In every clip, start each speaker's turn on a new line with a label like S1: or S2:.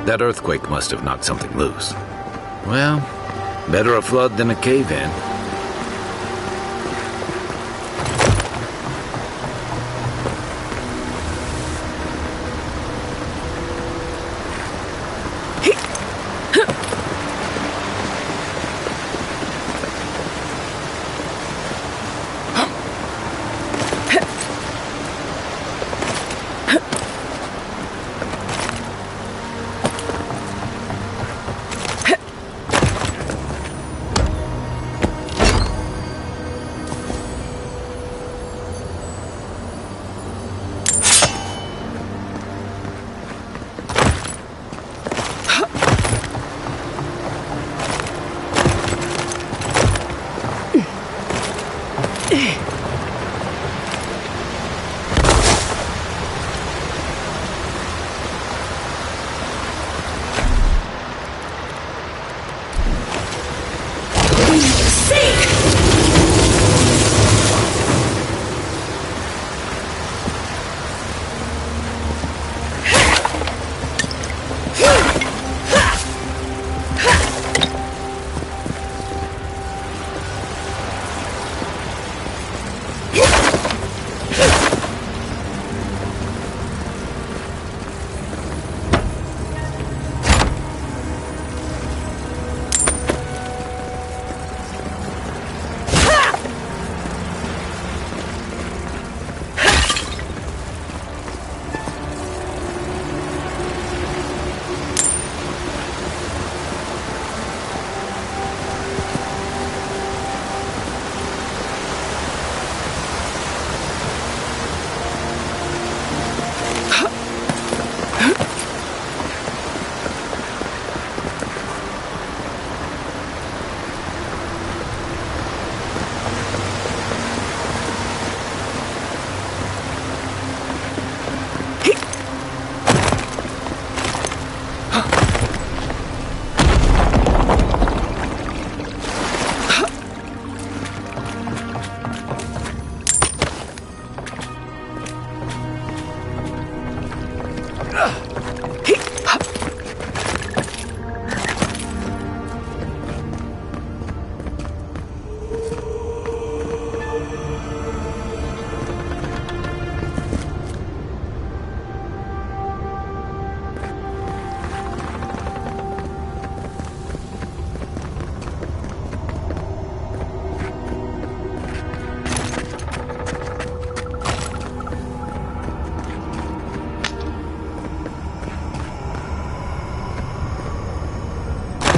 S1: That earthquake must have knocked something loose. Well, better a flood than a cave-in.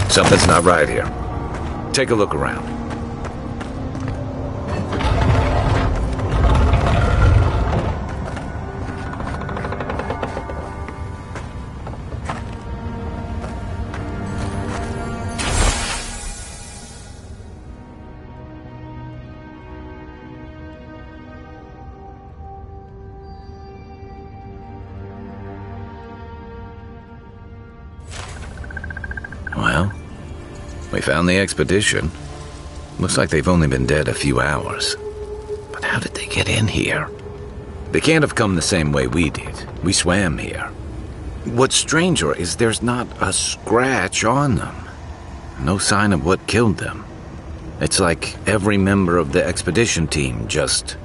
S1: Something's not right here. Take a look around. Well, we found the expedition. Looks like they've only been dead a few hours. But how did they get in here? They can't have come the same way we did. We swam here. What's stranger is there's not a scratch on them. No sign of what killed them. It's like every member of the expedition team just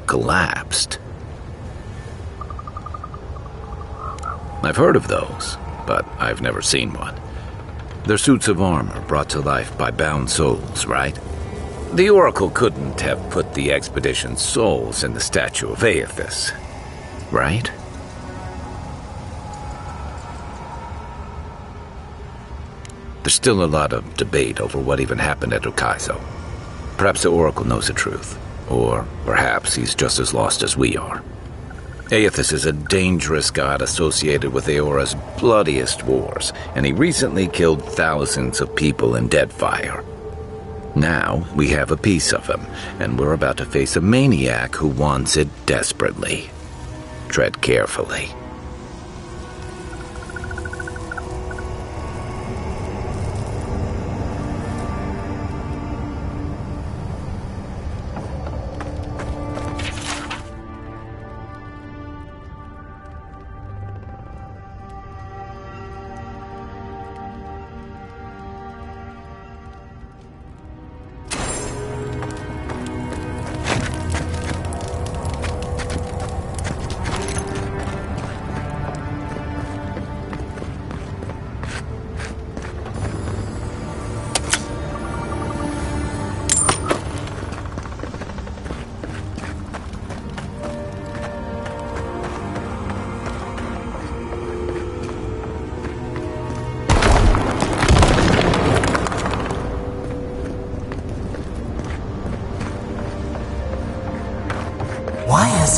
S1: collapsed. I've heard of those, but I've never seen one. They're suits of armor brought to life by bound souls, right? The Oracle couldn't have put the expedition's souls in the statue of Avuoed, right? There's still a lot of debate over what even happened at Avuoed. Perhaps the Oracle knows the truth, or perhaps he's just as lost as we are. Avuoed is a dangerous god associated with Eora's bloodiest wars, and he recently killed thousands of people in Deadfire. Now, we have a piece of him, and we're about to face a maniac who wants it desperately. Tread carefully.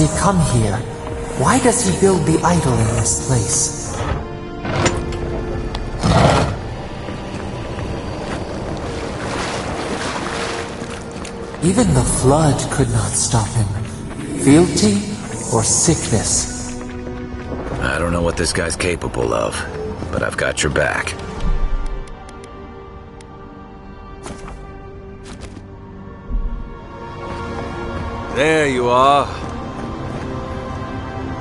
S2: he come here? Why does he build the idol in this place? Even the flood could not stop him. Fealty or sickness?
S1: I don't know what this guy's capable of, but I've got your back.
S3: There you are.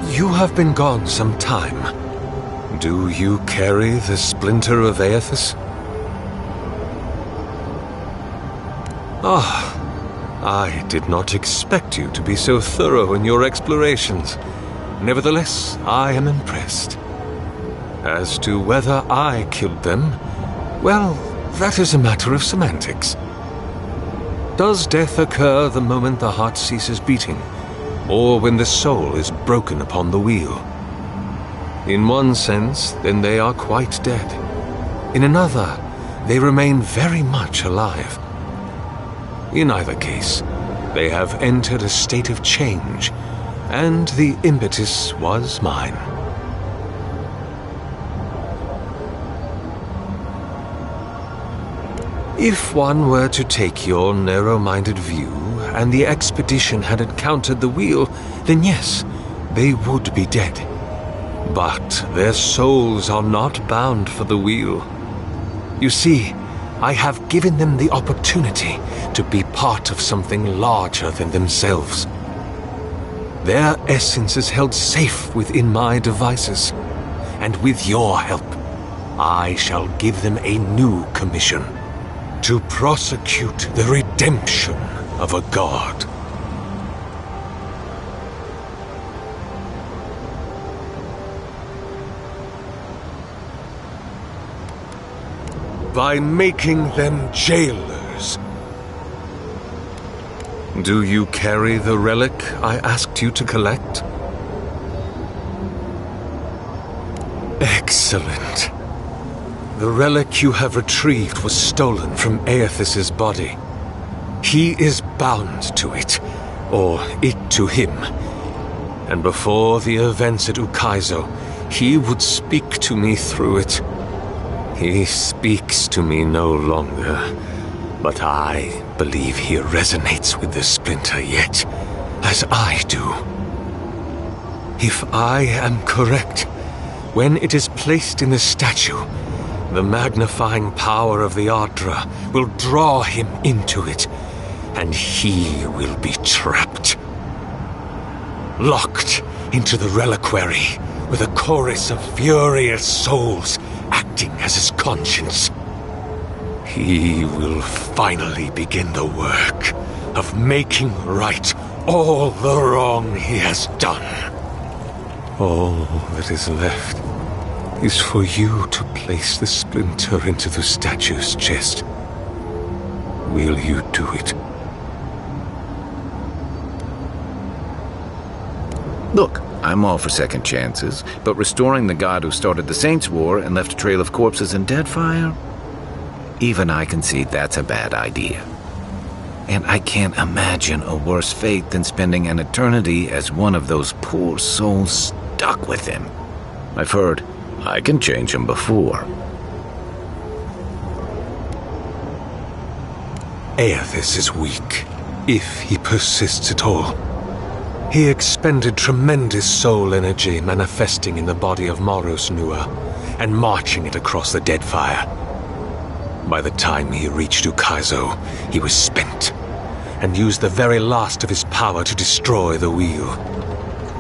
S3: You have been gone some time. Do you carry the splinter of Aethys? Ah, I did not expect you to be so thorough in your explorations. Nevertheless, I am impressed. As to whether I killed them, well, that is a matter of semantics. Does death occur the moment the heart ceases beating, or when the soul is broken upon the wheel? In one sense, then they are quite dead. In another, they remain very much alive. In either case, they have entered a state of change, and the impetus was mine. If one were to take your narrow-minded view, and the expedition had encountered the wheel, then yes, they would be dead. But their souls are not bound for the wheel. You see, I have given them the opportunity to be part of something larger than themselves. Their essence is held safe within my devices, and with your help, I shall give them a new commission: to prosecute the redemption of a god. By making them jailers. Do you carry the relic I asked you to collect? Excellent. The relic you have retrieved was stolen from Aethys' body. He is bound to it, or it to him. And before the events at Ukaizo, he would speak to me through it. He speaks to me no longer, but I believe he resonates with the splinter yet, as I do. If I am correct, when it is placed in the statue, the magnifying power of the Ardra will draw him into it, and he will be trapped. Locked into the reliquary with a chorus of furious souls acting as his conscience. He will finally begin the work of making right all the wrong he has done. All that is left is for you to place the splinter into the statue's chest. Will you do it?
S1: Look, I'm all for second chances, but restoring the god who started the Saints' War and left a trail of corpses and Deadfire? Even I concede that's a bad idea. And I can't imagine a worse fate than spending an eternity as one of those poor souls stuck with him. I've heard I can change him before.
S3: Aethys is weak, if he persists at all. He expended tremendous soul energy manifesting in the body of Moros Nua and marching it across the Deadfire. By the time he reached Ukaizo, he was spent and used the very last of his power to destroy the wheel.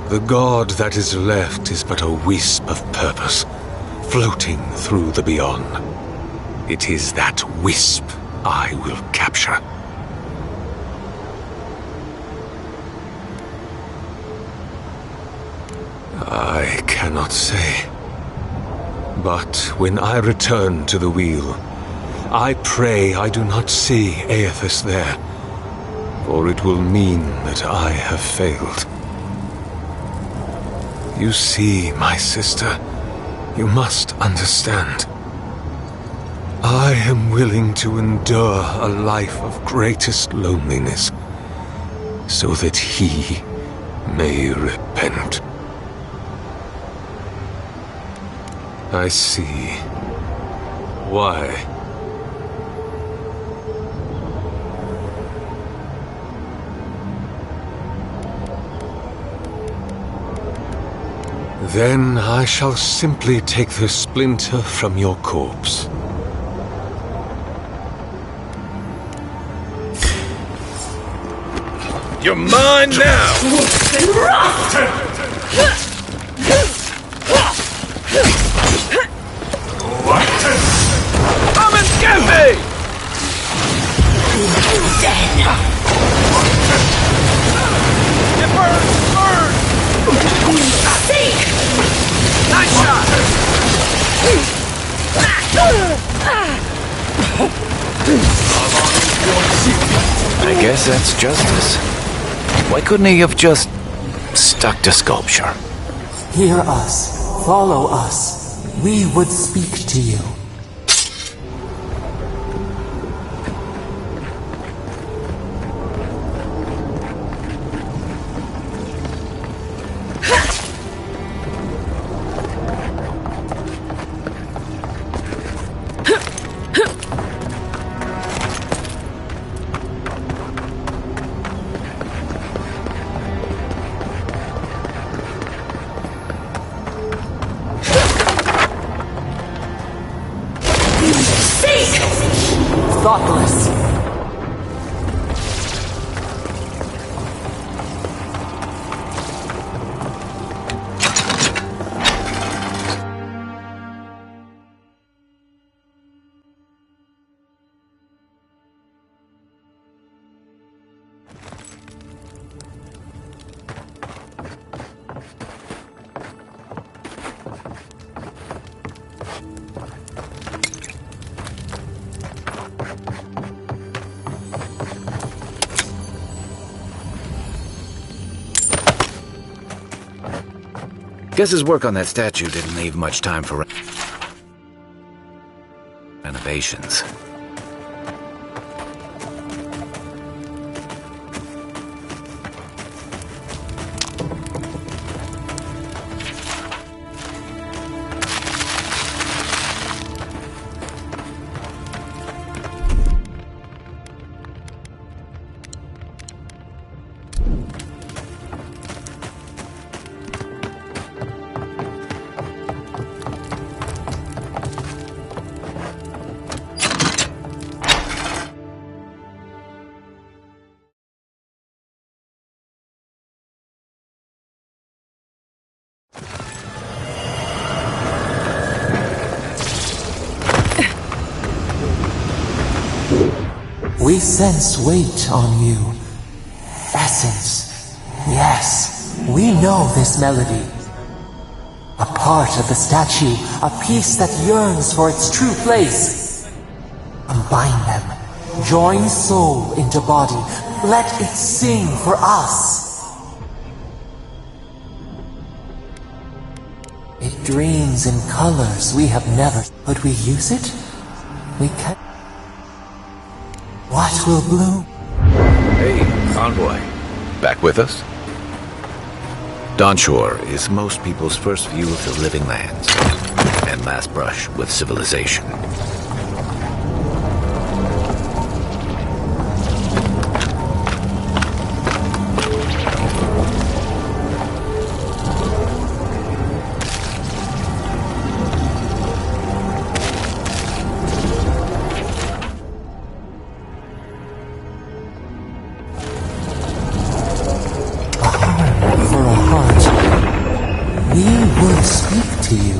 S3: The god that is left is but a wisp of purpose, floating through the beyond. It is that wisp I will capture. I cannot say. But when I return to the wheel, I pray I do not see Aethys there, for it will mean that I have failed. You see, my sister, you must understand. I am willing to endure a life of greatest loneliness, so that he may repent. I see. Why? Then I shall simply take the splinter from your corpse.
S1: You're mine now! Come and get me! It burns! Burn! Nice shot! I guess that's justice. Why couldn't he have just stuck to sculpture?
S2: Hear us. Follow us. We would speak to you. Thoughtless.
S1: Guess his work on that statue didn't leave much time for renovations.
S2: We sense weight on you. Essence. Yes, we know this melody. A part of the statue, a piece that yearns for its true place. Combine them. Join soul into body. Let it sing for us. It dreams in colors we have never. Could we use it? We can. What will bloom?
S1: Hey, Envoy. Back with us? Dawnshore is most people's first view of the living lands, and last brush with civilization.
S2: Speak to you.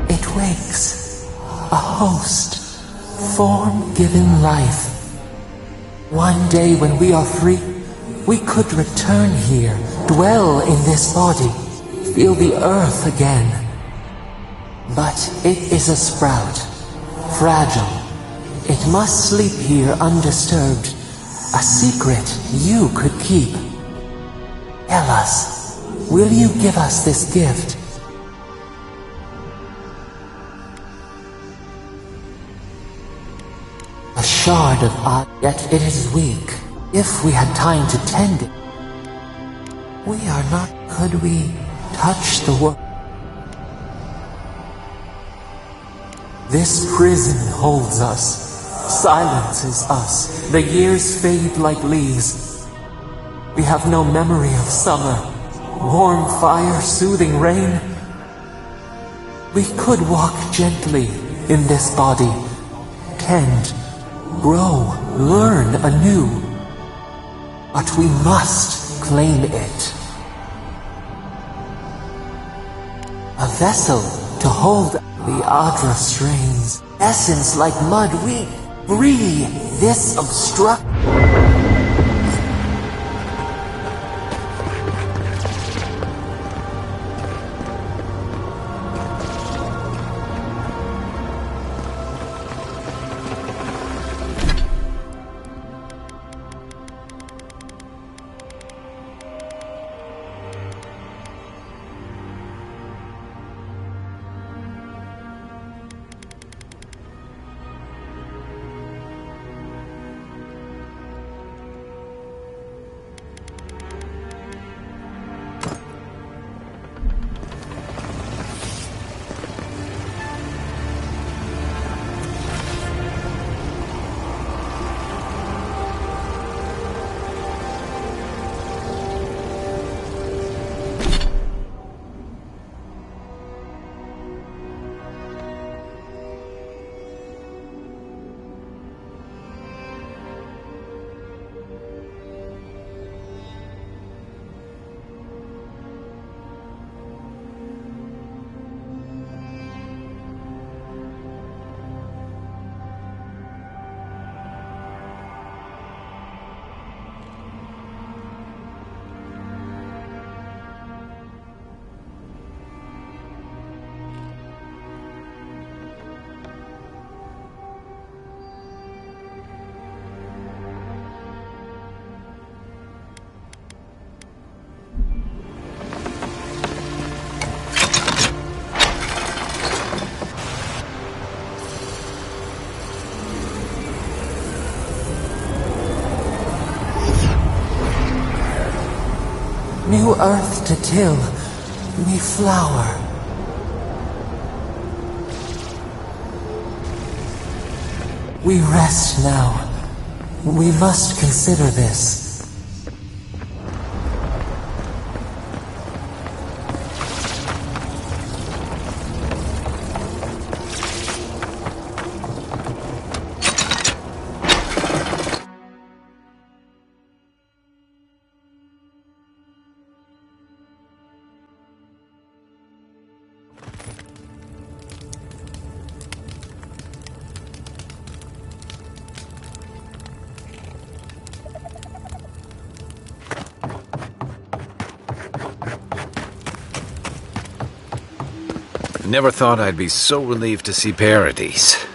S2: It wakes, a host, form given life. One day when we are free, we could return here, dwell in this body, feel the earth again. But it is a sprout, fragile. It must sleep here undisturbed, A secret you could keep. Tell us, will you give us this gift? A shard of art, yet it is weak. If we had time to tend it, we are not. Could we touch the world? This prison holds us, silences us. The years fade like leaves. We have no memory of summer, warm fire, soothing rain. We could walk gently in this body, tend, grow, learn anew. But we must claim it. A vessel to hold the Adra strains. Essence like mud, we breathe this obstruct. New earth to till, me flower. We rest now. We must consider this.
S1: Never thought I'd be so relieved to see Paradise.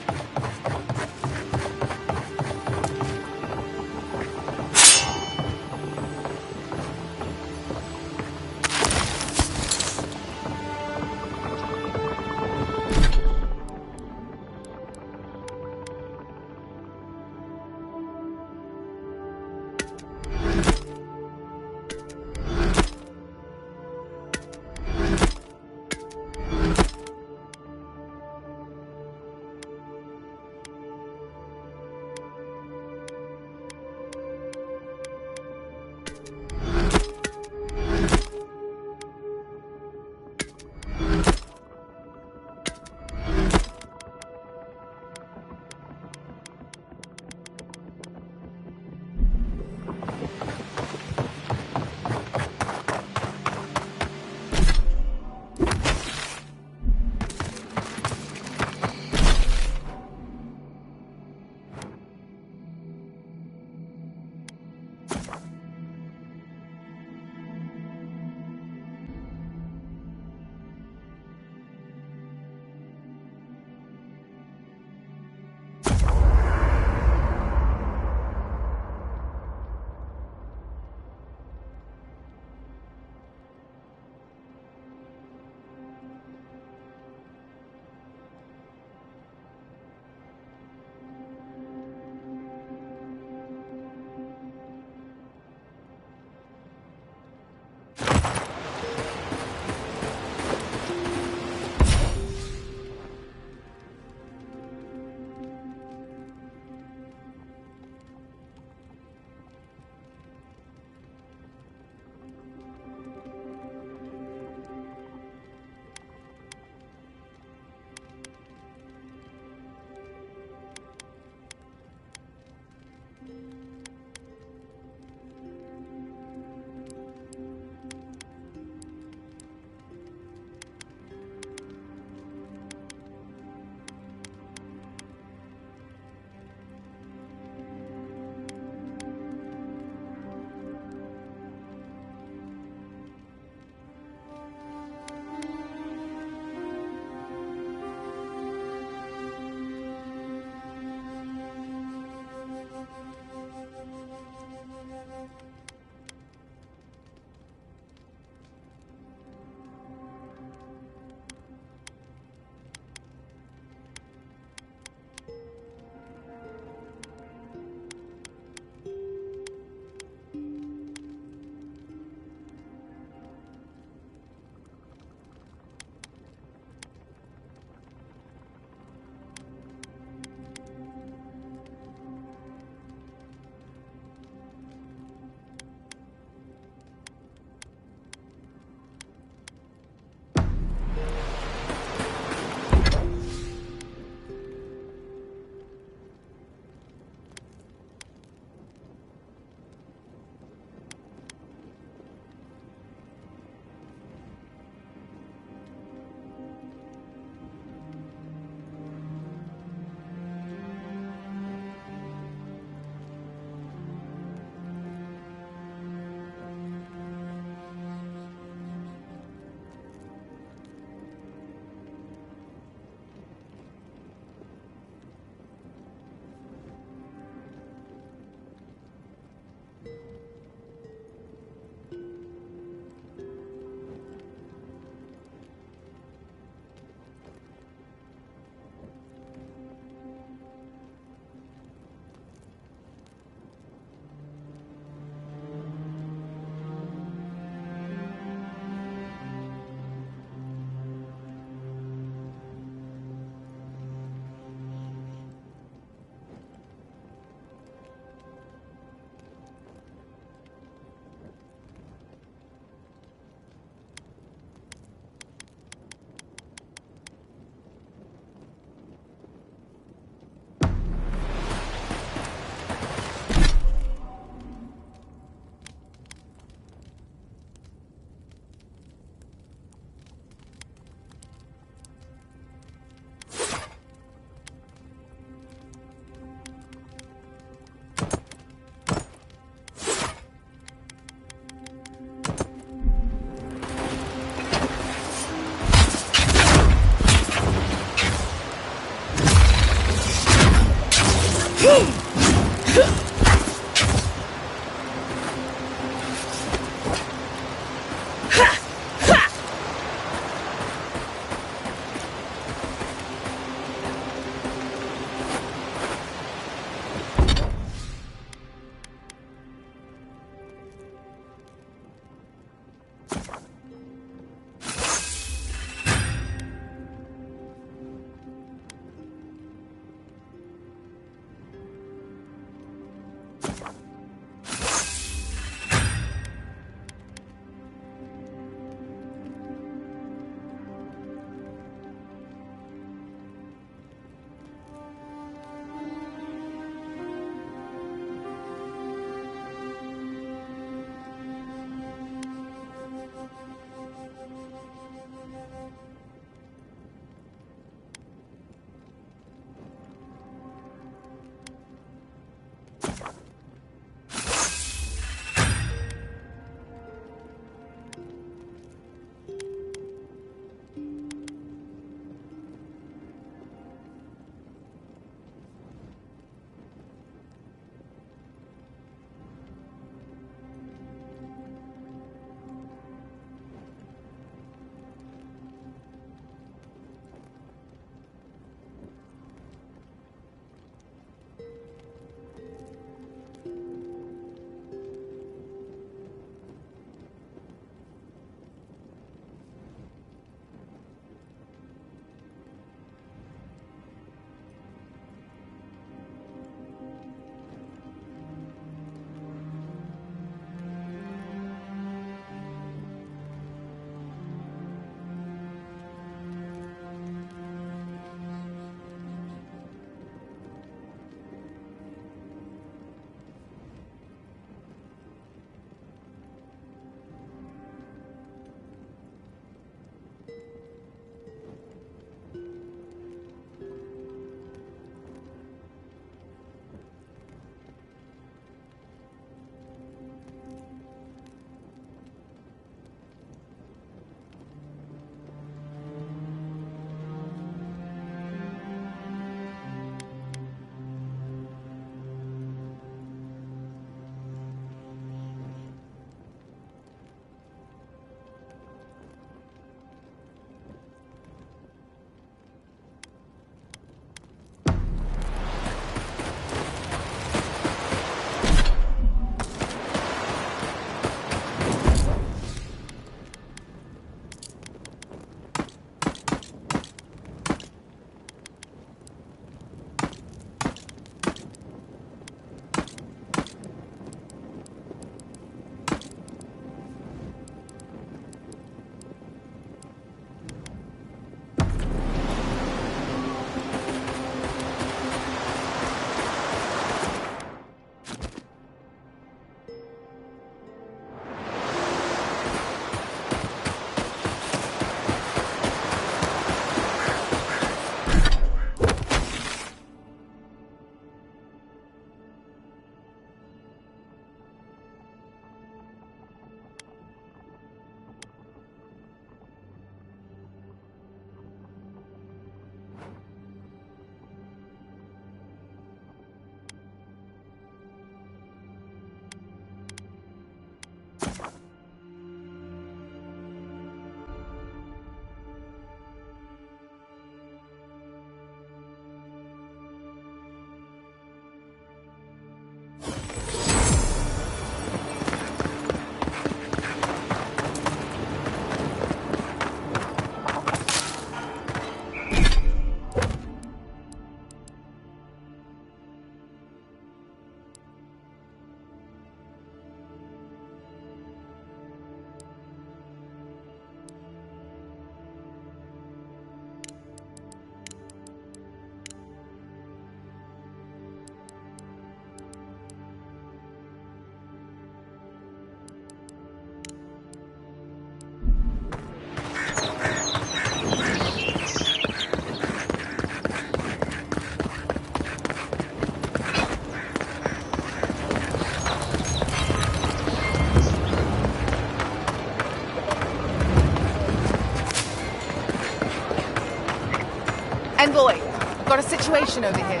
S4: Envoy, got a situation over here.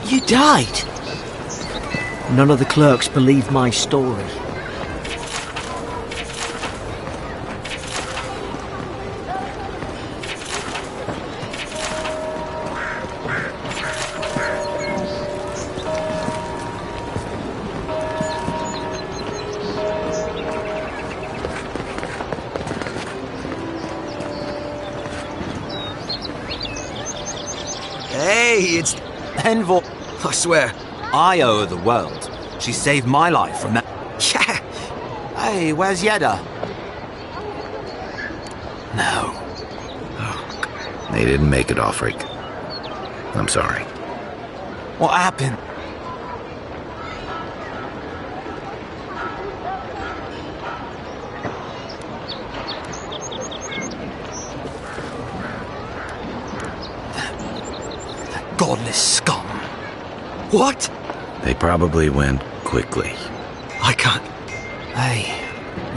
S5: You died? None of the clerks believed my story.
S6: Hey, it's Envoy. I swear, I owe her the world. She saved my life from that. Yeah. Hey, where's Yeda? No.
S1: They didn't make it, Offric. I'm sorry.
S6: What happened? That godless scum. What?
S1: They probably went quickly.
S6: I can't. Hey,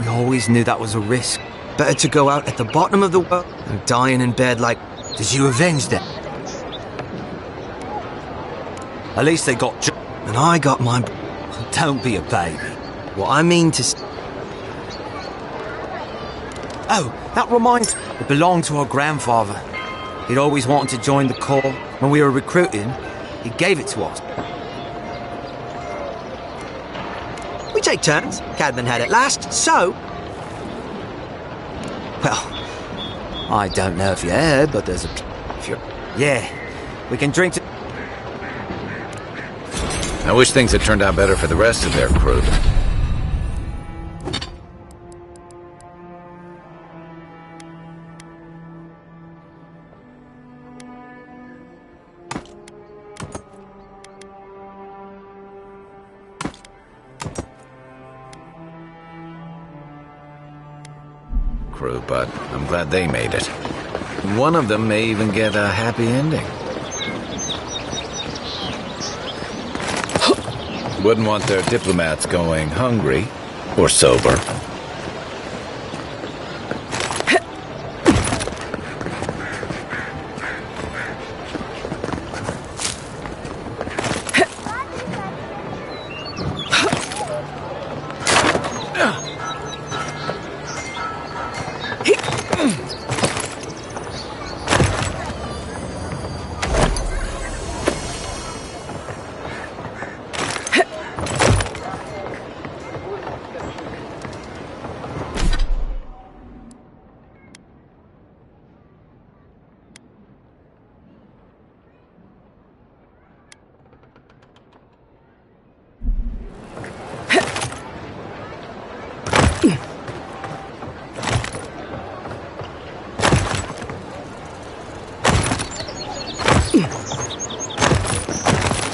S6: we always knew that was a risk. Better to go out at the bottom of the world than dying in bed like... Did you avenge them? At least they got... And I got mine. Don't be a baby. What I mean to... Oh, that reminds... It belonged to our grandfather. He'd always wanted to join the corps. When we were recruiting, he gave it to us. We take turns. Cadman had it last, so... Well, I don't know if you heard, but there's a... Yeah, we can drink to...
S1: I wish things had turned out better for the rest of their crew. But I'm glad they made it. One of them may even get a happy ending. Wouldn't want their diplomats going hungry or sober.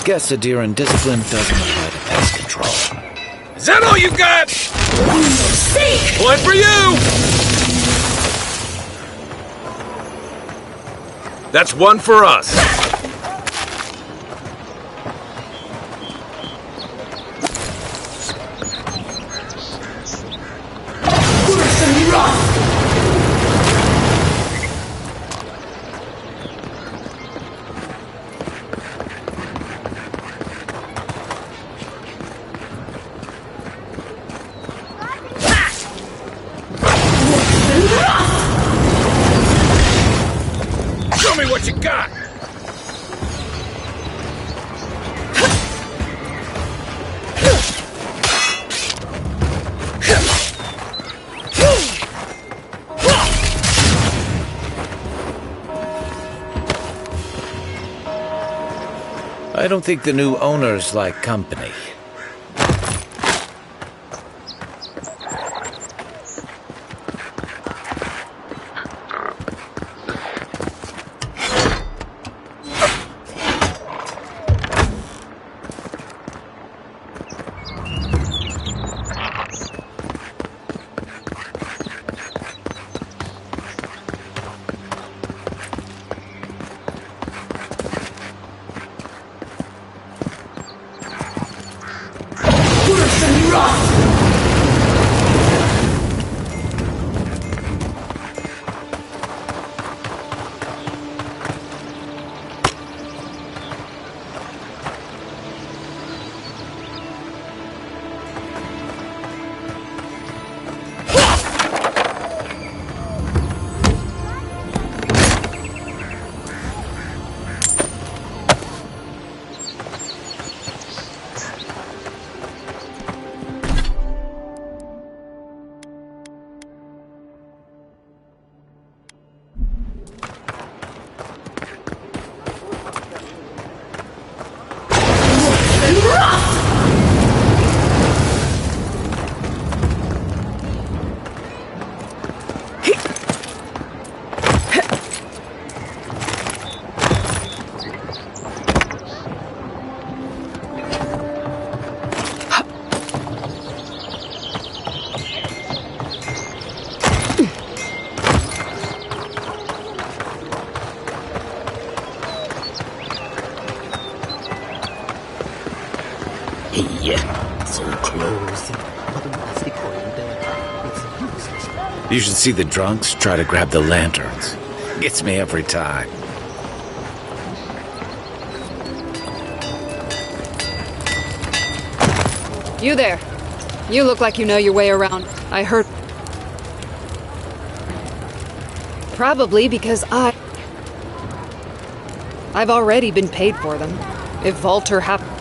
S1: Guess Adiran discipline doesn't apply to pest control. Is that all you got?
S4: See!
S1: One for you! That's one for us. Show me what you got! I don't think the new owners like company.
S7: Yeah, so close. But what's the point? It's useless.
S1: You should see the drunks try to grab the lanterns. Gets me every time.
S8: You there. You look like you know your way around. I heard... Probably because I've already been paid for them. If Volter happened...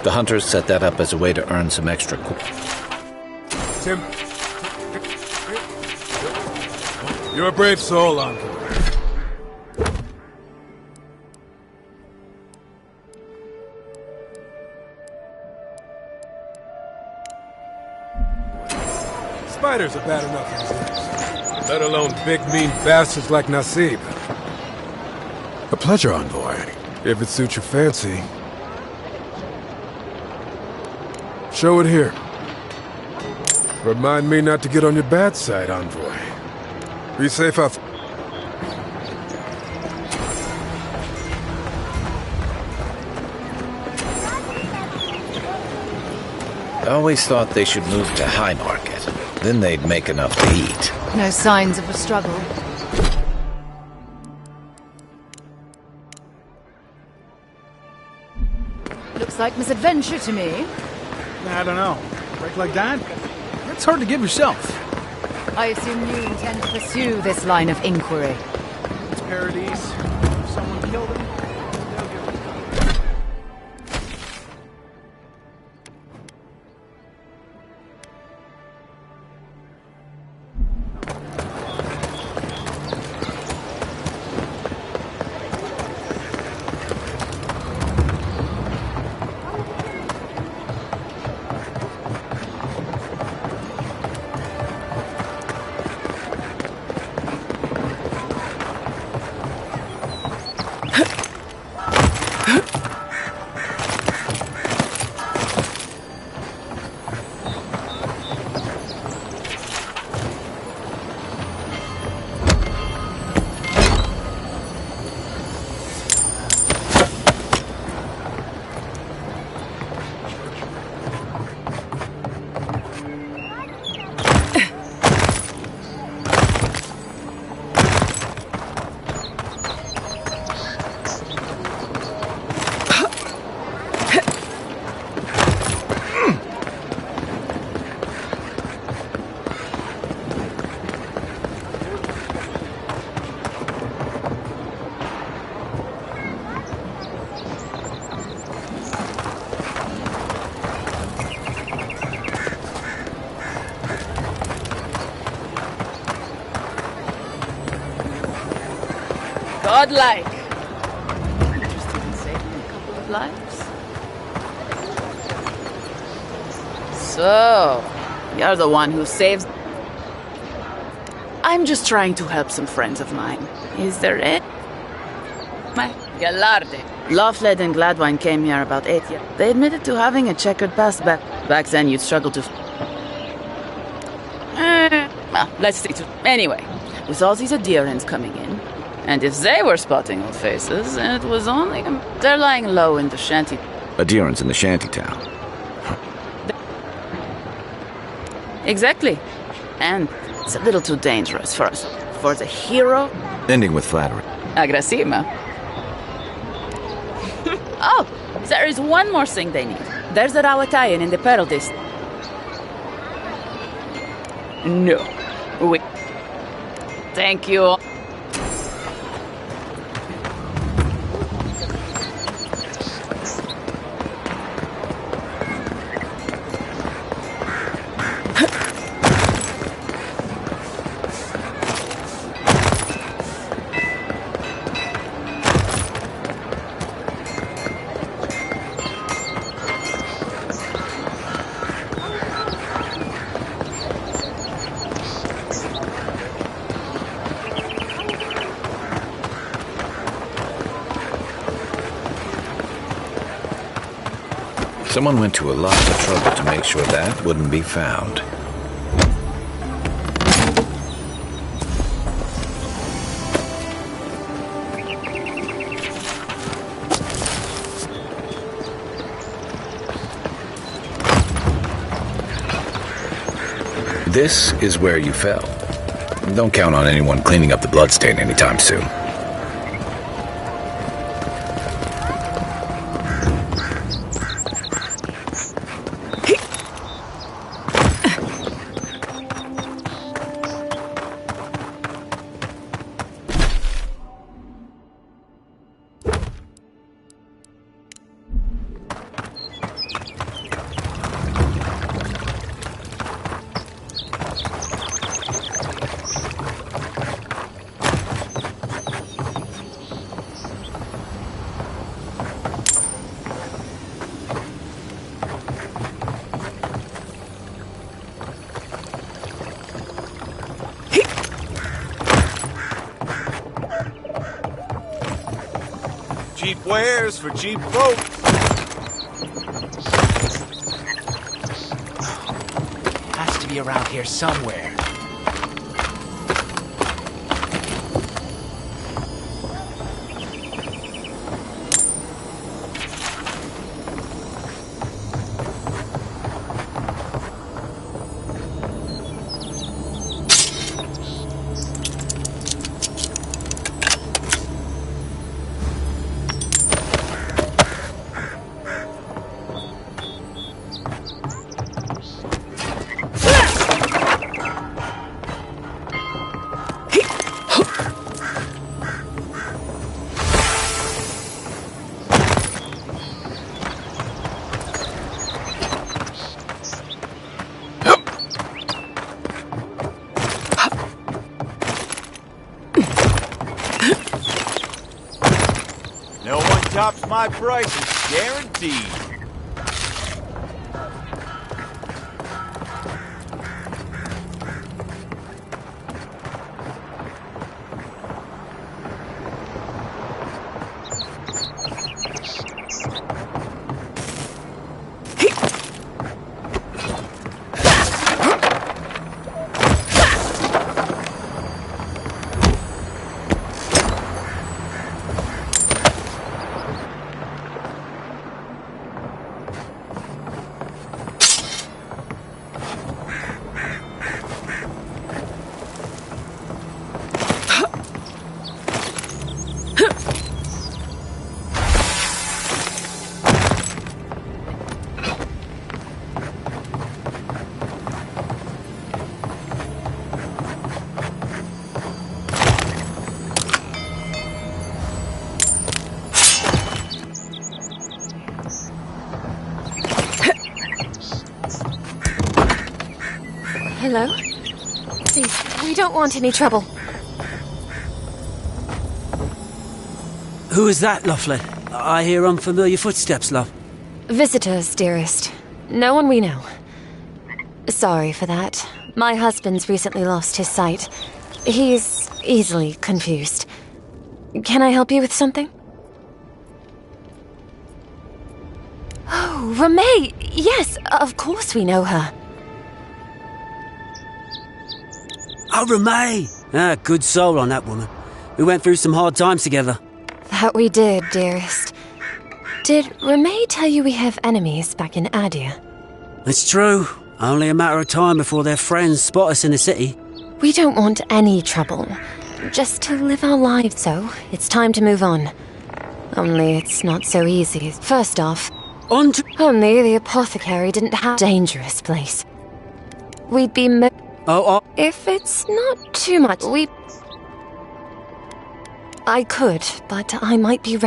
S1: The hunters set that up as a way to earn some extra
S9: Tim. You're a brave soul, Uncle. Spiders are bad enough as is, let alone big, mean bastards like Nasib. A pleasure, Envoy, if it suits your fancy. Show it here. Remind me not to get on your bad side, Envoy. Be safe out.
S1: I always thought they should move to High Market. Then they'd make enough to eat.
S4: No signs of a struggle. Looks like misadventure to me.
S10: I don't know. Break like that? It's hard to give yourself.
S4: I assume you intend to pursue this line of inquiry.
S10: It's paradise. If someone killed him, they'll give it.
S4: Godlike. Interested in saving a couple of lives? So, you're the one who saves... I'm just trying to help some friends of mine. Is there it? My Galarde. Laughled and Gladwine came here about 8 years. They admitted to having a checkered past back then you'd struggle to... Well, let's stick to... Anyway, with all these adherents coming in, and if they were spotting old faces, it was only... They're lying low in the shanty...
S1: Adherents in the shantytown.
S4: Exactly. And it's a little too dangerous for us. For the hero...
S1: Ending with flattery.
S4: Agrasima. Oh, there is one more thing they need. There's the Rawatayan in the Pearl District. No. Wait. Thank you.
S1: Someone went to a lot of trouble to make sure that wouldn't be found. This is where you fell. Don't count on anyone cleaning up the bloodstain anytime soon.
S10: Cheap wares for cheap folks.
S7: Has to be around here somewhere.
S10: No one tops my prices, guaranteed.
S11: Hello? Please, we don't want any trouble.
S12: Who is that, Loughlin? I hear unfamiliar footsteps, love.
S11: Visitors, dearest. No one we know. Sorry for that. My husband's recently lost his sight. He's easily confused. Can I help you with something? Oh, Ramay! Yes, of course we know her.
S12: Oh, Ramay! Ah, good soul on that woman. We went through some hard times together.
S11: That we did, dearest. Did Ramay tell you we have enemies back in Adia?
S12: It's true. Only a matter of time before their friends spot us in the city.
S11: We don't want any trouble. Just to live our lives, so it's time to move on. Only it's not so easy. First off, only the apothecary didn't have a dangerous place. We'd be if it's not too much, I could, but I might be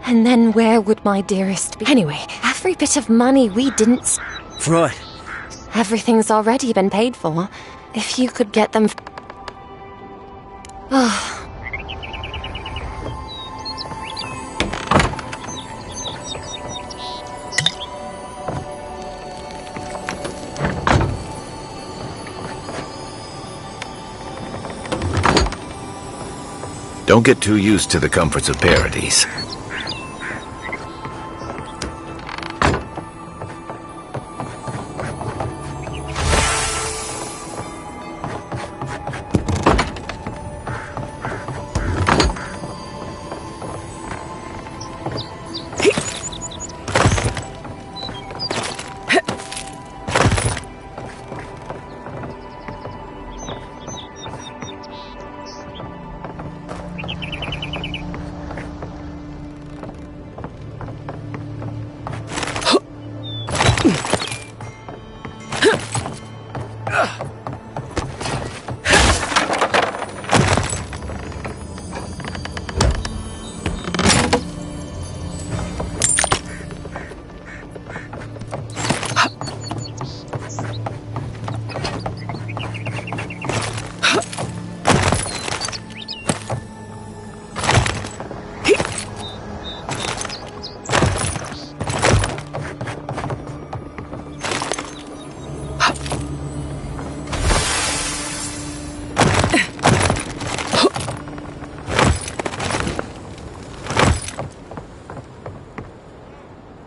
S11: and then where would my dearest be? Anyway, every bit of money we didn't
S12: Right.
S11: Everything's already been paid for. If you could get them
S1: Don't get too used to the comforts of Paradise.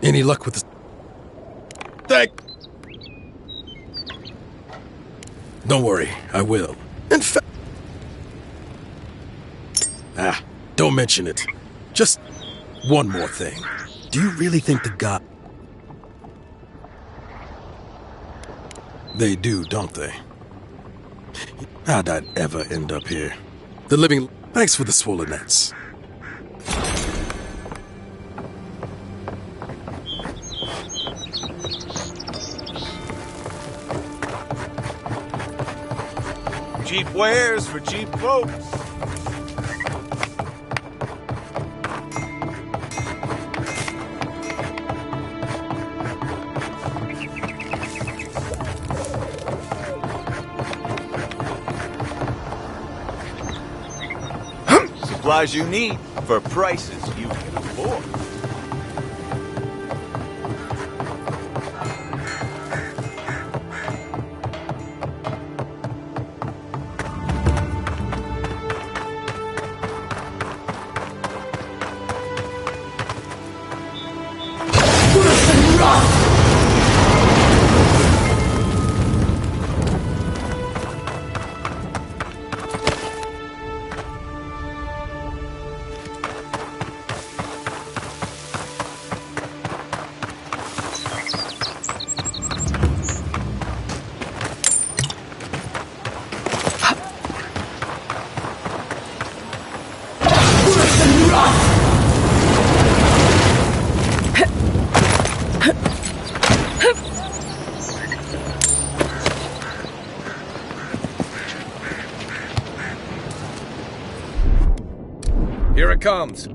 S9: Any luck with this? Don't worry, I will. In fact... don't mention it. Just one more thing. Do you really think the god... They do, don't they? How'd I ever end up here? The living... Thanks for the swollen nets.
S10: Cheap wares for cheap folks. Supplies you need for prices you can afford.
S1: Here it comes.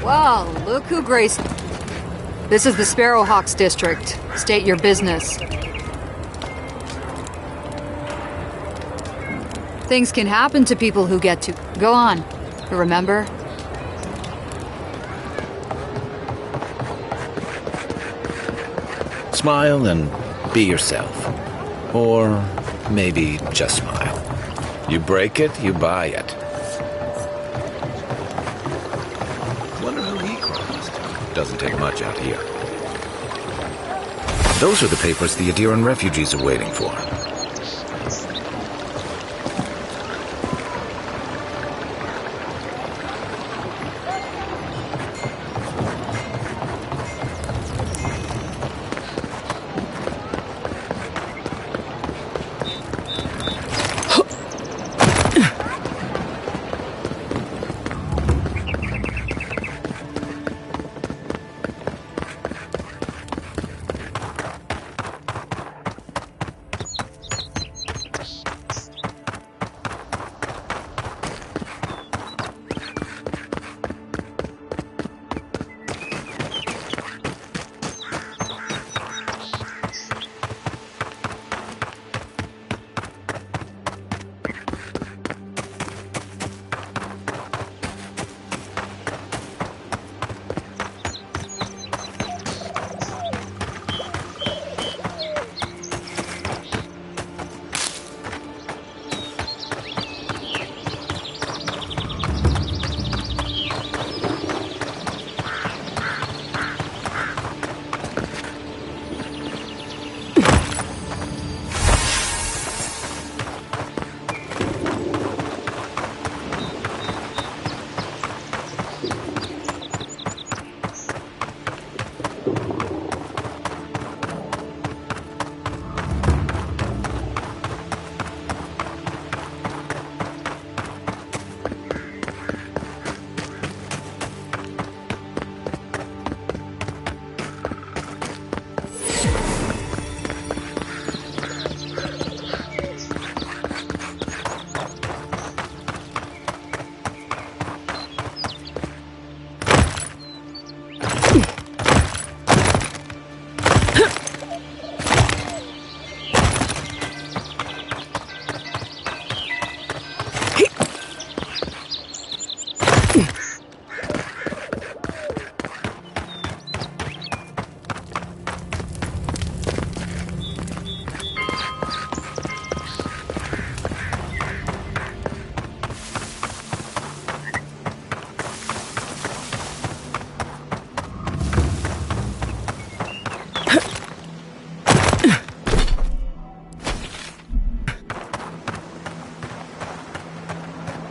S8: Wow, look who graced. This is the Sparrowhawks district. State your business. Things can happen to people who get to. Go on. Remember?
S1: Smile and be yourself. Or maybe just smile. You break it, you buy it. Wonder who he crossed. Doesn't take much out here. Those are the papers the Adiran refugees are waiting for.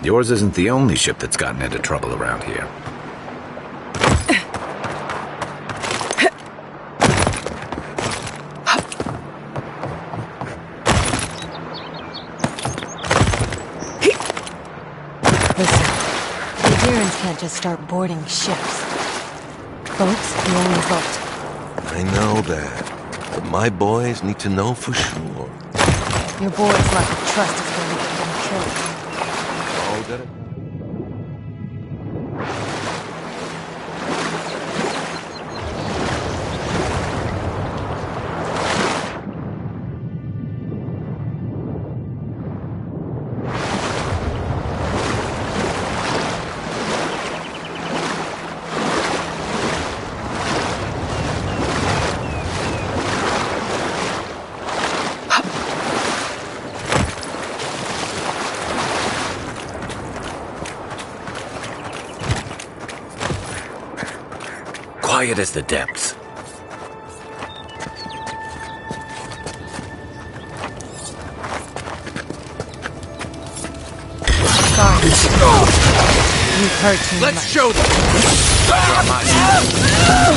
S1: Yours isn't the only ship that's gotten into trouble around here.
S11: Listen, the Darrens can't just start boarding ships. Boats can only vote.
S13: I know that. But my boys need to know for sure.
S11: Your boys' lack of trust is going to get them killed.
S13: All that.
S1: Quiet as the depths.
S11: Sorry. You've heard too much.
S1: Let's show them!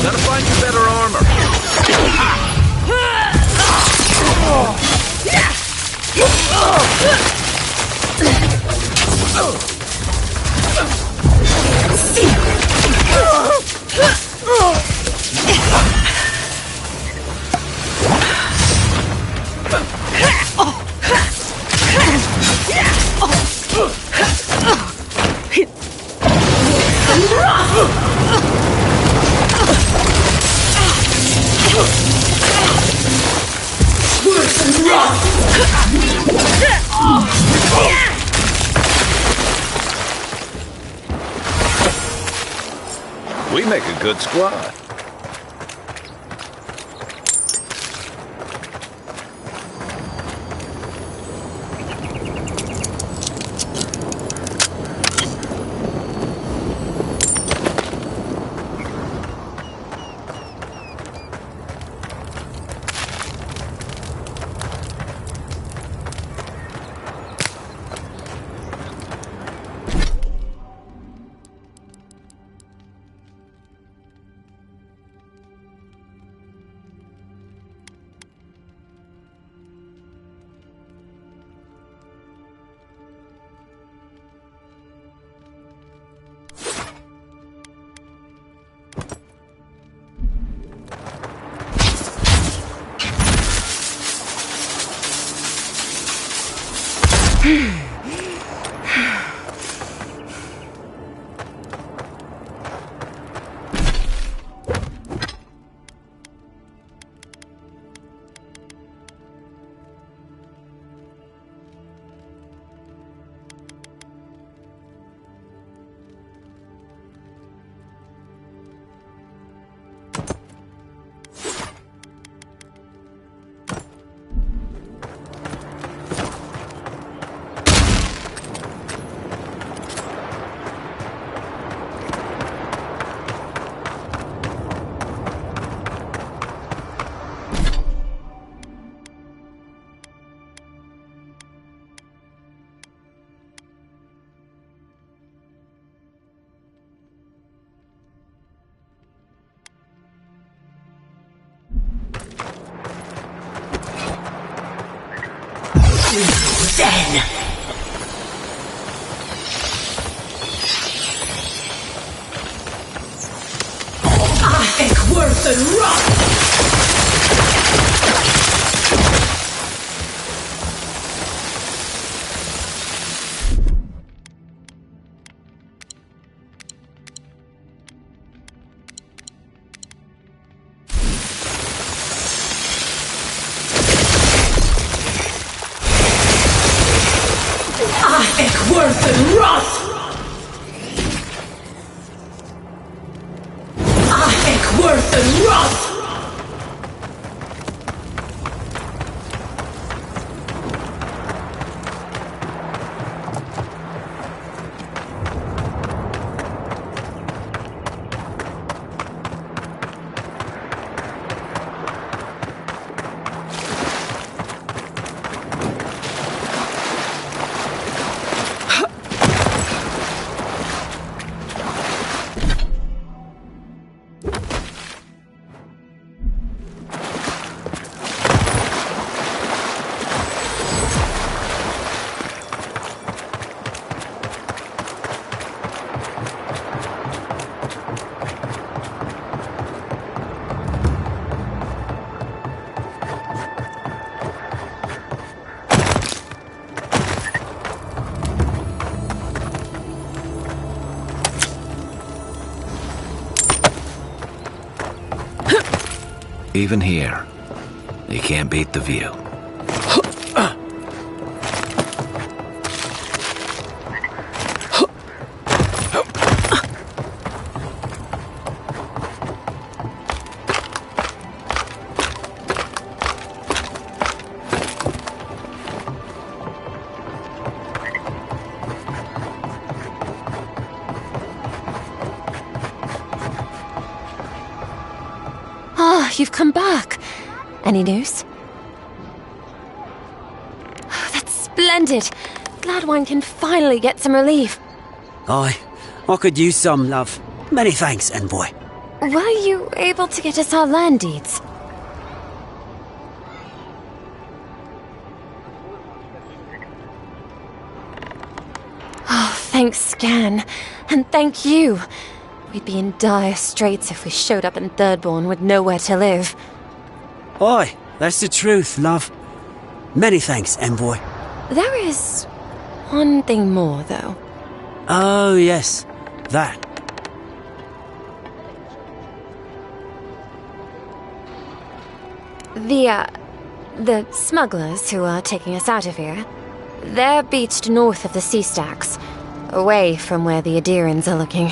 S1: Gotta find you better armor. We make a good squad.
S14: Then! Worse than rock! Worse than rot! Worse than rot!
S1: Even here, you can't beat the view.
S11: You've come back. Any news? Oh, that's splendid. Gladwine can finally get some relief.
S12: I could use some, love. Many thanks, envoy.
S11: Were you able to get us our land deeds? Oh, thanks, Scan. And thank you. We'd be in dire straits if we showed up in Thirdborn with nowhere to live.
S12: Aye, that's the truth, love. Many thanks, envoy.
S11: There is one thing more, though.
S12: Oh, yes. That.
S11: The smugglers who are taking us out of here, they're beached north of the sea stacks, away from where the Adirans are looking.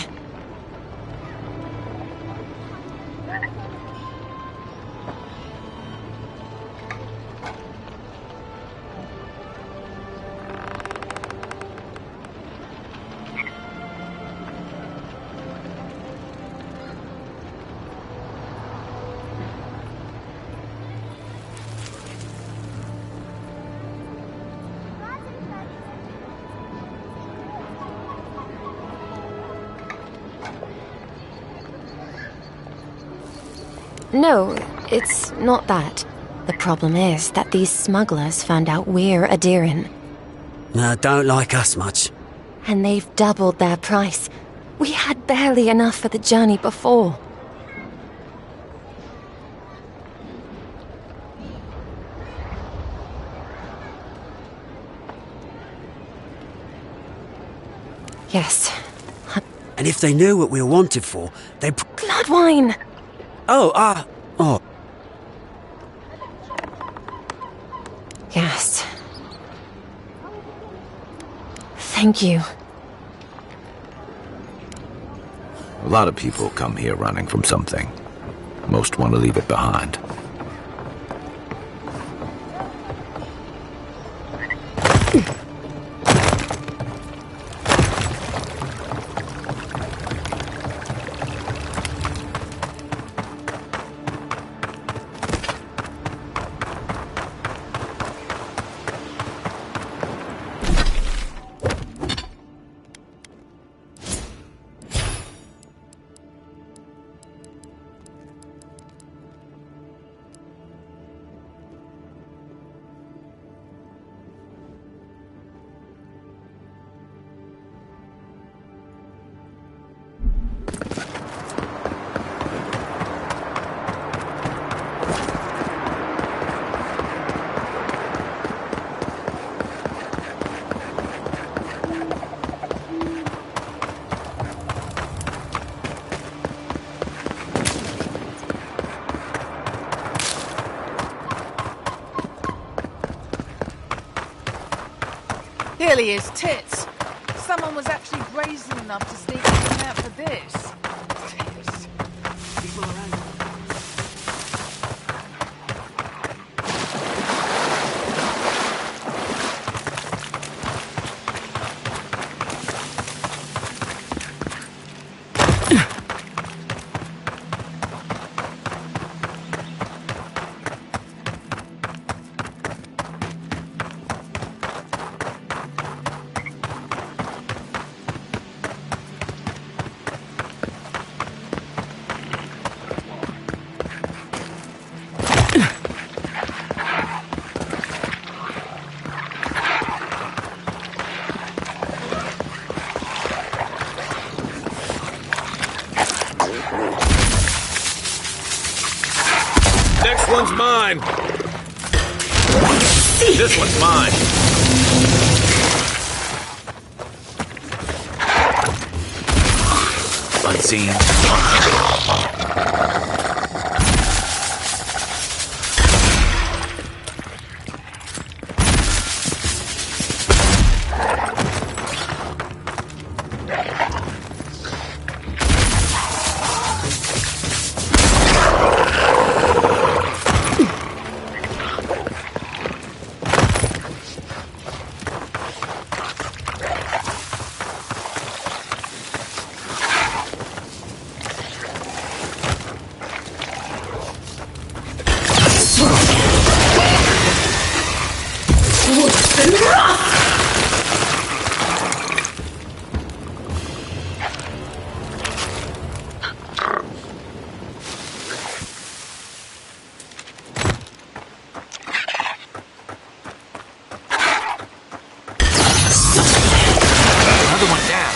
S11: No, it's not that. The problem is that these smugglers found out we're Adiran.
S12: Don't like us much.
S11: And they've doubled their price. We had barely enough for the journey before. Yes.
S12: And if they knew what we were wanted for, they'd...
S11: Gladwine!
S12: Oh.
S11: Yes. Thank you.
S1: A lot of people come here running from something. Most want to leave it behind.
S15: Clearly his tits. Someone was actually brazen enough to sneak him out for this. Tits. People around.
S3: Next one's mine. This one's mine.
S1: Unseen.
S14: Worse than rust!
S6: Another one down.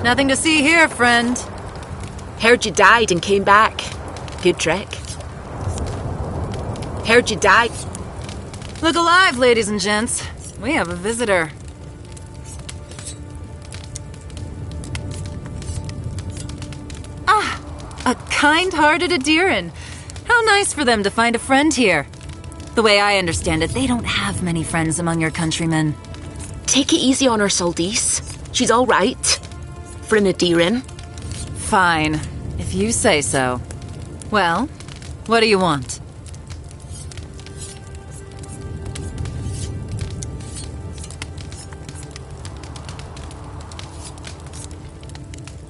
S8: Nothing to see here, friend.
S16: Heard you died and came back. Good trick. Heard you died.
S8: Look alive, ladies and gents. We have a visitor. Ah, a kind-hearted Adiran. How nice for them to find a friend here. The way I understand it, they don't have many friends among your countrymen.
S16: Take it easy on her, Soldice. She's all right. For an Adiran.
S8: Fine, if you say so. Well, what do you want?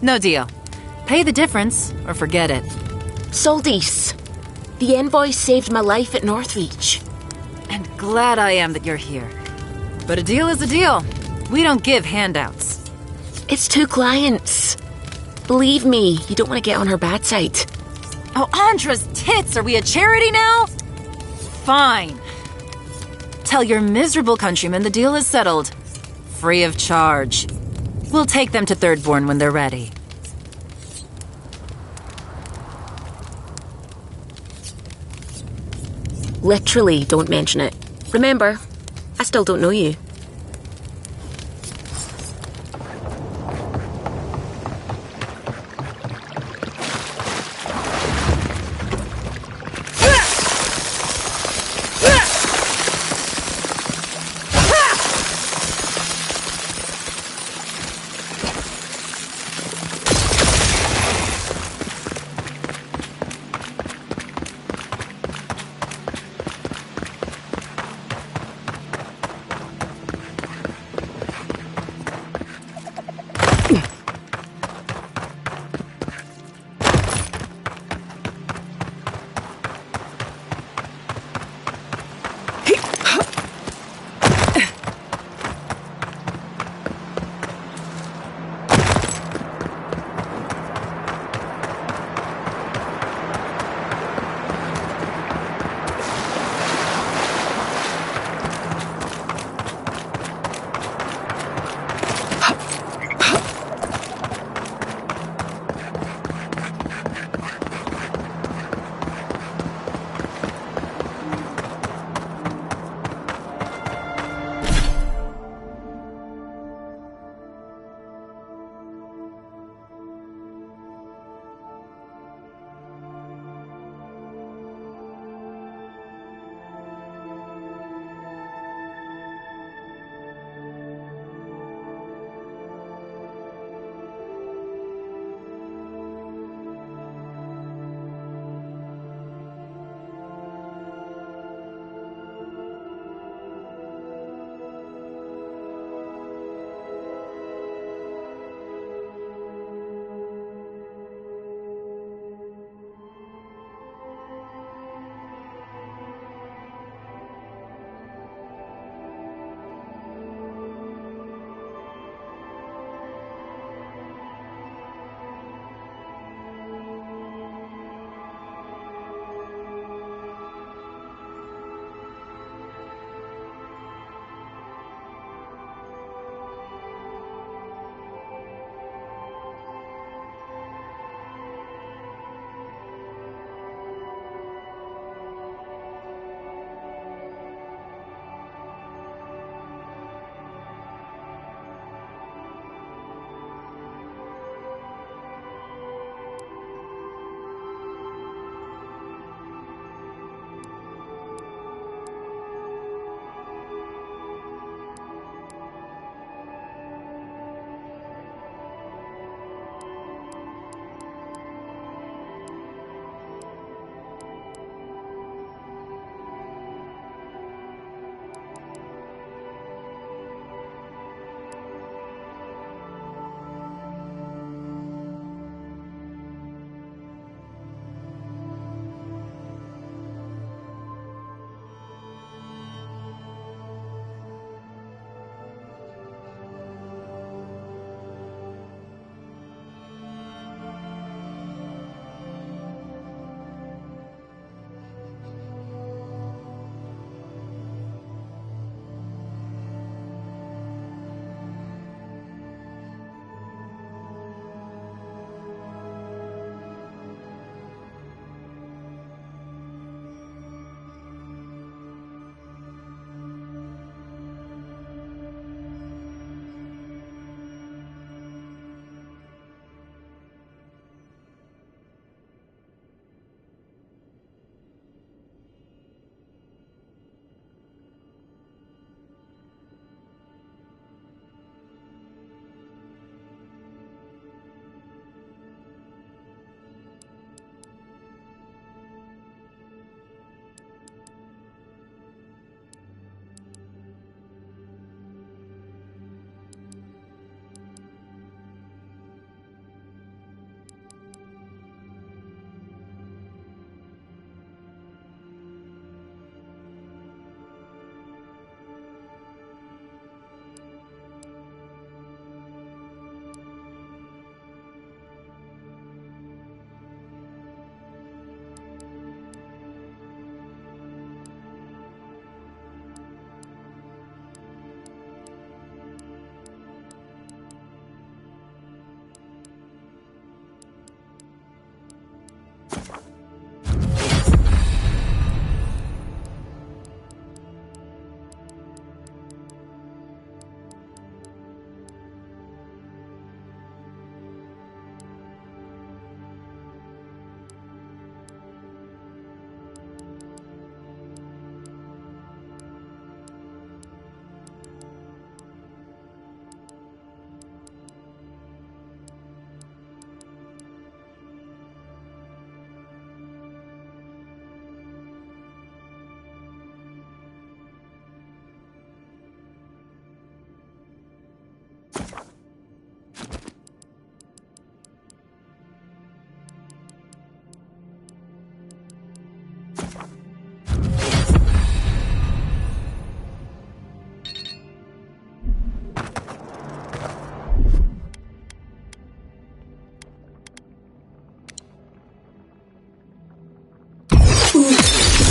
S8: No deal. Pay the difference, or forget it.
S16: Soldice, the envoy saved my life at Northreach.
S8: And glad I am that you're here. But a deal is a deal. We don't give handouts.
S16: It's 2 clients. Believe me, you don't want to get on her bad side.
S8: Oh, Andra's tits! Are we a charity now? Fine. Tell your miserable countrymen the deal is settled. Free of charge. We'll take them to Thirdborn when they're ready.
S16: Literally, don't mention it. Remember, I still don't know you.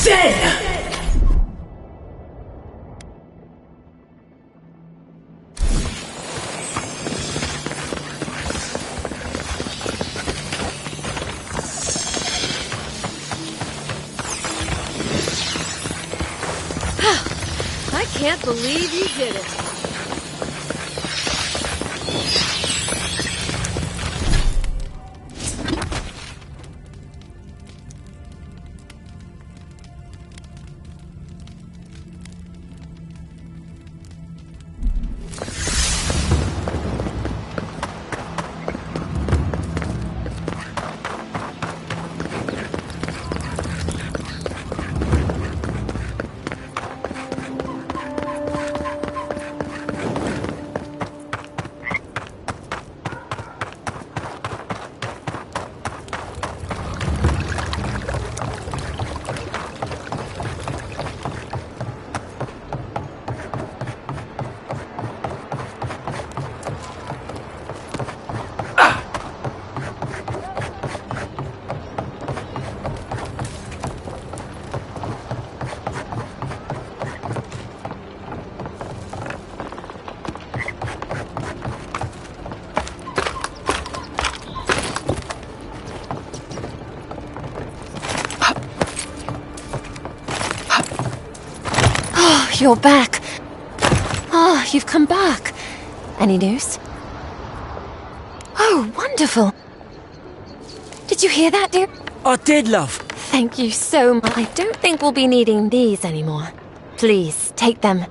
S14: Dead!
S17: I can't believe you did it.
S11: You're back. Oh, you've come back. Any news? Oh, wonderful. Did you hear that, dear?
S12: I did, love.
S11: Thank you so much. I don't think we'll be needing these anymore. Please, take them.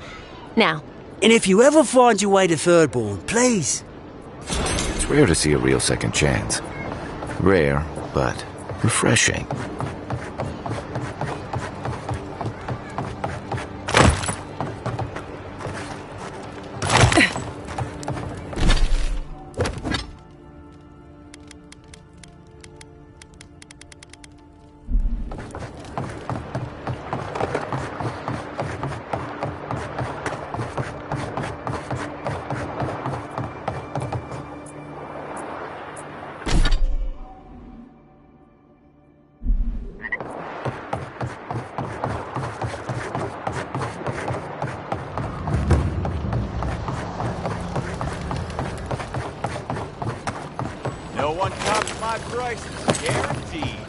S11: Now.
S12: And if you ever find your way to Thirdborn, please.
S1: It's rare to see a real second chance. Rare, but refreshing.
S10: No one tops my prices, guaranteed.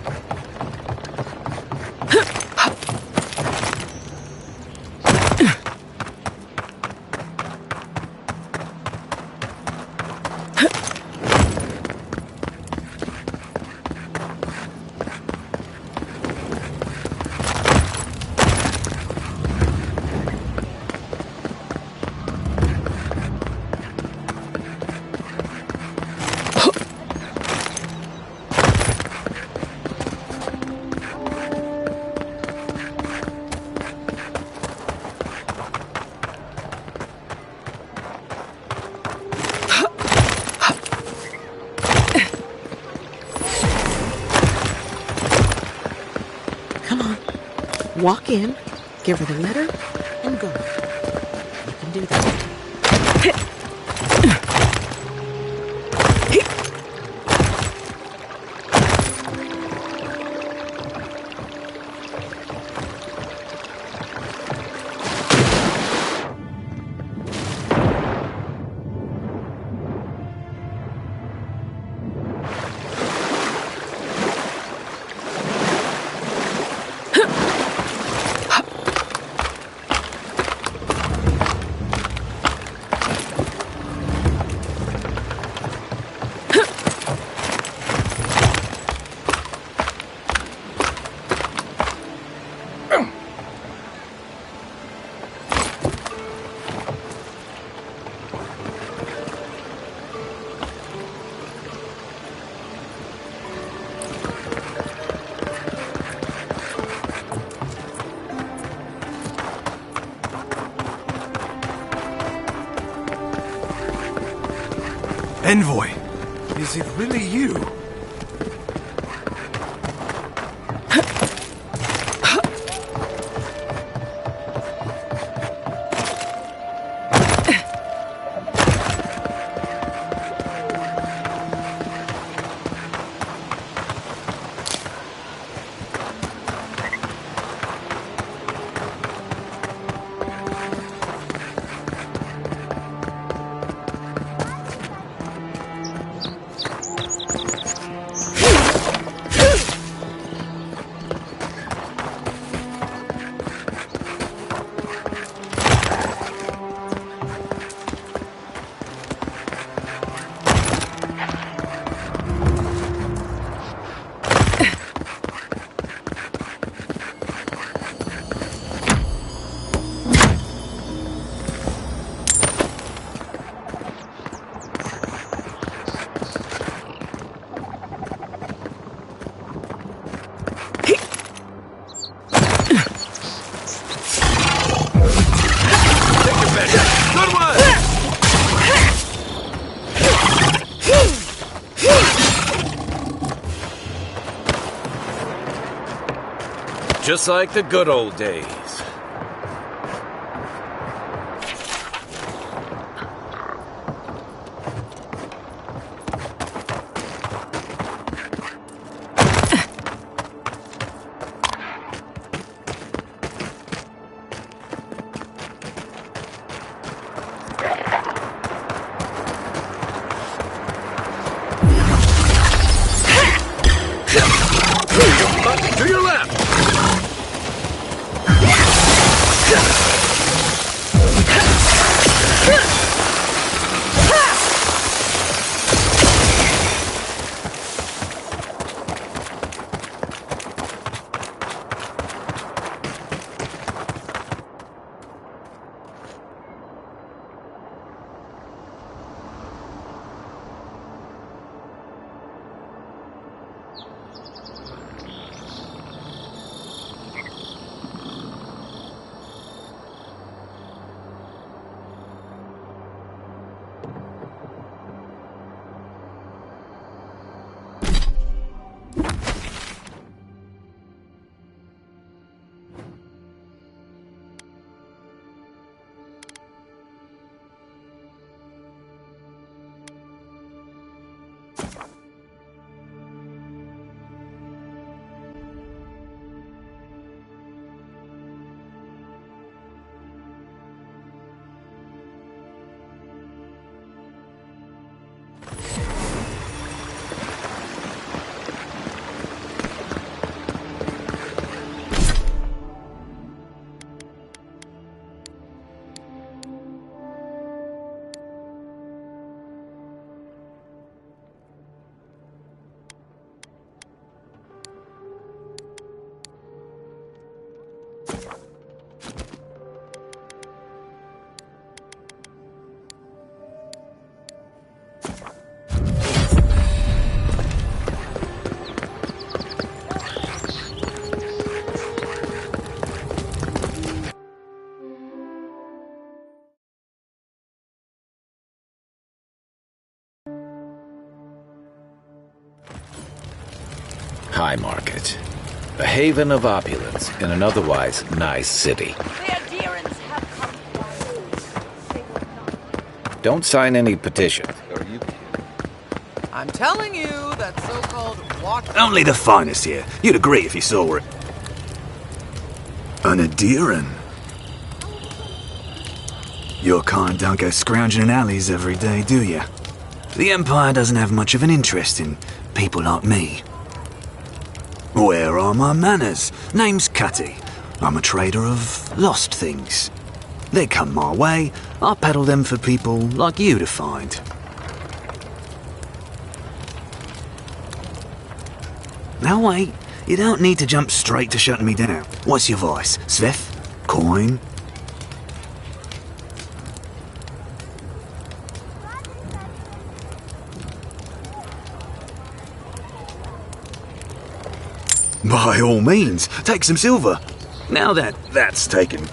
S18: Walk in, give her the letter, and go. You can do that.
S9: Envoy, is it really you?
S1: Just like the good old days.
S9: To your left!
S1: High Market. A haven of opulence in an otherwise nice city. Don't sign any petitions.
S15: I'm telling you, that so-called walk...
S19: Only the finest here. You'd agree if you saw it. An Adheran. Your kind don't go scrounging in alleys every day, do you? The Empire doesn't have much of an interest in people like me. Where are my manners? Name's Cutty. I'm a trader of lost things. They come my way, I peddle them for people like you to find. Now wait, you don't need to jump straight to shutting me down. What's your voice? Sveth? Coin? By all means, take some silver. Now that's taken.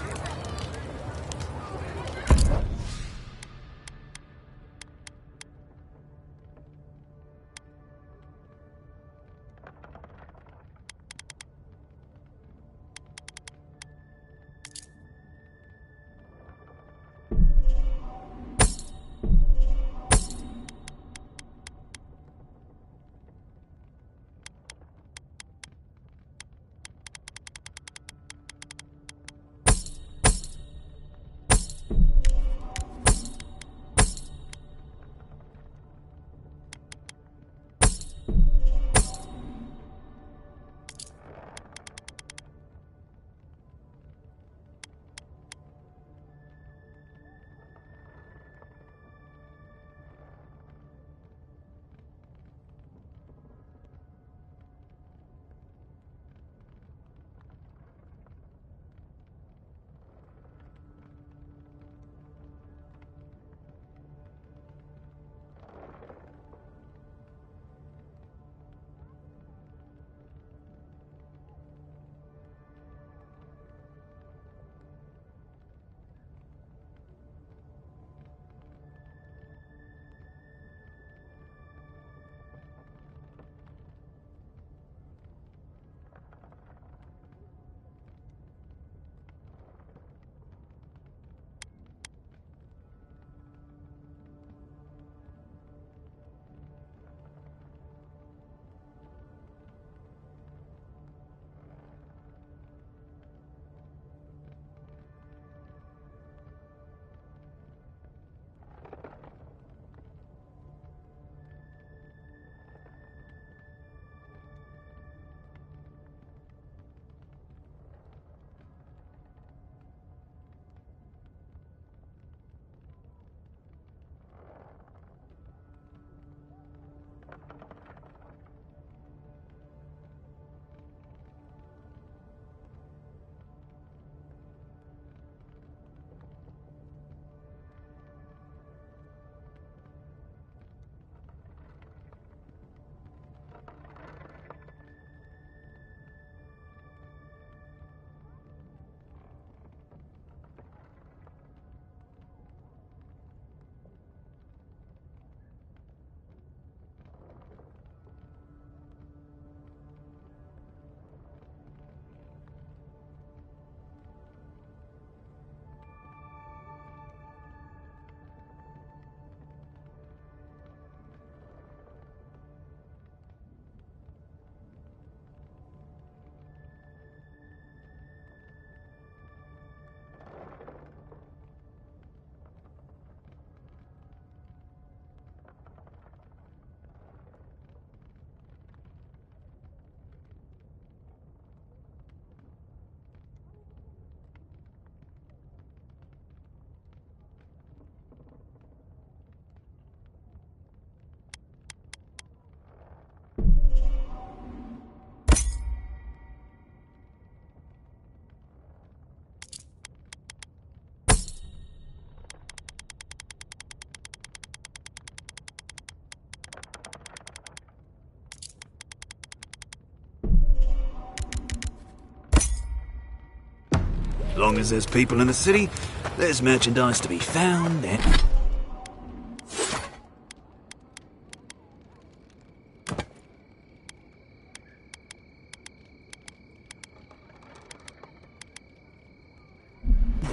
S19: long as there's people in the city, there's merchandise to be found and...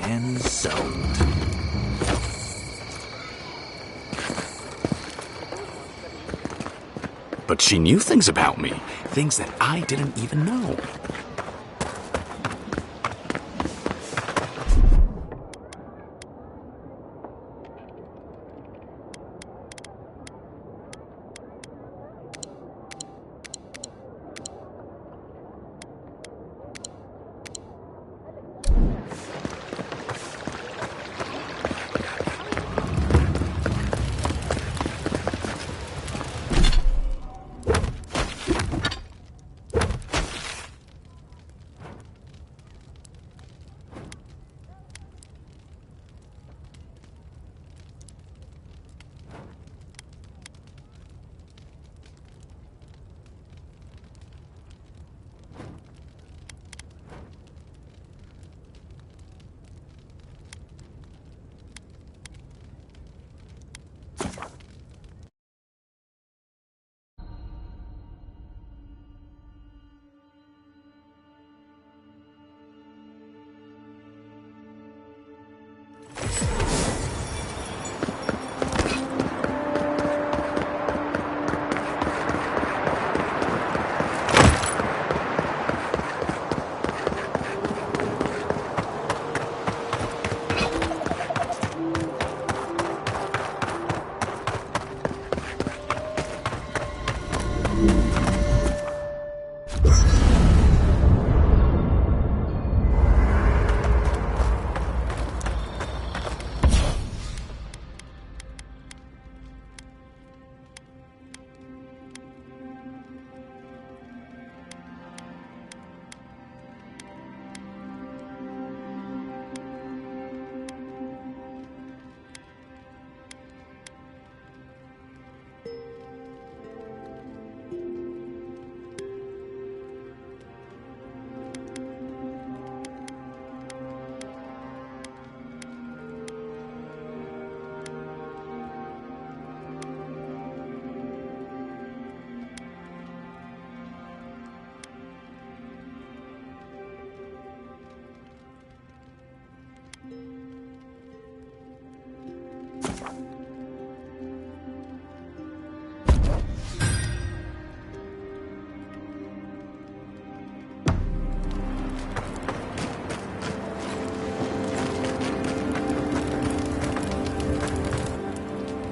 S19: and sold.
S20: But she knew things about me, things that I didn't even know.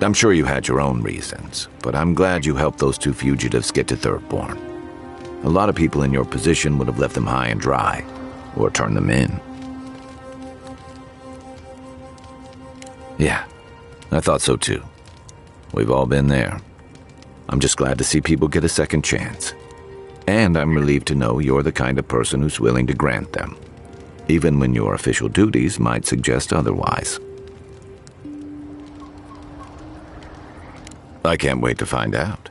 S1: I'm sure you had your own reasons, but I'm glad you helped those two fugitives get to Thirdborn. A lot of people in your position would have left them high and dry, or turned them in. Yeah, I thought so too. We've all been there. I'm just glad to see people get a second chance. And I'm relieved to know you're the kind of person who's willing to grant them, even when your official duties might suggest otherwise. I can't wait to find out.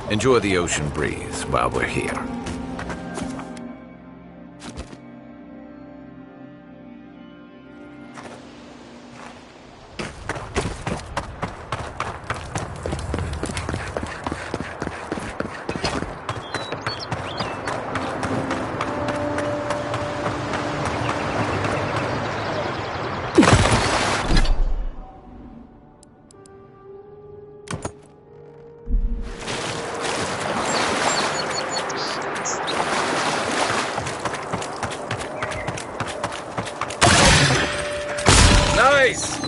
S1: Enjoy the ocean breeze while we're here.
S14: Nice!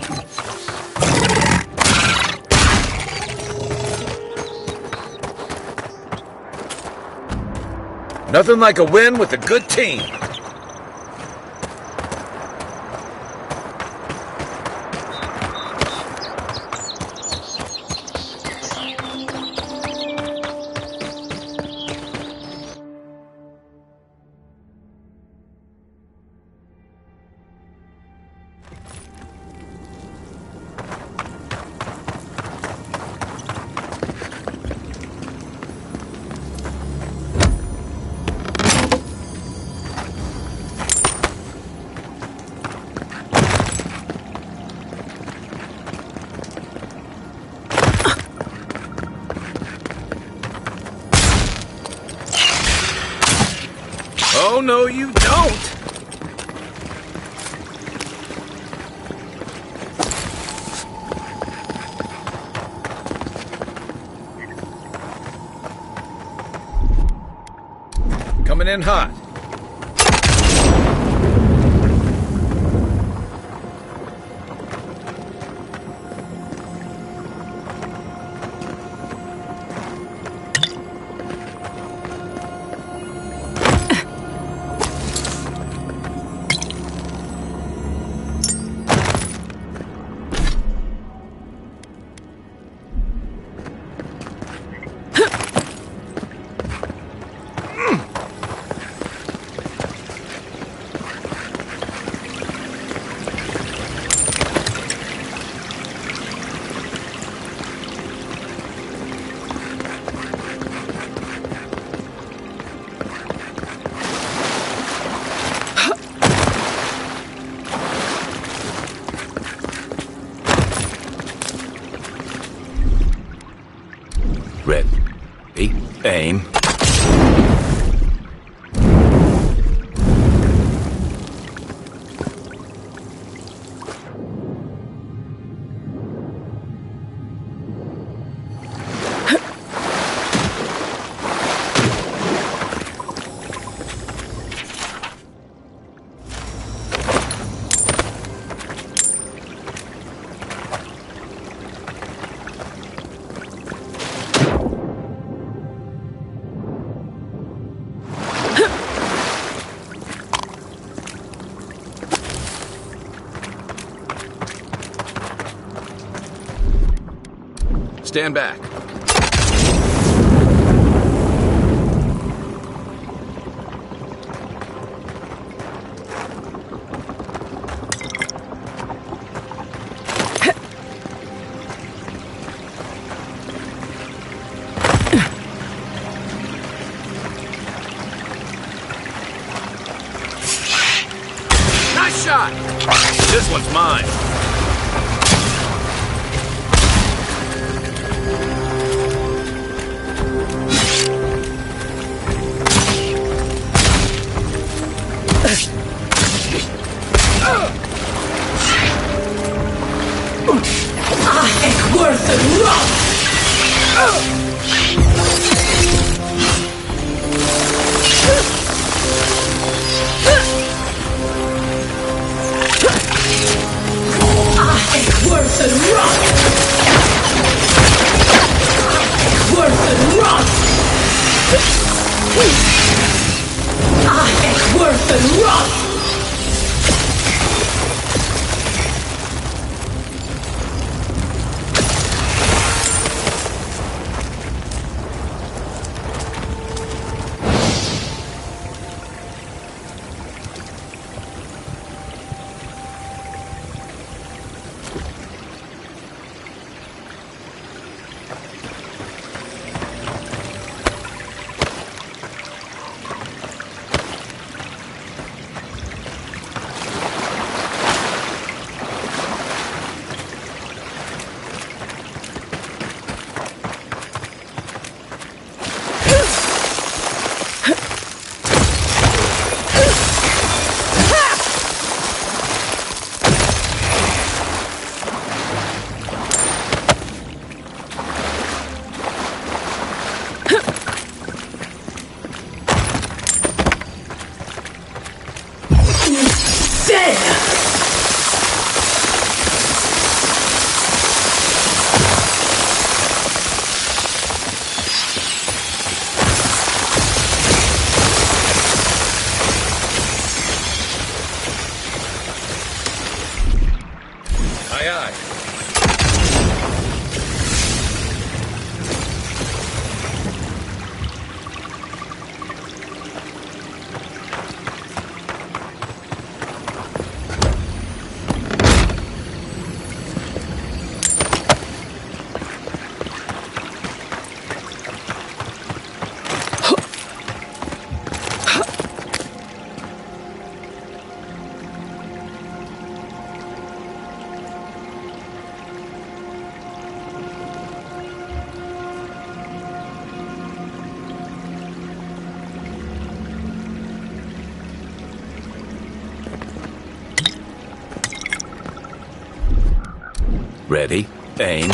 S1: Nothing like a win with a good team. Oh, no, you don't! Coming in hot. Ready. Aim. Stand back. Nice shot! This one's mine.
S14: Worth the rock! Worth the rock! Worth the rock! Worth the rock!
S1: Ready, aim.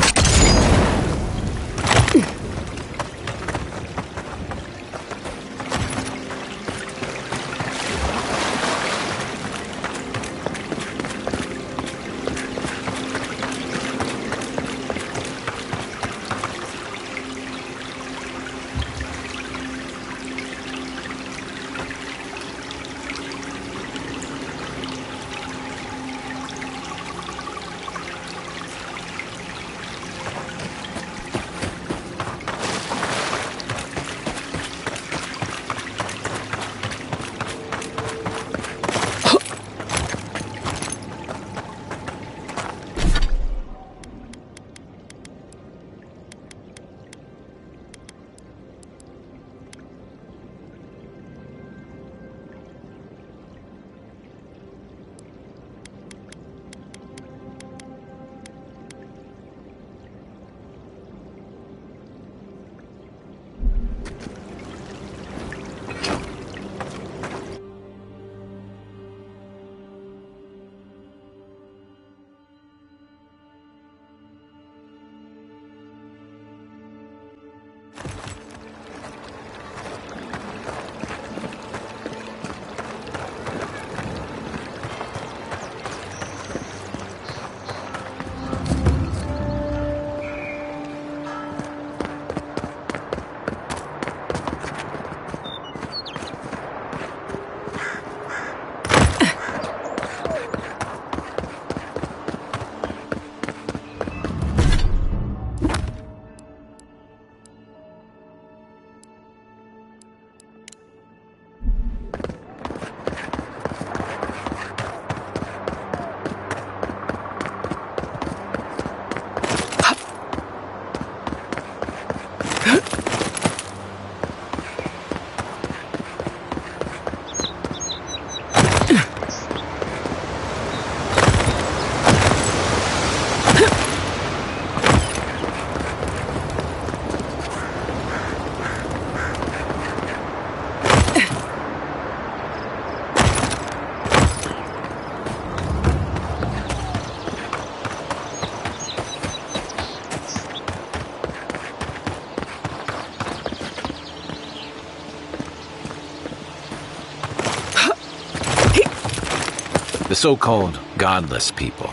S1: The so-called godless people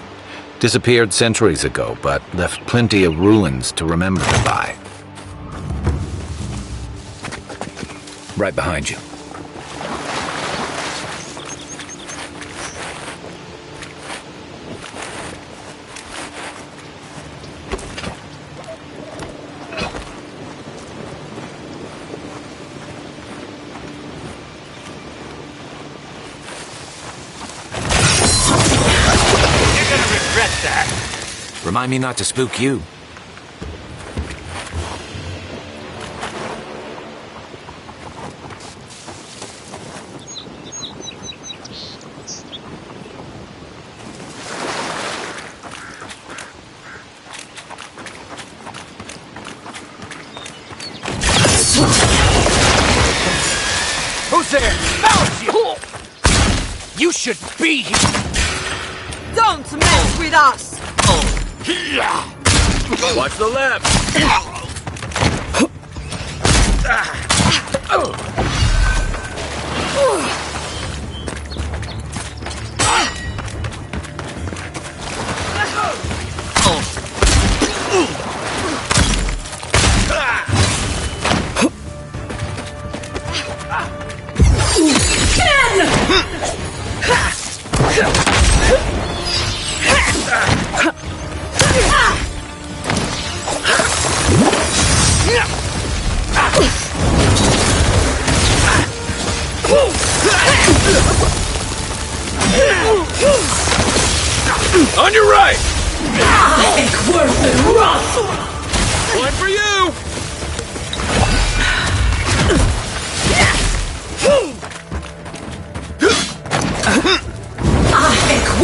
S1: disappeared centuries ago, but left plenty of ruins to remember them by. Right behind you. Remind me not to spook you.
S10: Who's there? Found you! You should be here!
S17: Don't mess with us!
S1: Watch the left!
S10: On your right!
S14: Worth and rough!
S10: One for you!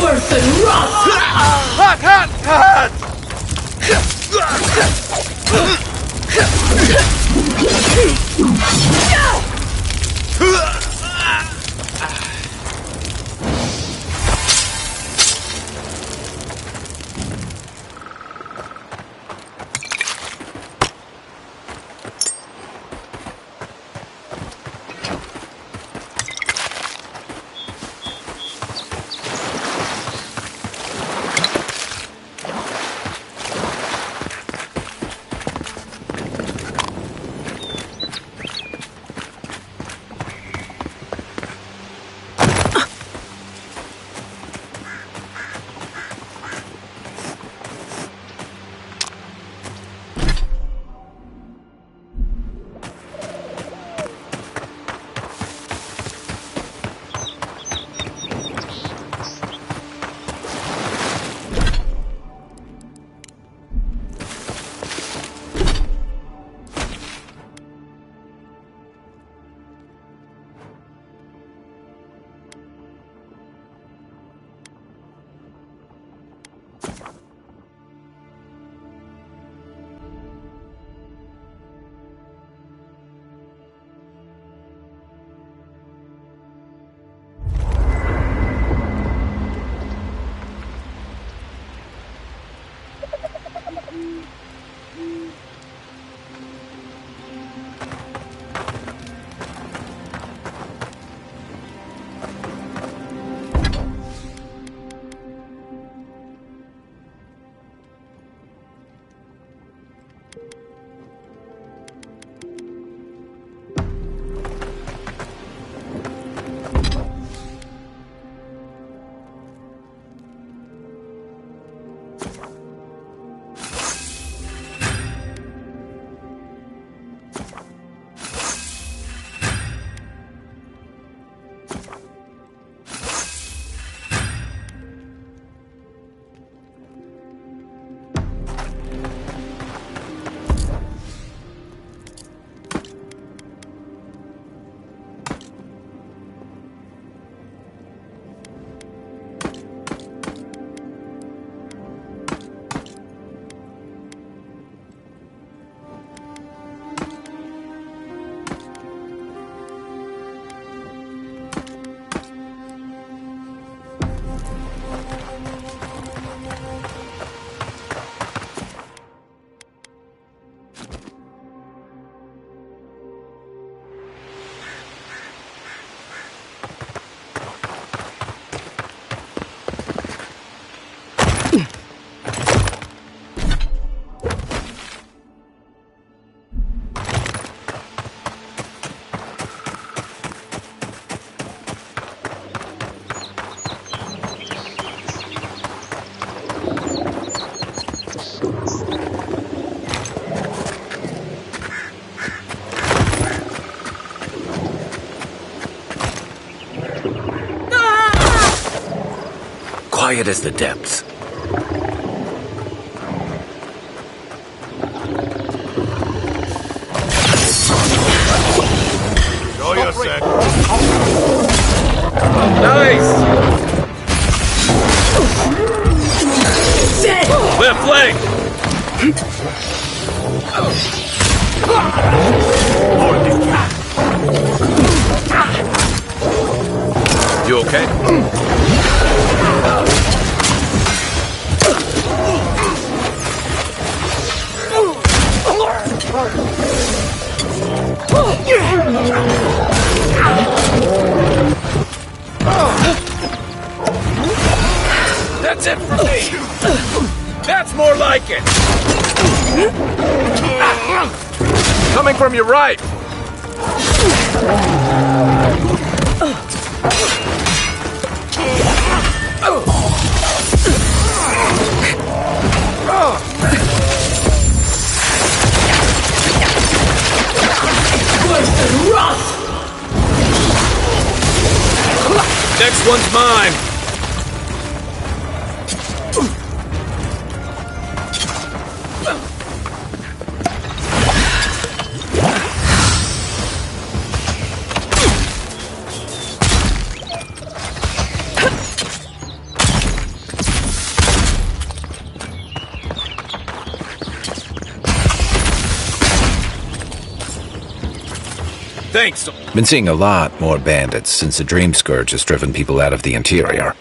S14: Worth and rough!
S10: Hot, hot, hot!
S1: quiet as the depths.
S9: Show yourself.
S1: Nice! Left leg! You okay?
S10: That's it for me! That's more like it!
S1: Coming from your right!
S10: Next one's mine! Thanks.
S1: Been seeing a lot more bandits since the Dream Scourge has driven people out of the interior.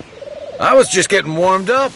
S10: I was just getting warmed up.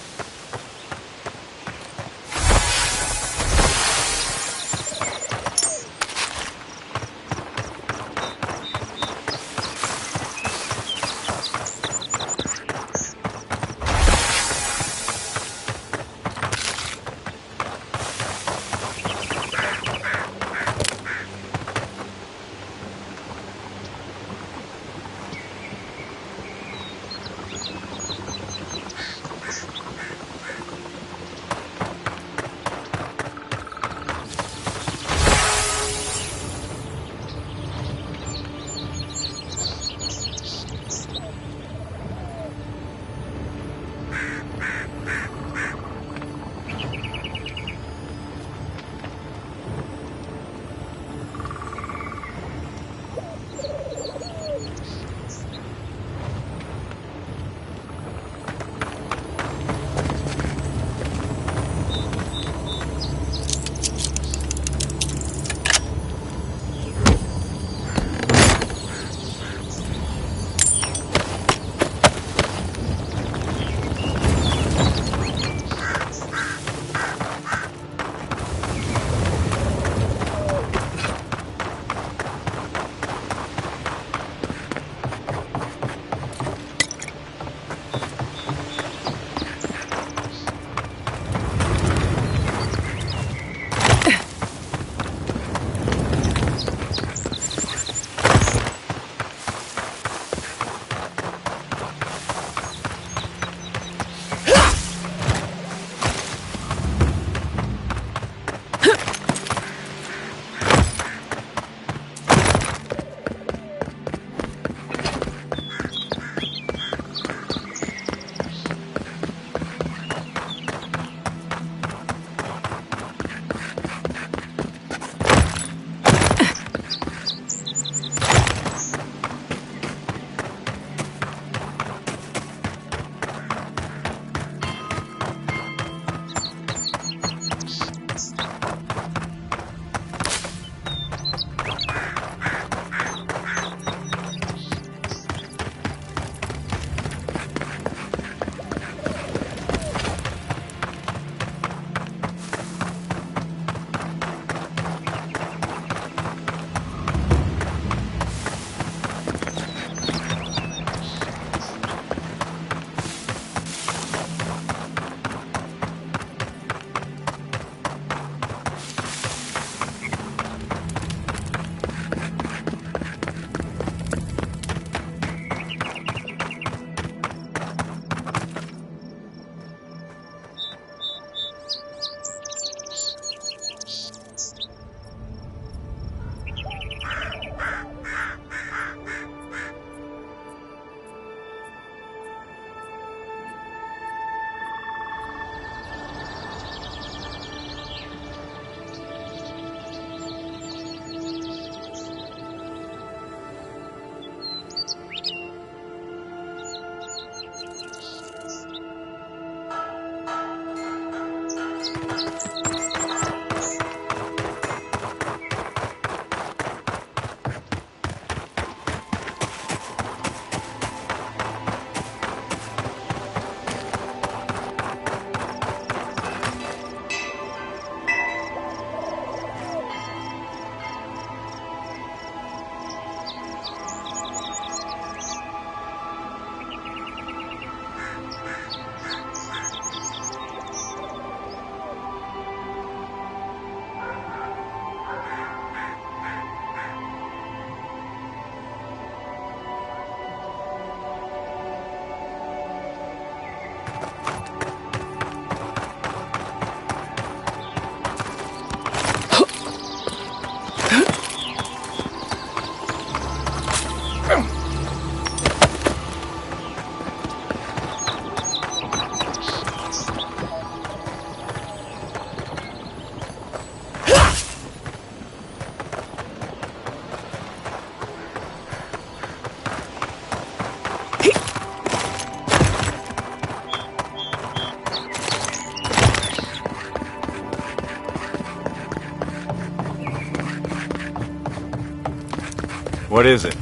S21: What is it?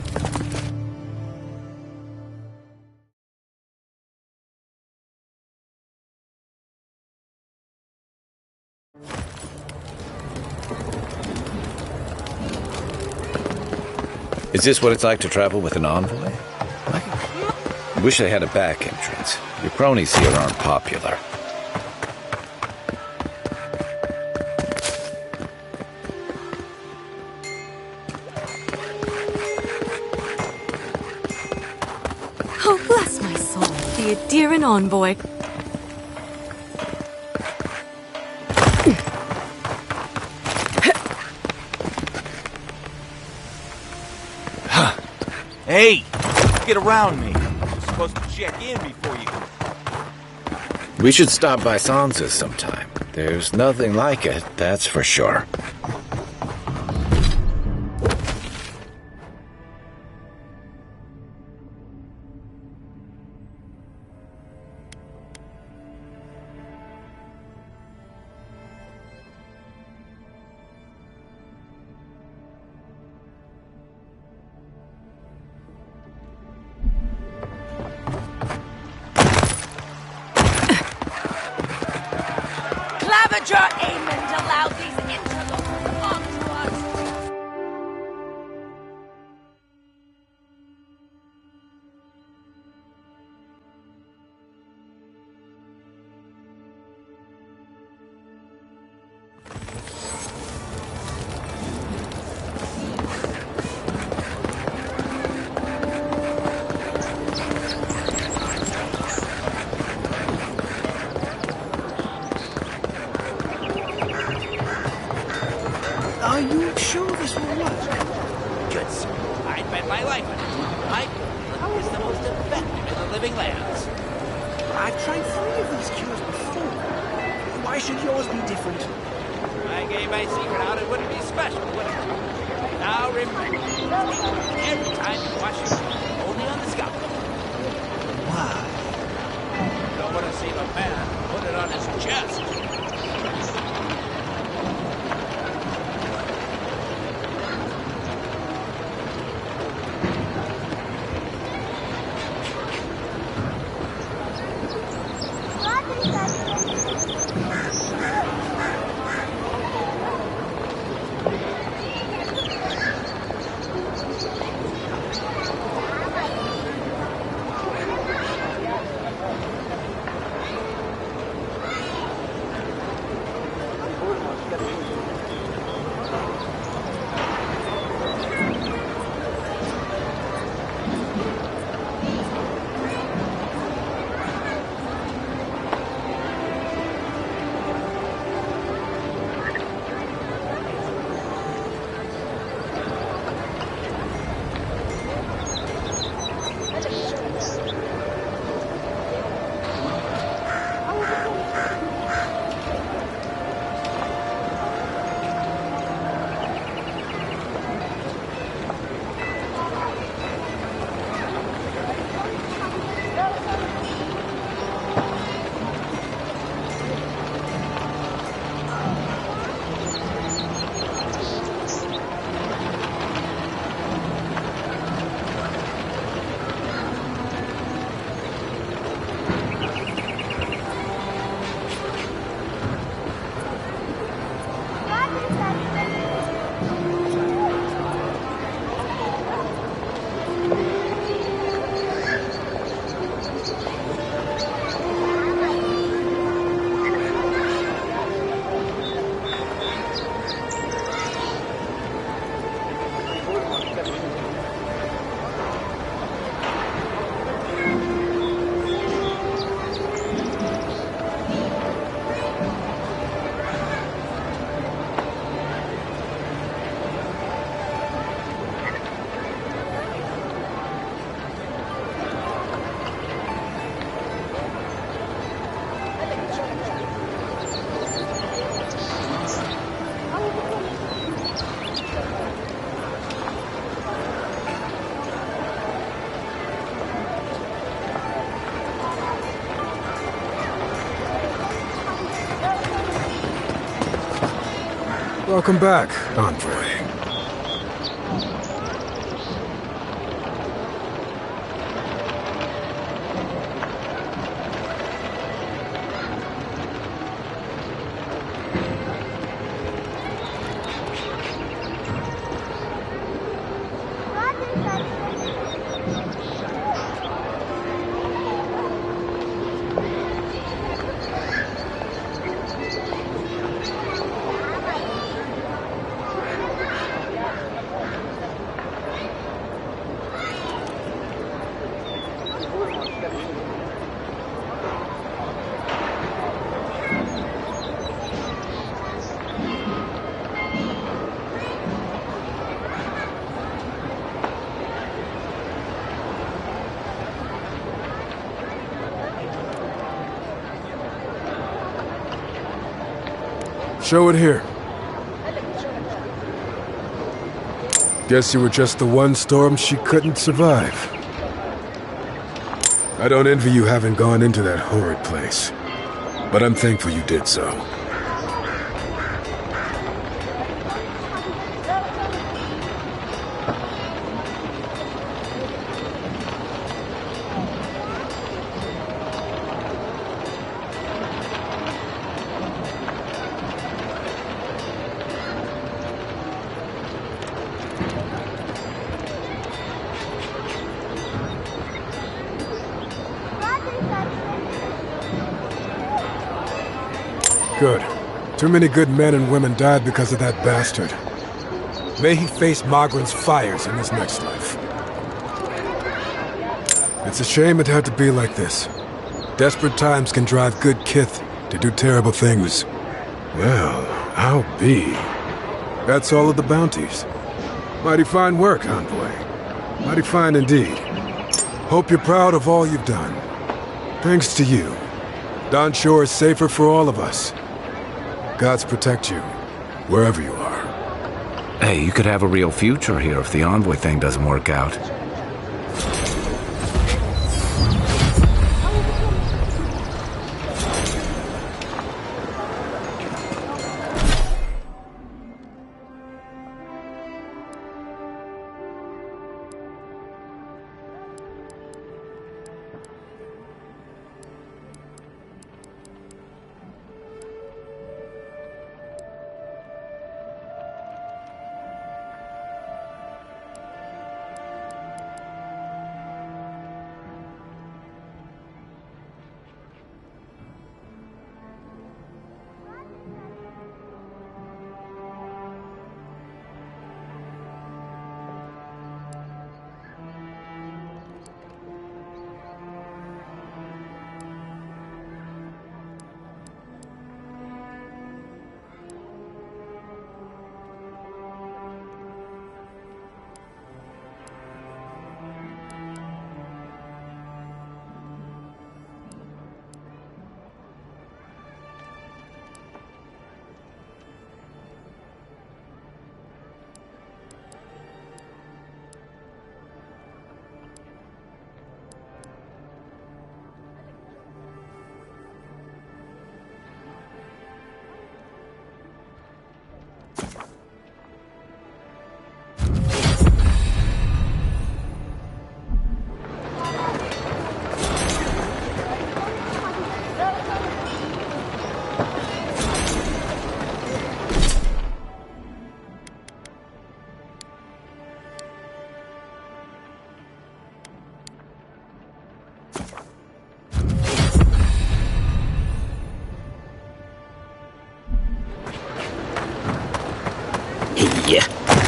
S1: Is this what it's like to travel with an envoy? I wish I had a back entrance. Your cronies here aren't popular.
S22: Oh, bless my soul, the Adherin envoy.
S10: Hey! Get around me. I'm supposed to check in before you...
S1: We should stop by Sansa's sometime. There's nothing like it, that's for sure.
S17: Clavager Aemond allowed these interlopers onto us.
S10: Are you sure this will work? Good, sir. I'd bet my life on it. My formula is the most effective in the living lands. I've tried 3 of these cures before. Why should yours be different? If I gave my secret out, it wouldn't be special, would it? Now remember, every time you wash your hands, only on the scalp. Why? You don't want to save a man, put it on his chest.
S9: Welcome back, Envoy. Show it here. Guess you were just the one storm she couldn't survive. I don't envy you having gone into that horrid place, but I'm thankful you did so. Good. Too many good men and women died because of that bastard. May he face Magran's fires in his next life. It's a shame it had to be like this. Desperate times can drive good kith to do terrible things. Well, I'll be. That's all of the bounties. Mighty fine work, Envoy. Mighty fine indeed. Hope you're proud of all you've done. Thanks to you, Don Shore is safer for all of us. Gods protect you, wherever you are.
S1: Hey, you could have a real future here if the Envoy thing doesn't work out.
S7: Yeah,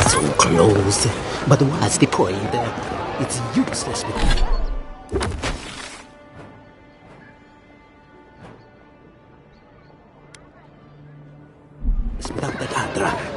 S7: so close. But what's the point? It's useless. Without the Adra.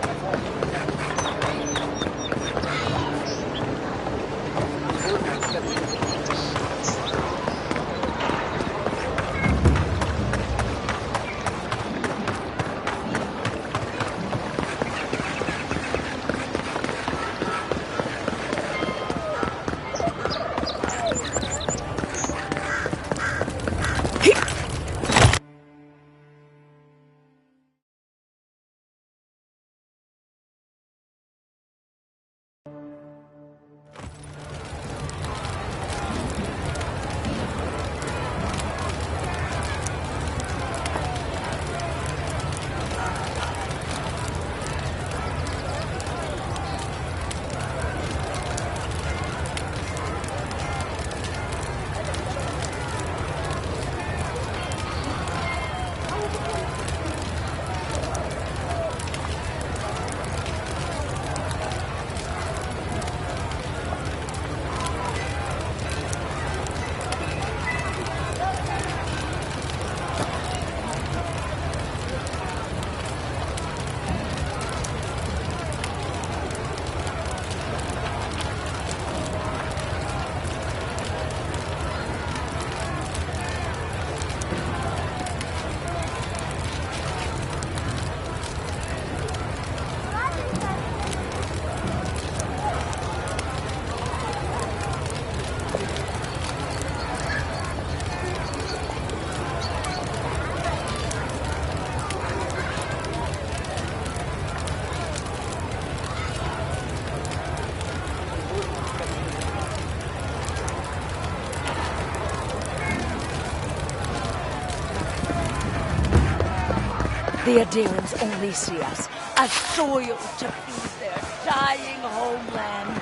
S14: The Adirans only see us as soil to feed their dying homeland.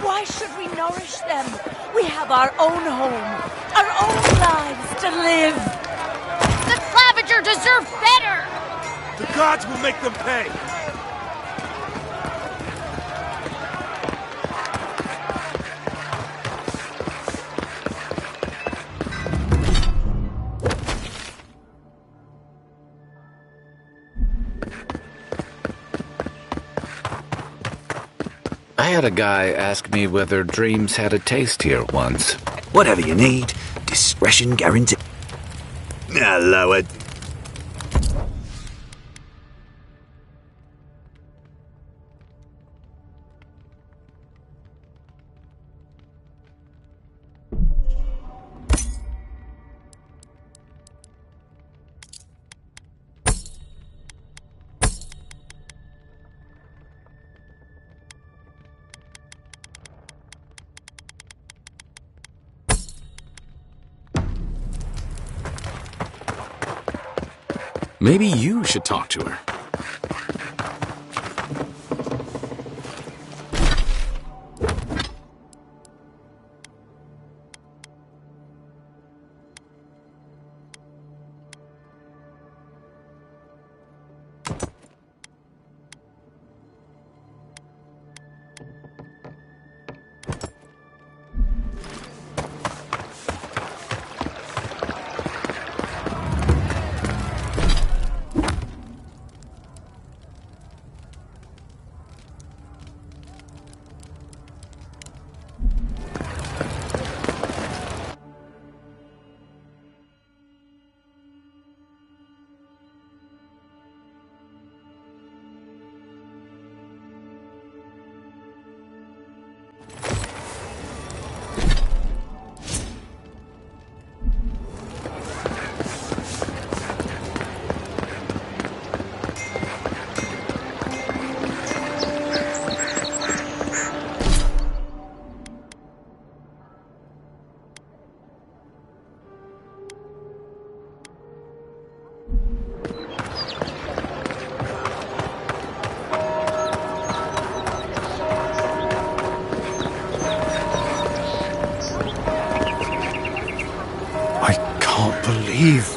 S14: Why should we nourish them? We have our own home, our own lives to live.
S17: The Clavager deserve better!
S9: The gods will make them pay!
S1: I had a guy ask me whether dreams had a taste here once.
S19: Whatever you need, discretion guaranteed. Hello, Ed.
S20: Maybe you should talk to her.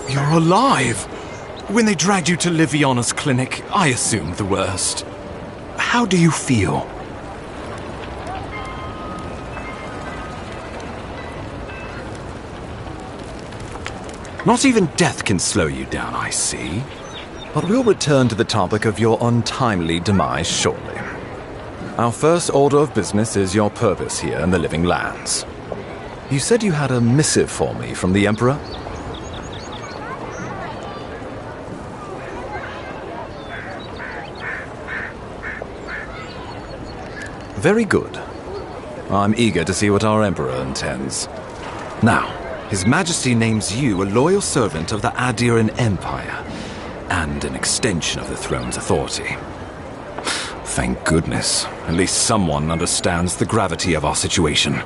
S20: You're alive! When they dragged you to Liviana's clinic, I assumed the worst. How do you feel? Not even death can slow you down, I see. But we'll return to the topic of your untimely demise shortly. Our first order of business is your purpose here in the Living Lands. You said you had a missive for me from the Emperor? Very good. I'm eager to see what our Emperor intends. Now, His Majesty names you a loyal servant of the Adiran Empire, and an extension of the throne's authority. Thank goodness. At least someone understands the gravity of our situation.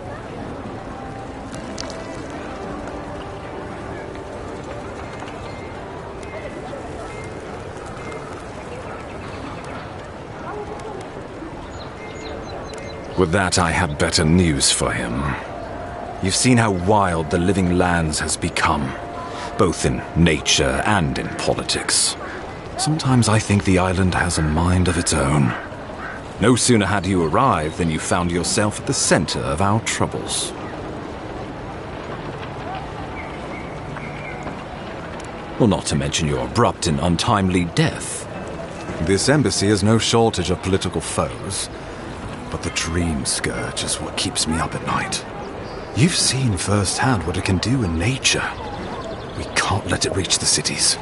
S20: With that, I have better news for him. You've seen how wild the Living Lands has become, both in nature and in politics. Sometimes I think the island has a mind of its own. No sooner had you arrived than you found yourself at the center of our troubles. Well, not to mention your abrupt and untimely death. This embassy has no shortage of political foes, but the dream scourge is what keeps me up at night. You've seen firsthand what it can do in nature. We can't let it reach the cities.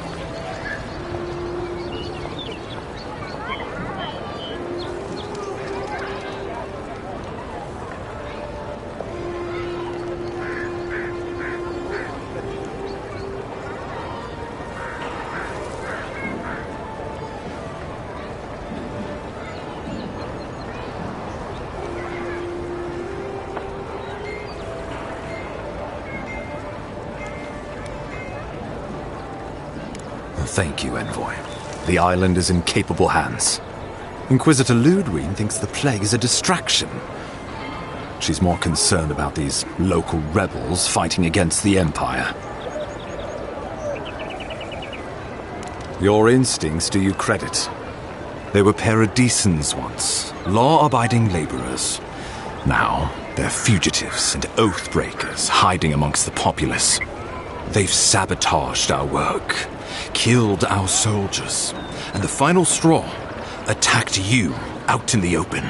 S20: Thank you, Envoy. The island is in capable hands. Inquisitor Ludwig thinks the plague is a distraction. She's more concerned about these local rebels fighting against the Empire. Your instincts do you credit. They were paradisans once, law-abiding laborers. Now, they're fugitives and oath-breakers hiding amongst the populace. They've sabotaged our work, killed our soldiers, and the final straw, attacked you out in the open.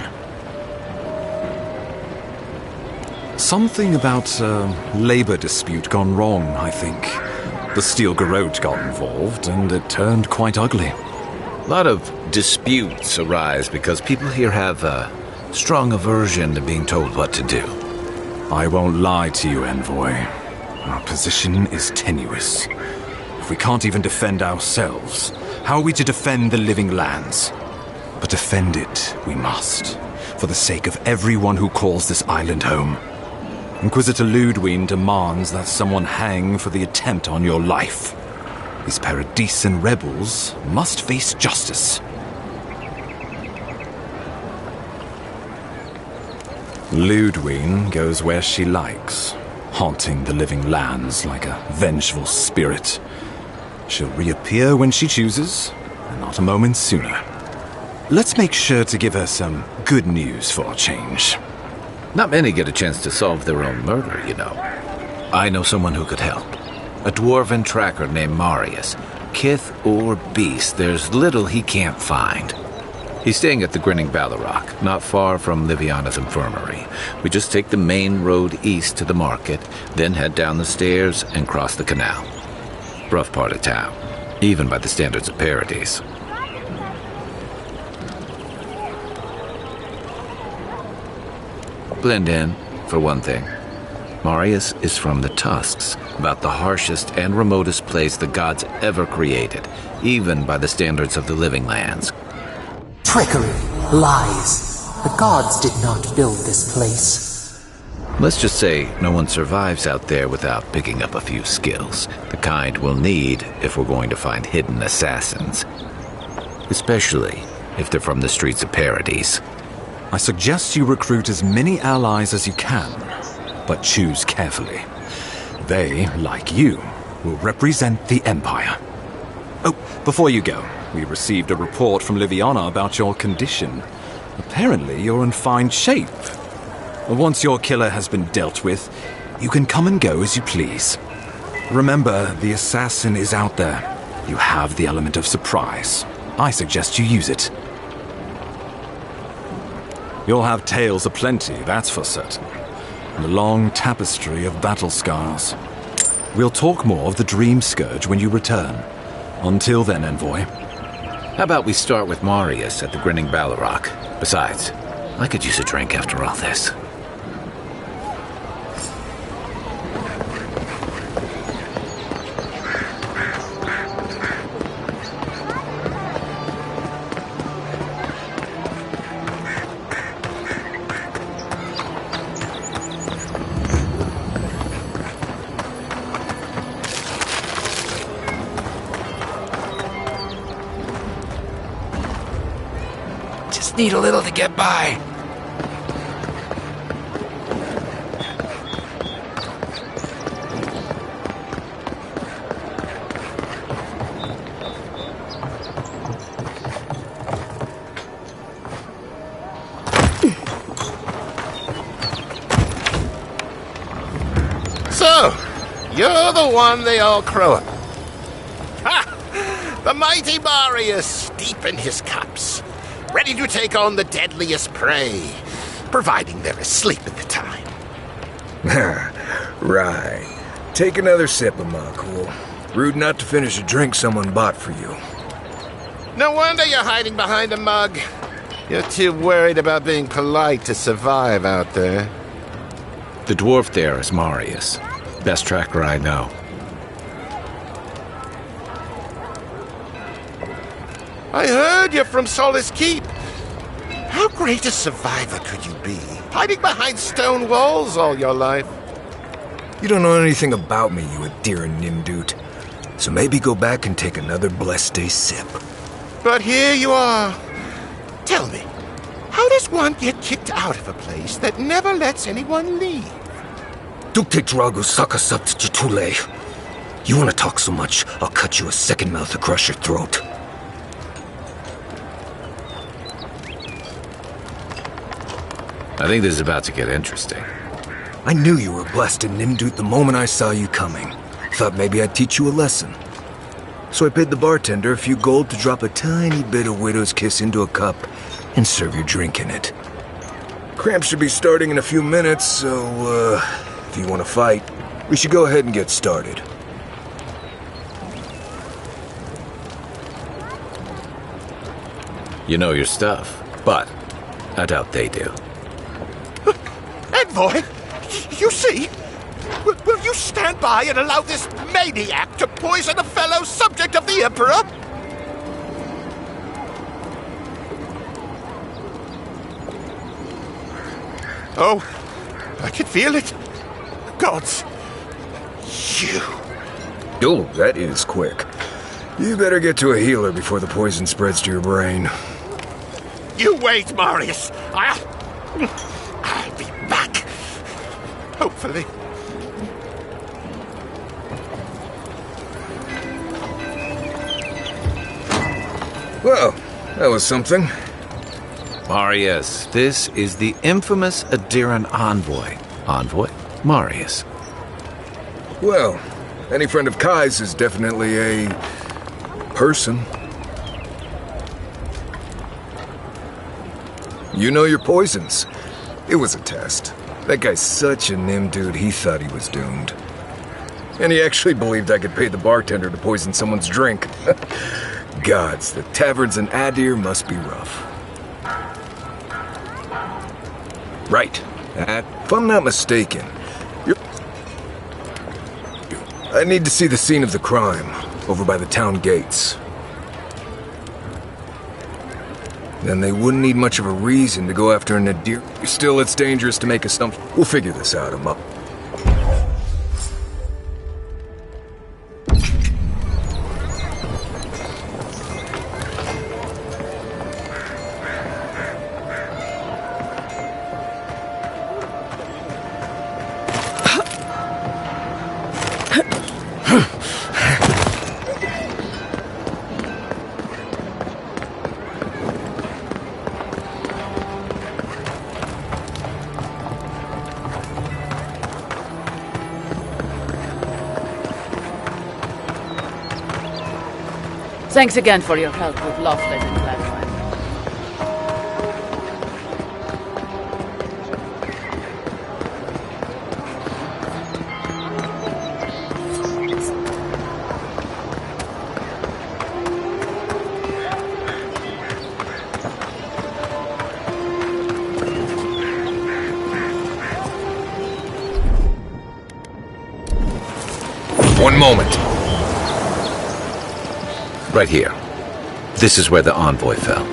S20: Something about a labor dispute gone wrong, I think. The Steel Garrote got involved, and it turned quite ugly.
S1: A lot of disputes arise because people here have a strong aversion to being told what to do.
S20: I won't lie to you, Envoy. Our position is tenuous. If we can't even defend ourselves, how are we to defend the living lands? But defend it we must, for the sake of everyone who calls this island home. Inquisitor Ludwig demands that someone hang for the attempt on your life. These Paradisan rebels must face justice. Ludwig goes where she likes, haunting the living lands like a vengeful spirit. She'll reappear when she chooses, and not a moment sooner. Let's make sure to give her some good news for a change.
S1: Not many get a chance to solve their own murder, you know. I know someone who could help. A dwarven tracker named Marius. Kith or beast, there's little he can't find. He's staying at the Grinning Ballarrock, not far from Liviana's infirmary. We just take the main road east to the market, then head down the stairs and cross the canal. Rough part of town, even by the standards of Paradise. Blend in, for one thing. Marius is from the Tusks, about the harshest and remotest place the gods ever created, even by the standards of the living lands.
S7: Trickery, lies. The gods did not build this place.
S1: Let's just say no one survives out there without picking up a few skills, the kind we'll need if we're going to find hidden assassins. Especially if they're from the streets of Paradise.
S20: I suggest you recruit as many allies as you can, but choose carefully. They, like you, will represent the Empire. Oh, before you go, we received a report from Liviana about your condition. Apparently, you're in fine shape. Once your killer has been dealt with, you can come and go as you please. Remember, the assassin is out there. You have the element of surprise. I suggest you use it. You'll have tales aplenty, that's for certain. And a long tapestry of battle scars. We'll talk more of the Dream Scourge when you return. Until then, Envoy.
S1: How about we start with Marius at the Grinning Ballarrock? Besides, I could use a drink after all this.
S10: Need a little to get by.
S2: So, you're the one they all crow at. Ha! The mighty Marius, deep in his cups. Ready to take on the deadliest prey, providing they're asleep at the time.
S21: Right. Take another sip of my cool. Rude not to finish a drink someone bought for you.
S2: No wonder you're hiding behind a mug. You're too worried about being polite to survive out there.
S1: The dwarf there is Marius. Best tracker I know.
S2: I heard you're from Solace Keep. How great a survivor could you be, hiding behind stone walls all your life?
S21: You don't know anything about me, you Adira Nimdut. So maybe go back and take another blessed day sip.
S2: But here you are. Tell me, how does one get kicked out of a place that never lets anyone leave?
S21: Dukte Drago Sakasat Jitule. You want to talk so much, I'll cut you a second mouth across your throat.
S1: I think this is about to get interesting.
S21: I knew you were blessed in Nimdut the moment I saw you coming. Thought maybe I'd teach you a lesson. So I paid the bartender a few gold to drop a tiny bit of Widow's Kiss into a cup and serve your drink in it. Cramp should be starting in a few minutes, so, if you want to fight, we should go ahead and get started.
S1: You know your stuff, but I doubt they do.
S2: Envoy, you see? Will you stand by and allow this maniac to poison a fellow subject of the Emperor? Oh, I can feel it. Gods, you.
S21: Oh, that is quick. You better get to a healer before the poison spreads to your brain.
S2: You wait, Marius. I'll be back. Hopefully.
S21: Well, that was something.
S1: Marius, this is the infamous Adiran envoy. Envoy? Marius.
S21: Well, any friend of Kai's is definitely a person. You know your poisons. It was a test. That guy's such a nim dude, he thought he was doomed. And he actually believed I could pay the bartender to poison someone's drink. Gods, the taverns in Adir must be rough. Right. If I'm not mistaken, I need to see the scene of the crime, over by the town gates. Then they wouldn't need much of a reason to go after an Adir. Still, it's dangerous to make assumptions. We'll figure this out, Emma.
S4: Thanks again for your help with Lofted and Gladwine.
S21: One moment.
S1: Right here. This is where the envoy fell.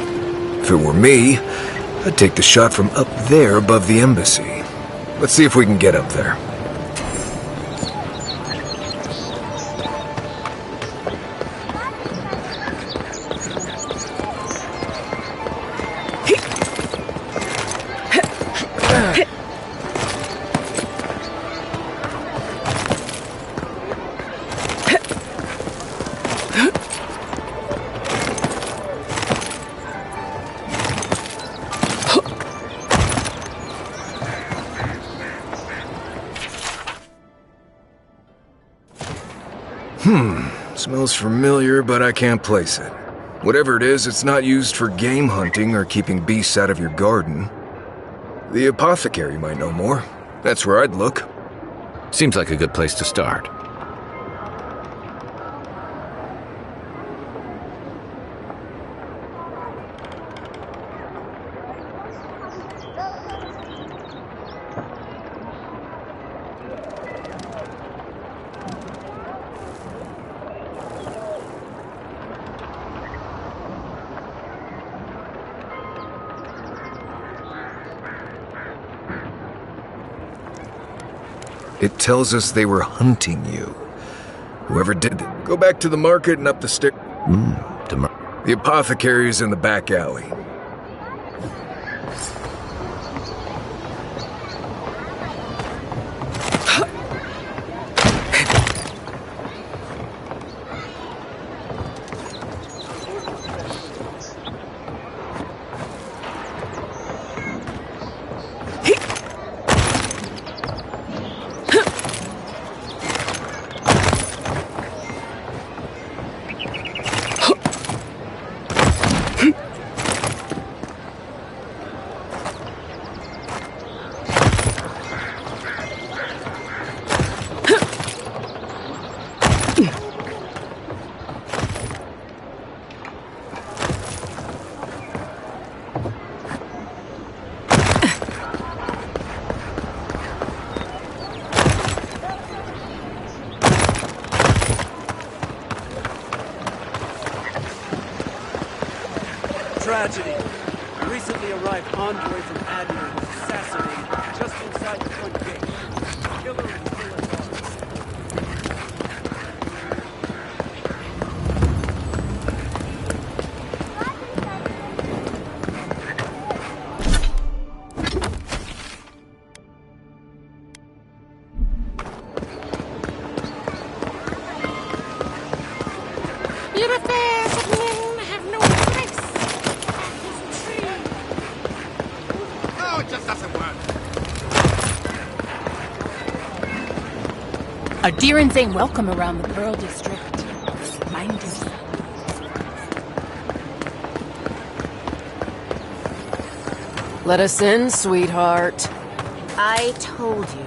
S21: If it were me, I'd take the shot from up there above the embassy. Let's see if we can get up there. Smells familiar, but I can't place it. Whatever it is, it's not used for game hunting or keeping beasts out of your garden. The apothecary might know more. That's where I'd look.
S1: Seems like a good place to start.
S21: It tells us they were hunting you. Whoever did it. Go back to the market and up the stair. The apothecary is in the back alley.
S10: Tragedy. Recently arrived envoy from Admiral was assassinated just inside the front gate. Killer and still at large.
S17: Your affairs of men have no place.
S2: No, it just doesn't work.
S4: Adherents ain't welcome around the Pearl District. Mind yourself.
S18: Let us in, sweetheart.
S16: I told you.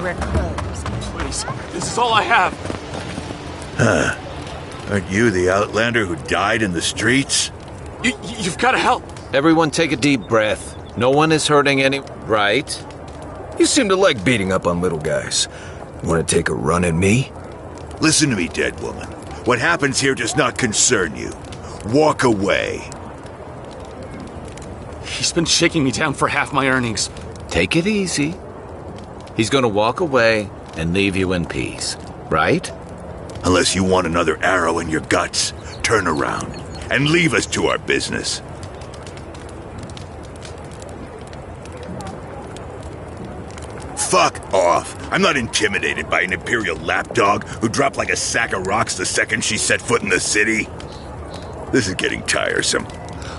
S16: We're closed.
S5: Please, this is all I have.
S13: Huh. Aren't you the outlander who died in the streets?
S5: You've got to help.
S1: Everyone take a deep breath. No one is hurting any... Right?
S21: You seem to like beating up on little guys. Want to take a run at me?
S13: Listen to me, dead woman. What happens here does not concern you. Walk away.
S5: He's been shaking me down for half my earnings.
S1: Take it easy. He's gonna walk away and leave you in peace, right?
S13: Unless you want another arrow in your guts, turn around and leave us to our business. Fuck off. I'm not intimidated by an Imperial lapdog who dropped like a sack of rocks the second she set foot in the city. This is getting tiresome.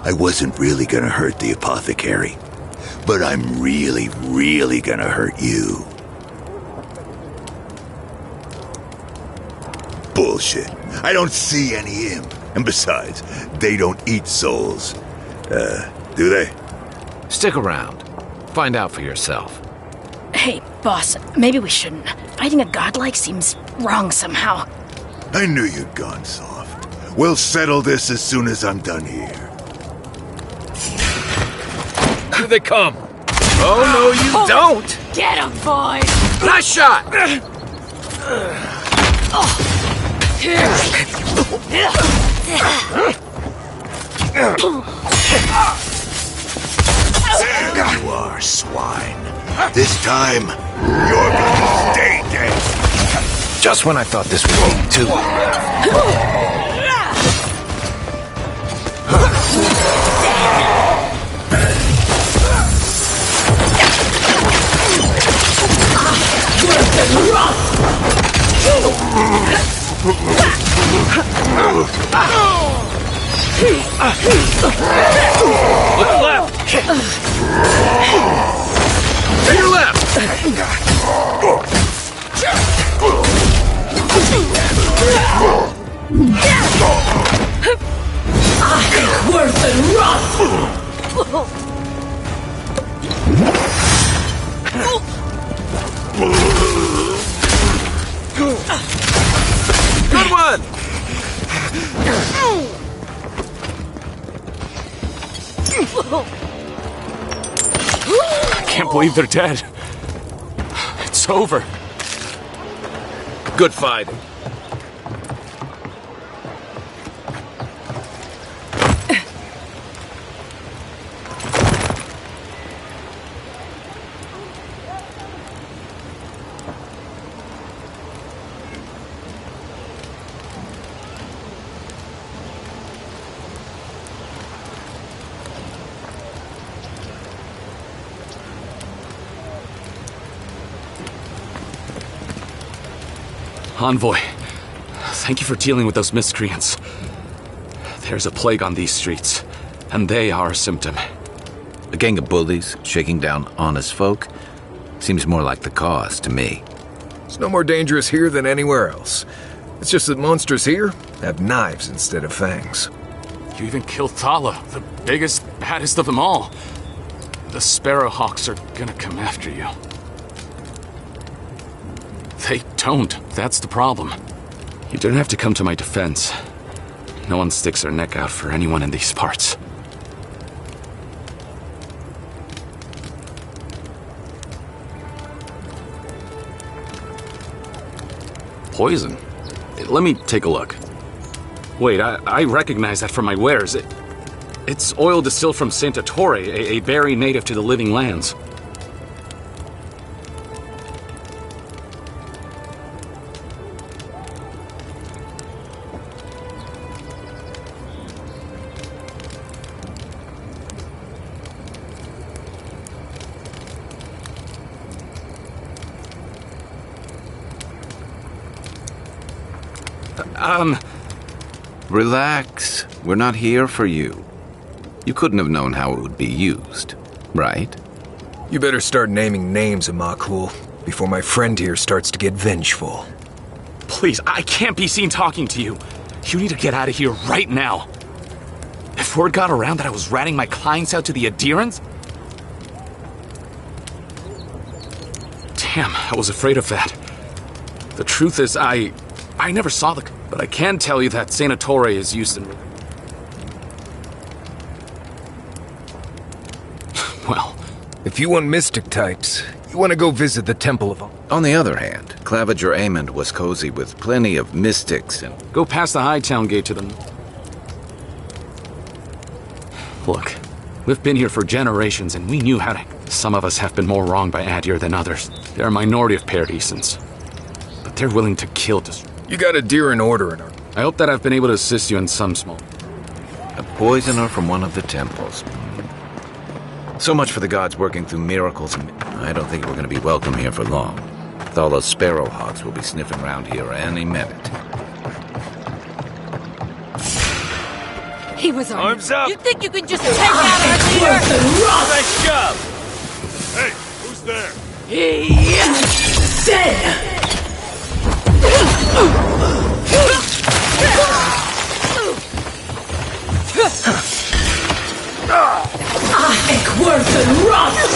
S13: I wasn't really gonna hurt the apothecary, but I'm really, really gonna hurt you. Bullshit. I don't see any imp. And besides, they don't eat souls. Do they?
S1: Stick around. Find out for yourself.
S23: Hey, boss, maybe we shouldn't. Fighting a godlike seems wrong somehow.
S13: I knew you'd gone soft. We'll settle this as soon as I'm done here.
S1: Here they come. Oh, no, you don't.
S23: Get him, boy!
S1: Last shot!
S13: There you are, swine. This time, you're gonna stay dead.
S1: Just when I thought this would be too... Look left! To your left!
S17: Worse than rough!
S1: Good one!
S5: I can't believe they're dead. It's over.
S1: Good fighting.
S5: Envoy, thank you for dealing with those miscreants. There's a plague on these streets, and they are a symptom.
S1: A gang of bullies shaking down honest folk seems more like the cause to me.
S21: It's no more dangerous here than anywhere else. It's just that monsters here have knives instead of fangs.
S5: You even killed Thala, the biggest, baddest of them all. The Sparrowhawks are gonna come after you. They don't. That's the problem. You don't have to come to my defense. No one sticks their neck out for anyone in these parts. Poison? Let me take a look. Wait, I recognize that from my wares. It's oil distilled from Santa Torre, a berry native to the Living Lands.
S1: Relax. We're not here for you. You couldn't have known how it would be used, right?
S21: You better start naming names, Amakul, before my friend here starts to get vengeful.
S5: Please, I can't be seen talking to you. You need to get out of here right now. If word got around that I was ratting my clients out to the adherents... Damn, I was afraid of that. The truth is, I never saw the... But I can tell you that Santa Torre is used in... Well...
S21: If you want mystic types, you want to go visit the Temple of...
S1: On the other hand, Claviger Amond was cozy with plenty of mystics and...
S5: Go past the Hightown gate to them. Look, we've been here for generations and we knew how to... Some of us have been more wronged by Adir than others. They're a minority of Paradisans. But they're willing to kill...
S21: You got a deer in order in her.
S5: I hope that I've been able to assist you in some small...
S1: A poisoner from one of the temples. So much for the gods working through miracles. I don't think we're going to be welcome here for long. Thala's Sparrowhawks will be sniffing around here any minute.
S14: He was on.
S10: Arms up!
S14: You think you can just take out our leader?
S10: Nice job! Hey, who's there?
S14: Dead! Ik word verrast!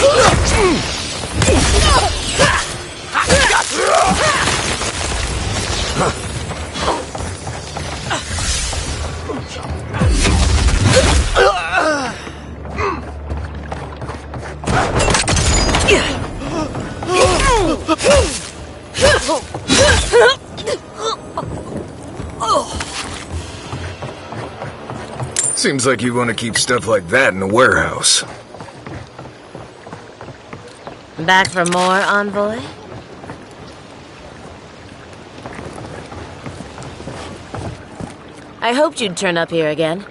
S21: Seems like you want to keep stuff like that in the warehouse.
S3: Back for more, Envoy? I hoped you'd turn up here again.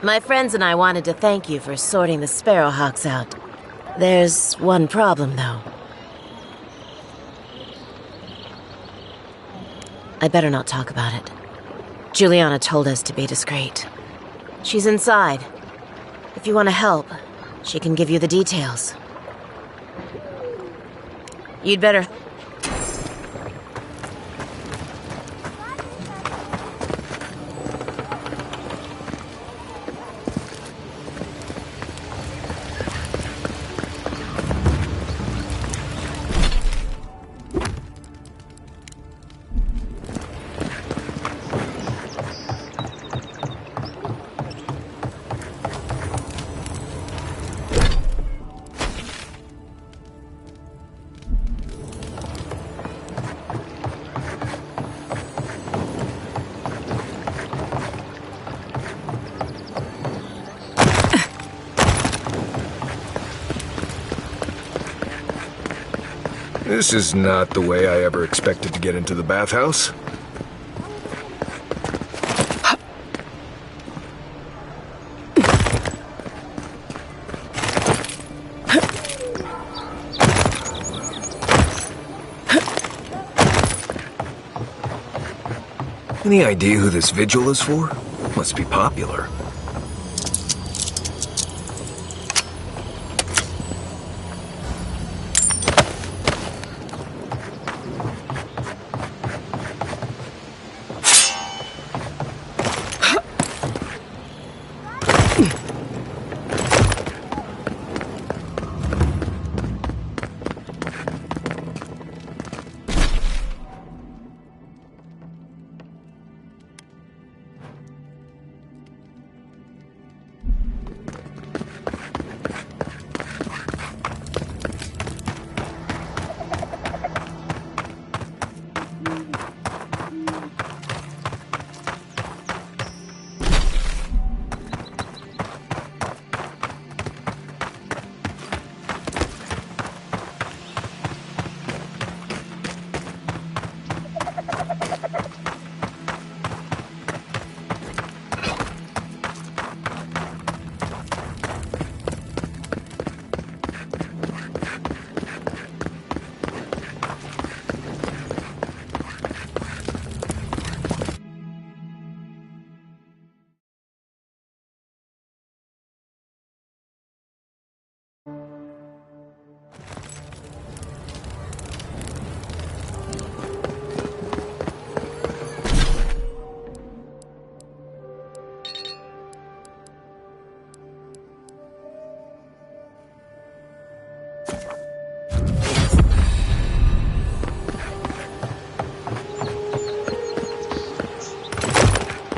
S3: My friends and I wanted to thank you for sorting the Sparrowhawks out. There's one problem, though. I better not talk about it. Juliana told us to be discreet. She's inside. If you want to help, she can give you the details. You'd better...
S21: This is not the way I ever expected to get into the bathhouse. Any idea who this vigil is for? Must be popular.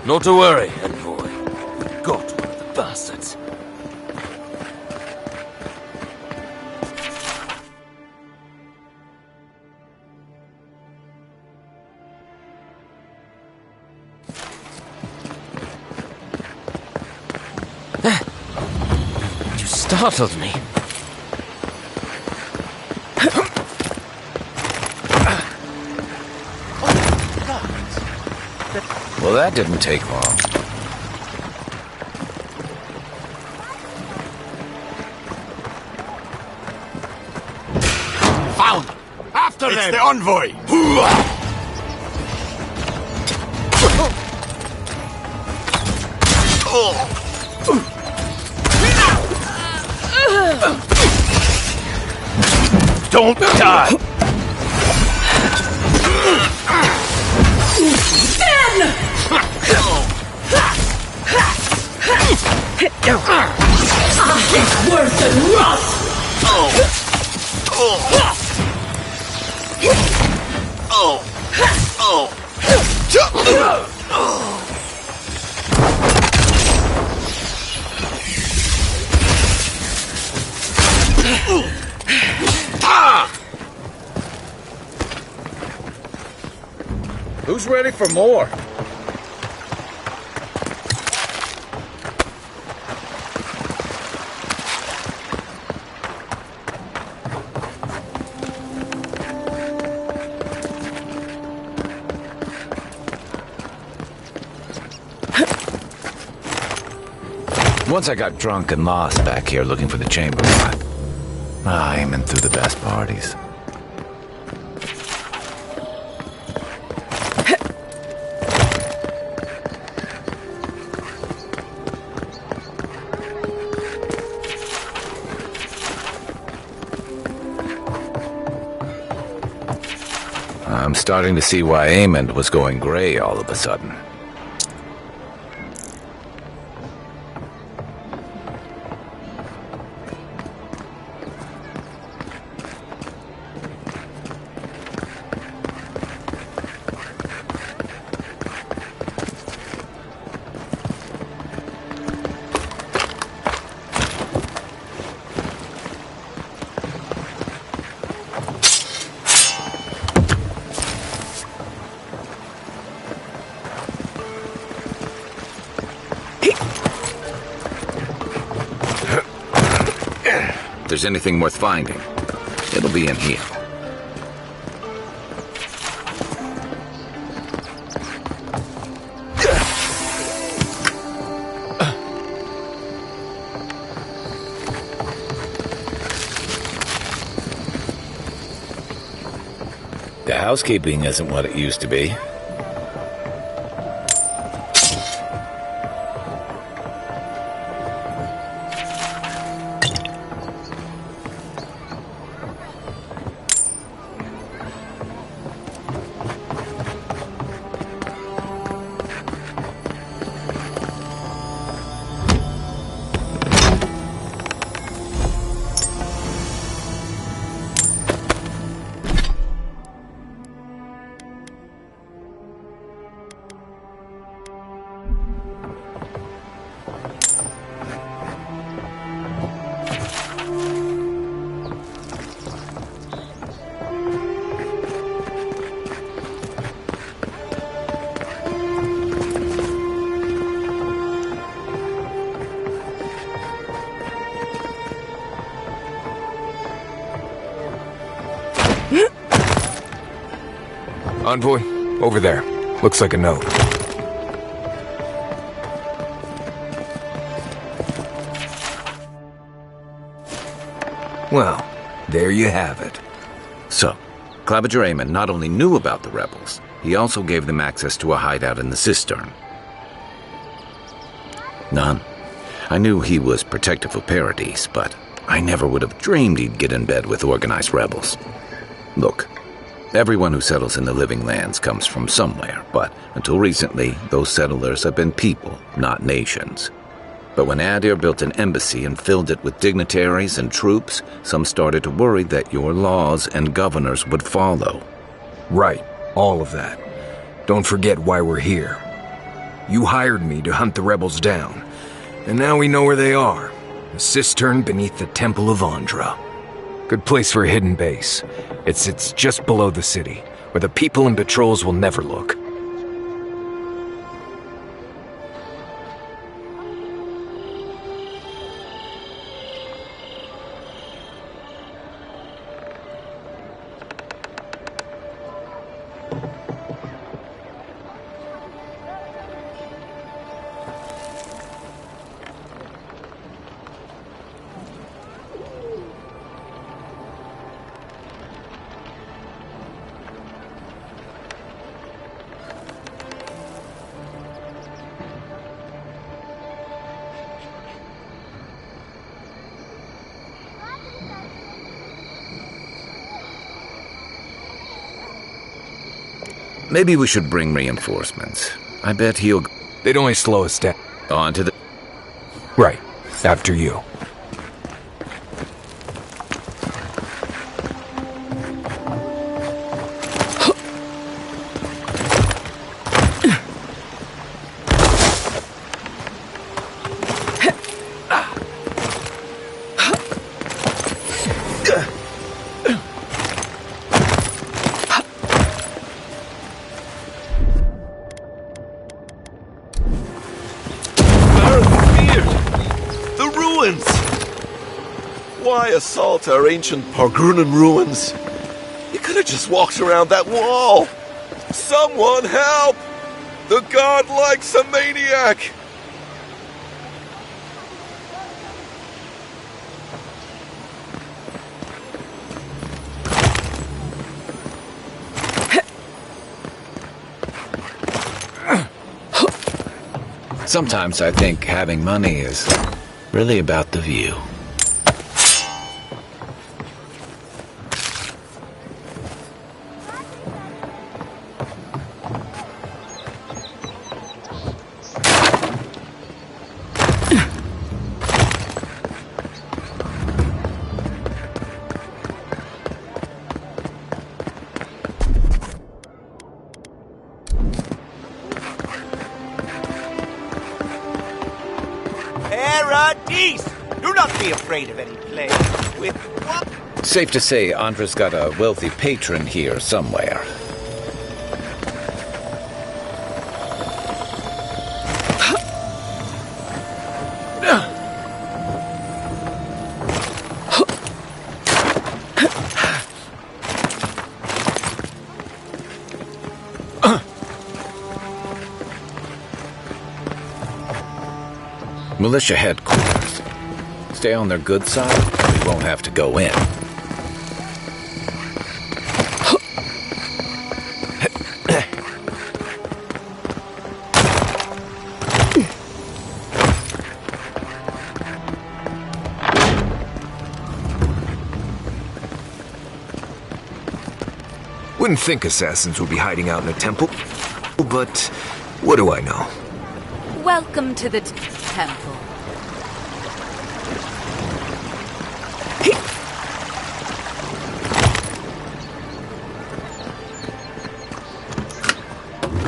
S10: Not to worry, envoy. Got one of the bastards. You startled me.
S1: Well, that didn't take long.
S13: Found! After them! It's the envoy!
S10: Don't die!
S17: It's worse than rust!
S1: Who's ready for more? Once I got drunk and lost back here looking for the chamber pot. Aiming through the best parties. I'm starting to see why Avuoed was going gray all of a sudden. If there's anything worth finding, it'll be in here. The housekeeping isn't what it used to be.
S21: Envoy, over there. Looks like a note. Well, there you have it.
S1: So, Claviger Amon not only knew about the rebels, he also gave them access to a hideout in the cistern. None. I knew he was protective of Paradise, but I never would have dreamed he'd get in bed with organized rebels. Look, everyone who settles in the Living Lands comes from somewhere, but until recently, those settlers have been people, not nations. But when Adir built an embassy and filled it with dignitaries and troops, some started to worry that your laws and governors would follow.
S21: Right, all of that. Don't forget why we're here. You hired me to hunt the rebels down, and now we know where they are. A cistern beneath the Temple of Andra. Good place for a hidden base. It sits just below the city, where the people and patrols will never look.
S1: Maybe we should bring reinforcements. I bet he'll...
S21: They'd only slow us down.
S1: On to the...
S21: Right. After you.
S2: Why assault our ancient Pargrunan ruins? You could have just walked around that wall. Someone help! The god likes a maniac!
S1: Sometimes I think having money is really about the view.
S10: Paradise! Do not be afraid of any plague. With what?
S1: Safe to say Andra's got a wealthy patron here somewhere. Militia headquarters. Stay on their good side, we won't have to go in.
S21: Wouldn't think assassins would be hiding out in a temple, but what do I know?
S17: Welcome to the temple.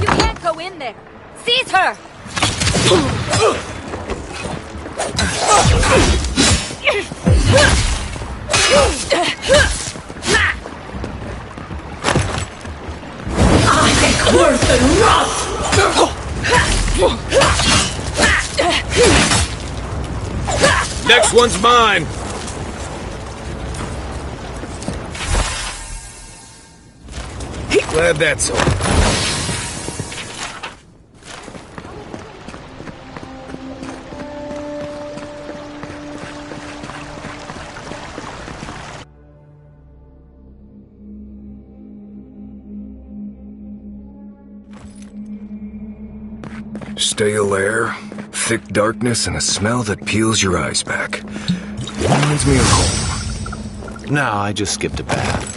S17: You can't go in there. Seize her!
S10: I get worse than rust!
S21: Next one's mine! Glad that's all. Stale air, thick darkness, and a smell that peels your eyes back. Reminds me of home.
S1: No, I just skipped a bath.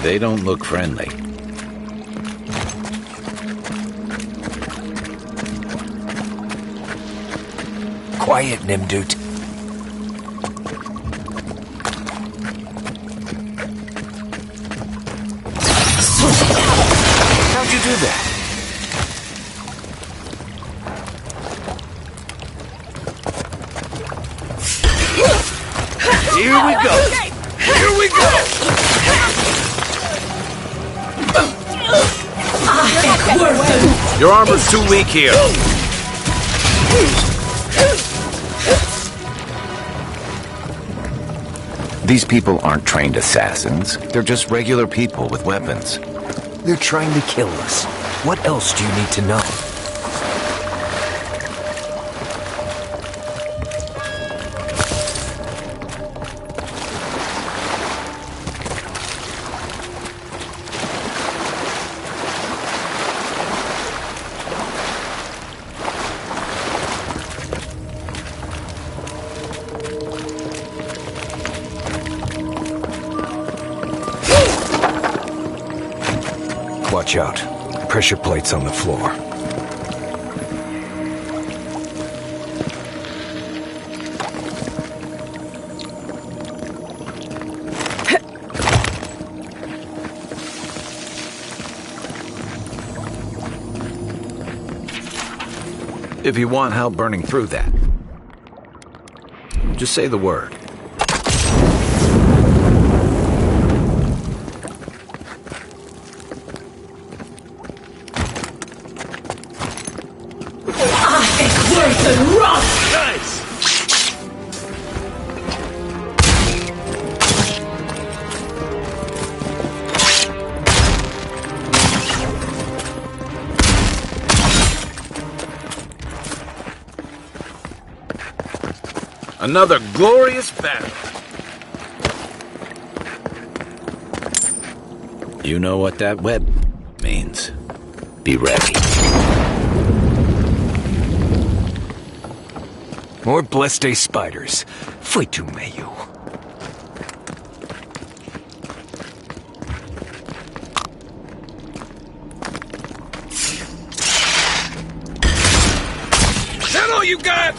S1: They don't look friendly.
S21: Quiet, Nimdut.
S1: How'd you do that?
S21: Here we go! Here we go!
S1: Your armor's too weak here. These people aren't trained assassins. They're just regular people with weapons.
S21: They're trying to kill us. What else do you need to know? Watch out. Pressure plates on the floor.
S1: If you want help burning through that, just say the word. Another glorious battle. You know what that web means. Be ready.
S21: More blessed spiders. Foi tu meio.
S2: Is that all you got?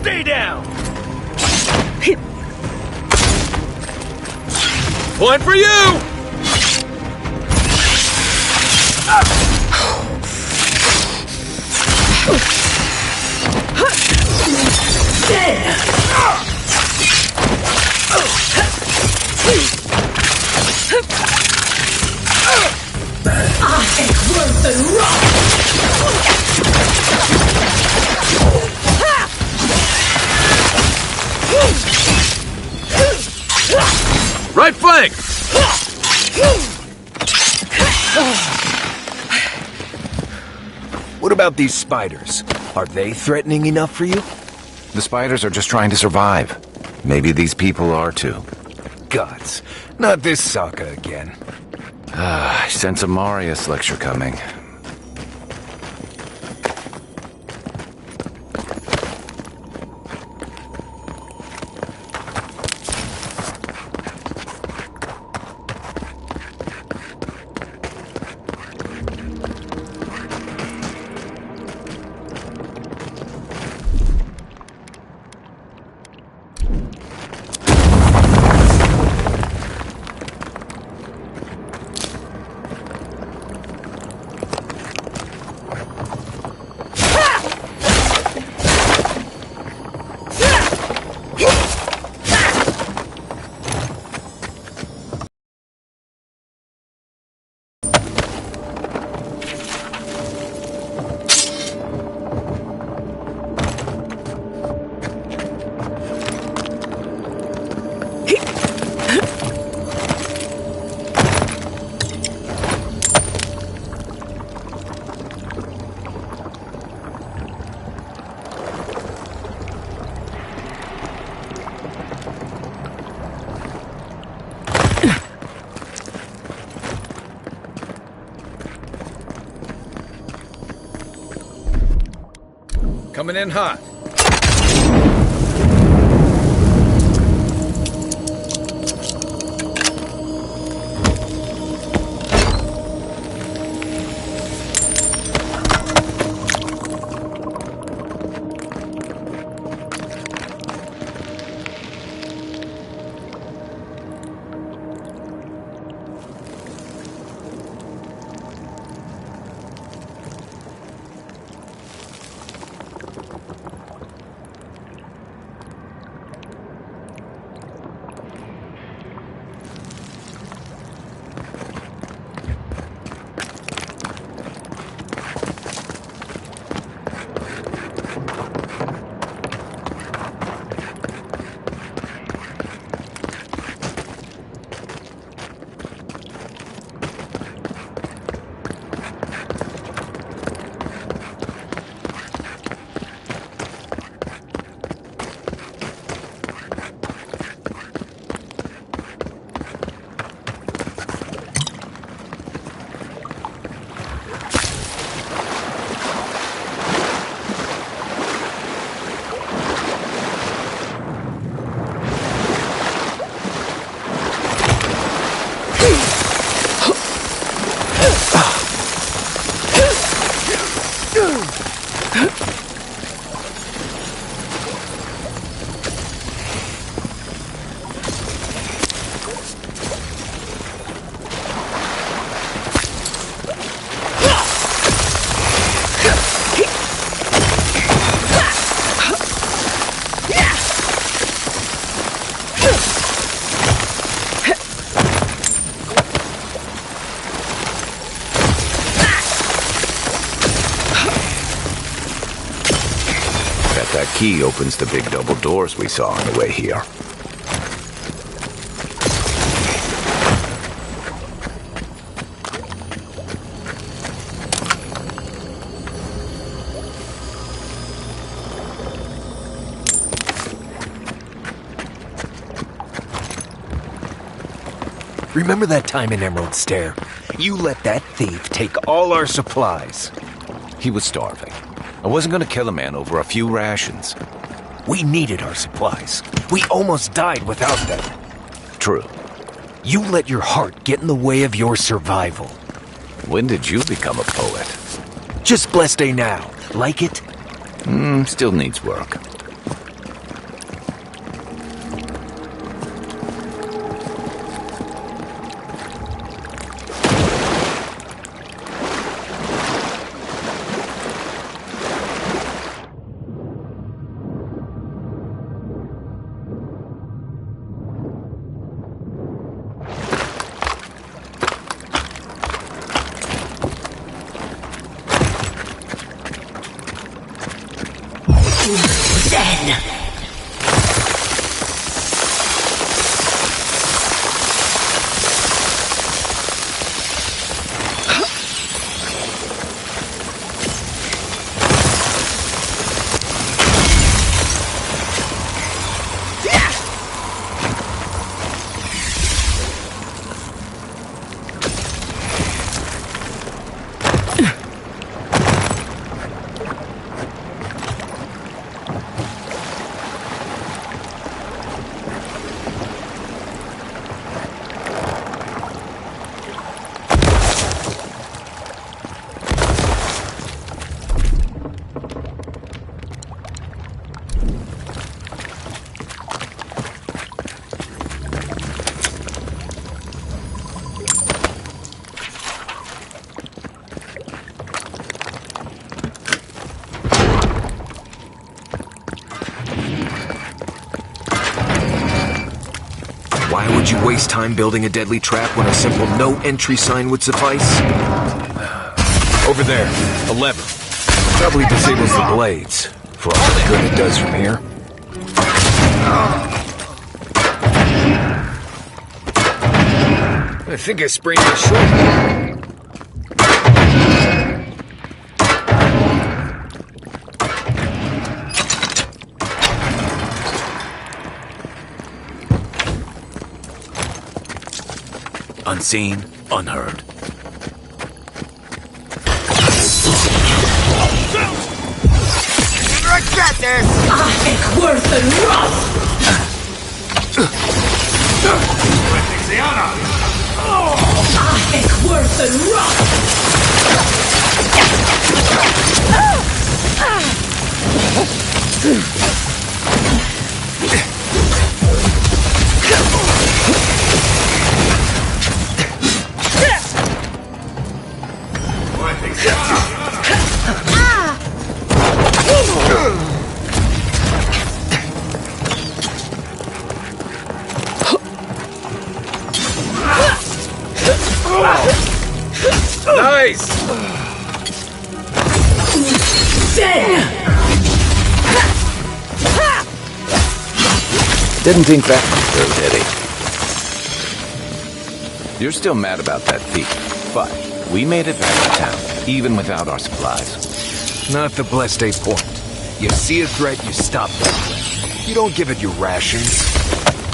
S2: Stay down! Point for you! Right flank!
S21: What about these spiders? Are they threatening enough for you?
S1: The spiders are just trying to survive. Maybe these people are too.
S21: Gods, not this Sokka again.
S1: I sense a Marius lecture coming.
S20: Coming in hot.
S1: That key opens the big double doors we saw on the way here.
S21: Remember that time in Emerald Stair? You let that thief take all our supplies.
S1: He was starving. I wasn't gonna kill a man over a few rations.
S21: We needed our supplies. We almost died without them.
S1: True.
S21: You let your heart get in the way of your survival.
S1: When did you become a poet?
S21: Just blessed day now. Like it?
S1: Still needs work.
S14: Zen!
S21: Why would you waste time building a deadly trap when a simple no-entry sign would suffice?
S20: Over there, a lever.
S21: Probably disables the blades, for all the good it does from here.
S20: I think I sprained my shoulder.
S1: Unseen, unheard.
S10: this!
S17: Worth the rough! Worth the rough!
S1: Nice! Didn't think that through, did he? You're still mad about that thief, but we made it back to town, even without our supplies.
S21: Not the blessed day point. You see a threat, you stop that threat. You don't give it your rations.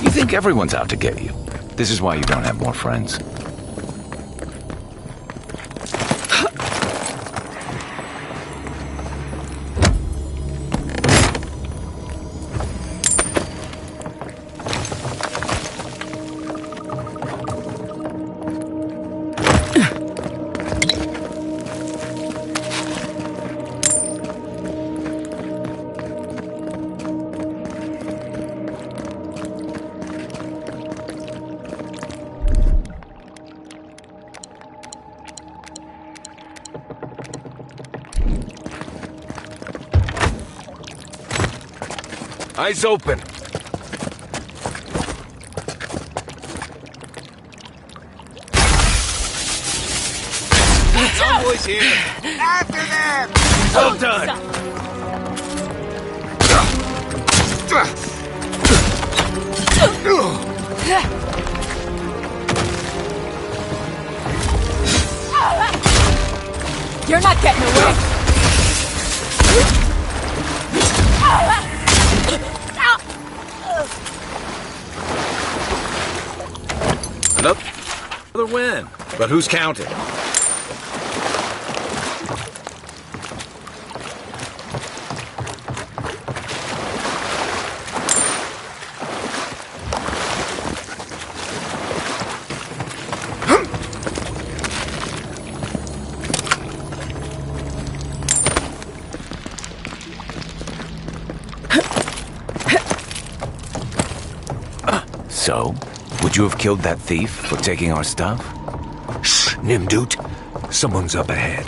S1: You think everyone's out to get you. This is why you don't have more friends.
S21: Eyes open.
S10: Convoy's here! After them!
S21: Well done!
S4: You're not getting away.
S1: Another win. But who's counting? So, would you have killed that thief for taking our stuff?
S21: Shh, Nimdut. Someone's up ahead.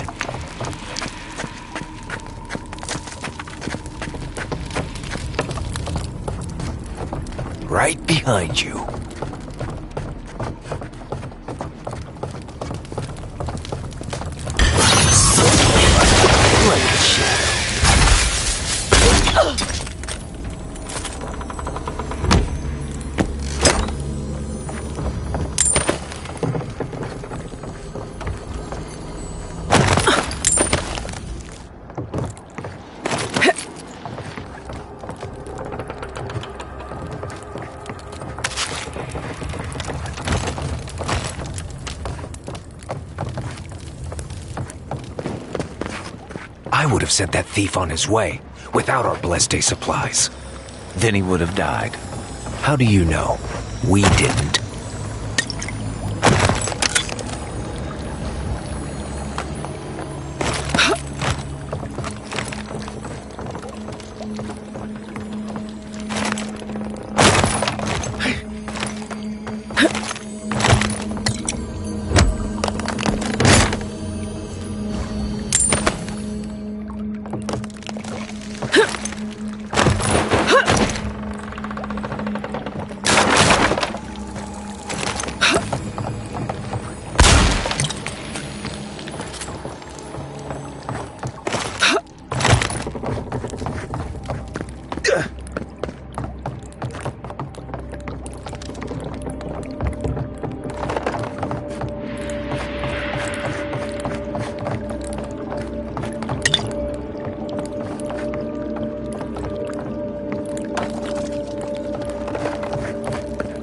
S21: Right behind you. I would have sent that thief on his way, without our blessed day supplies.
S1: Then he would have died.
S21: How do you know? We didn't.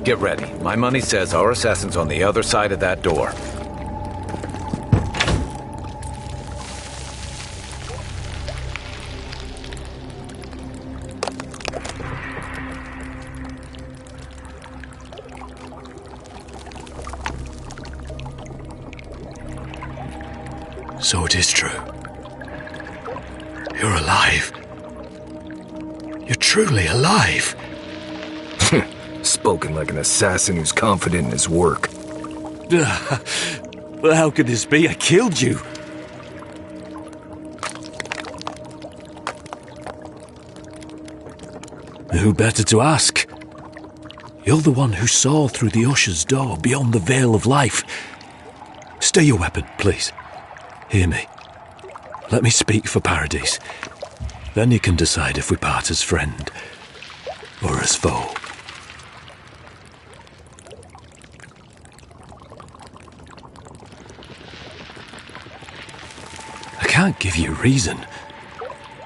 S1: Get ready. My money says our assassin's on the other side of that door.
S6: So it is true. You're alive. You're truly alive.
S21: Spoken like an assassin who's confident in his work.
S6: But how could this be? I killed you. Who better to ask? You're the one who saw through the usher's door beyond the veil of life. Stay your weapon, please. Hear me. Let me speak for Paradise. Then you can decide if we part as friend or as foe. I can't give you reason.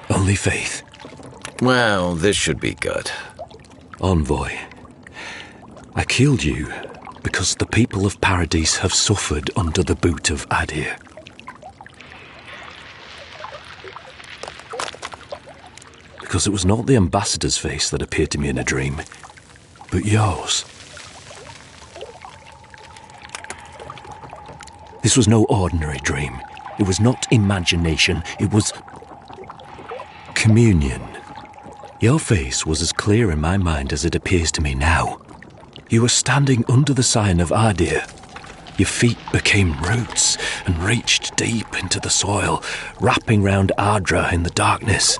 S6: Only faith.
S1: Well, this should be good.
S6: Envoy, I killed you because the people of Paradise have suffered under the boot of Adir. Because it was not the ambassador's face that appeared to me in a dream, but yours. This was no ordinary dream. It was not imagination. It was communion. Your face was as clear in my mind as it appears to me now. You were standing under the sign of Adir. Your feet became roots and reached deep into the soil, wrapping round Ardra in the darkness.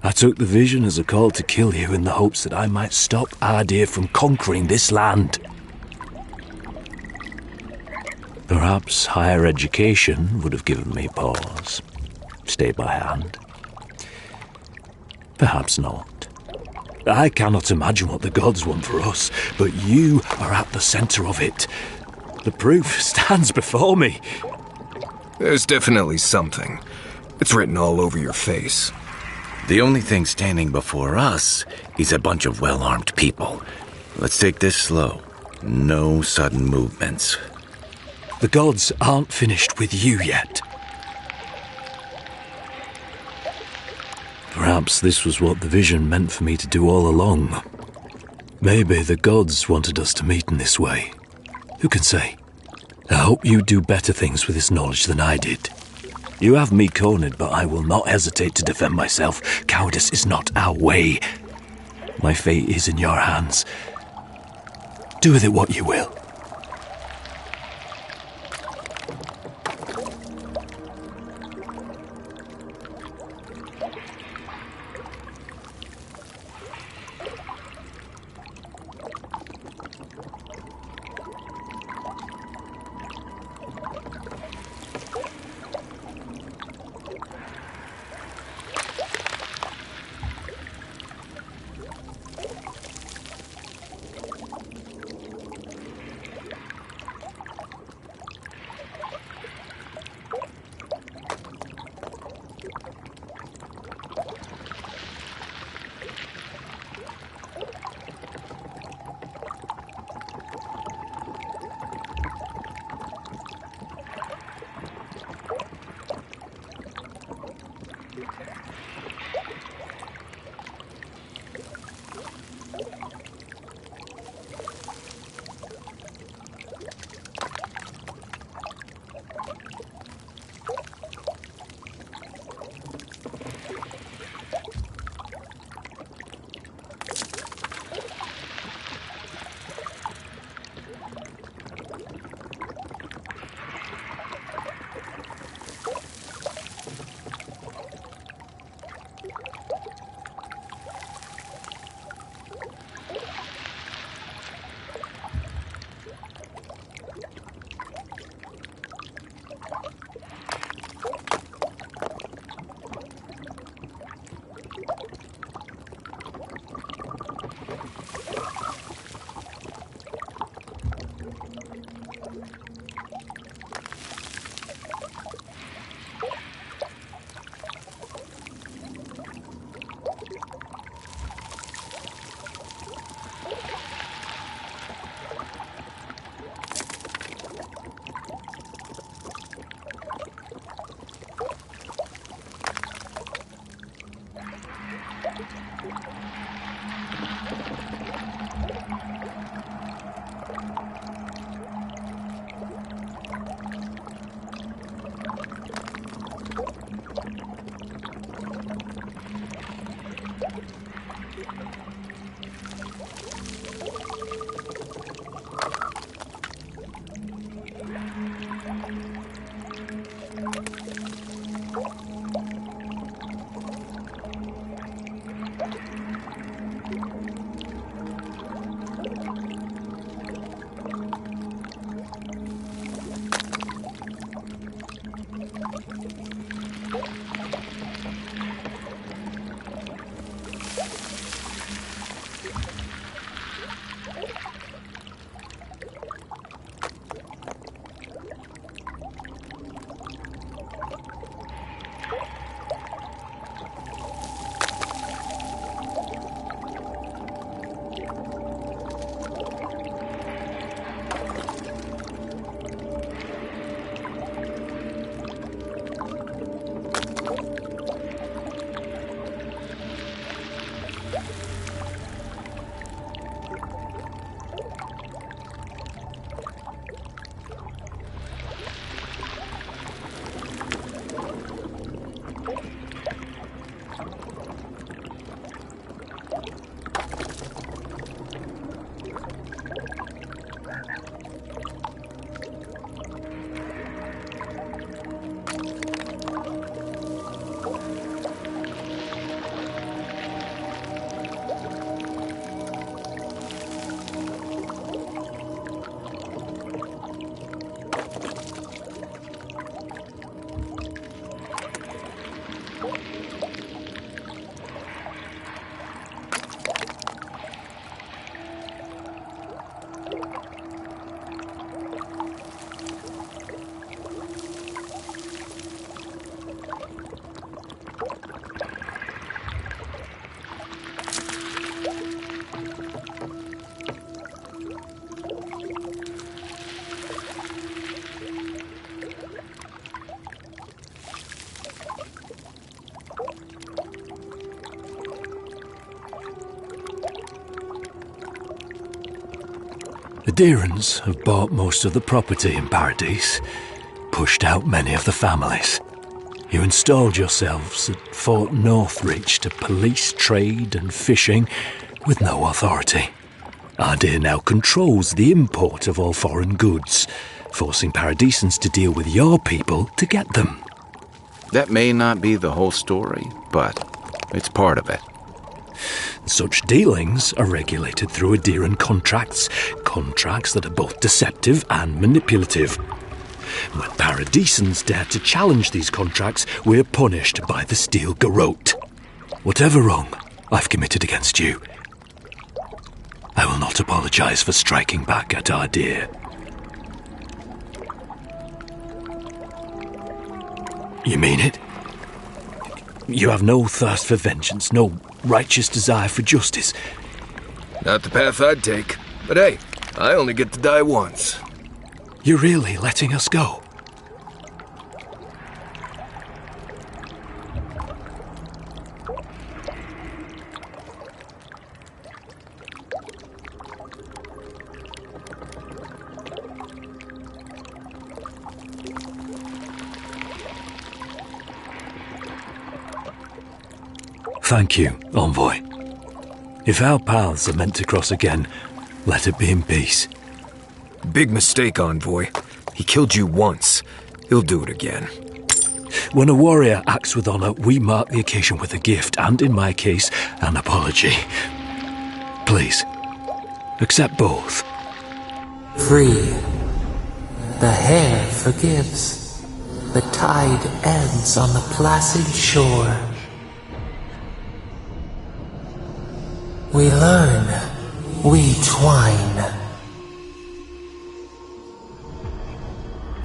S6: I took the vision as a call to kill you in the hopes that I might stop Adir from conquering this land. Perhaps higher education would have given me pause. Stay by hand. Perhaps not. I cannot imagine what the gods want for us, but you are at the center of it. The proof stands before me.
S21: There's definitely something. It's written all over your face.
S1: The only thing standing before us is a bunch of well-armed people. Let's take this slow. No sudden movements.
S6: The gods aren't finished with you yet. Perhaps this was what the vision meant for me to do all along. Maybe the gods wanted us to meet in this way. Who can say? I hope you do better things with this knowledge than I did. You have me cornered, but I will not hesitate to defend myself. Cowardice is not our way. My fate is in your hands. Do with it what you will. The Deerans have bought most of the property in Paradise, pushed out many of the families. You installed yourselves at Fort Northridge to police trade and fishing with no authority. Ardea now controls the import of all foreign goods, forcing Paradisans to deal with your people to get them.
S1: That may not be the whole story, but it's part of it.
S6: Such dealings are regulated through Aderan contracts that are both deceptive and manipulative. When Paradisans dare to challenge these contracts, we're punished by the Steel Garrote. Whatever wrong I've committed against you, I will not apologize for striking back at Ardea. You mean it? You have no thirst for vengeance, no righteous desire for justice.
S21: Not the path I'd take. But hey, I only get to die once.
S6: You're really letting us go? Thank you, Envoy. If our paths are meant to cross again, let it be in peace.
S21: Big mistake, Envoy. He killed you once. He'll do it again.
S6: When a warrior acts with honor, we mark the occasion with a gift, and in my case, an apology. Please, accept both.
S7: Free. The hair forgives. The tide ends on the placid shore. We learn. We twine.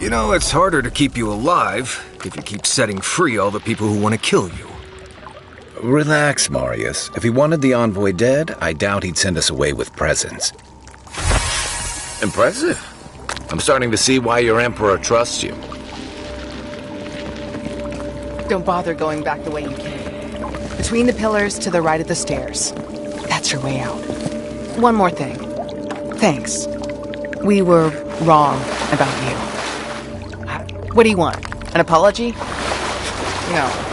S21: You know, it's harder to keep you alive if you keep setting free all the people who want to kill you.
S1: Relax, Marius. If he wanted the Envoy dead, I doubt he'd send us away with presents. Impressive. I'm starting to see why your Emperor trusts you.
S15: Don't bother going back the way you came. Between the pillars to the right of the stairs. That's your way out. One more thing. Thanks. We were wrong about you. What do you want? An apology? No.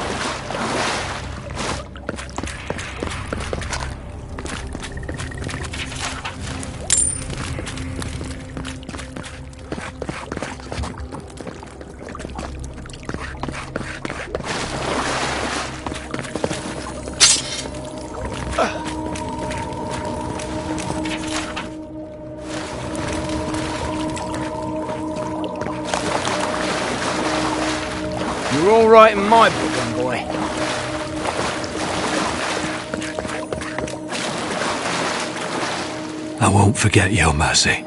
S8: You're all right in my book, Envoy.
S6: I won't forget your mercy.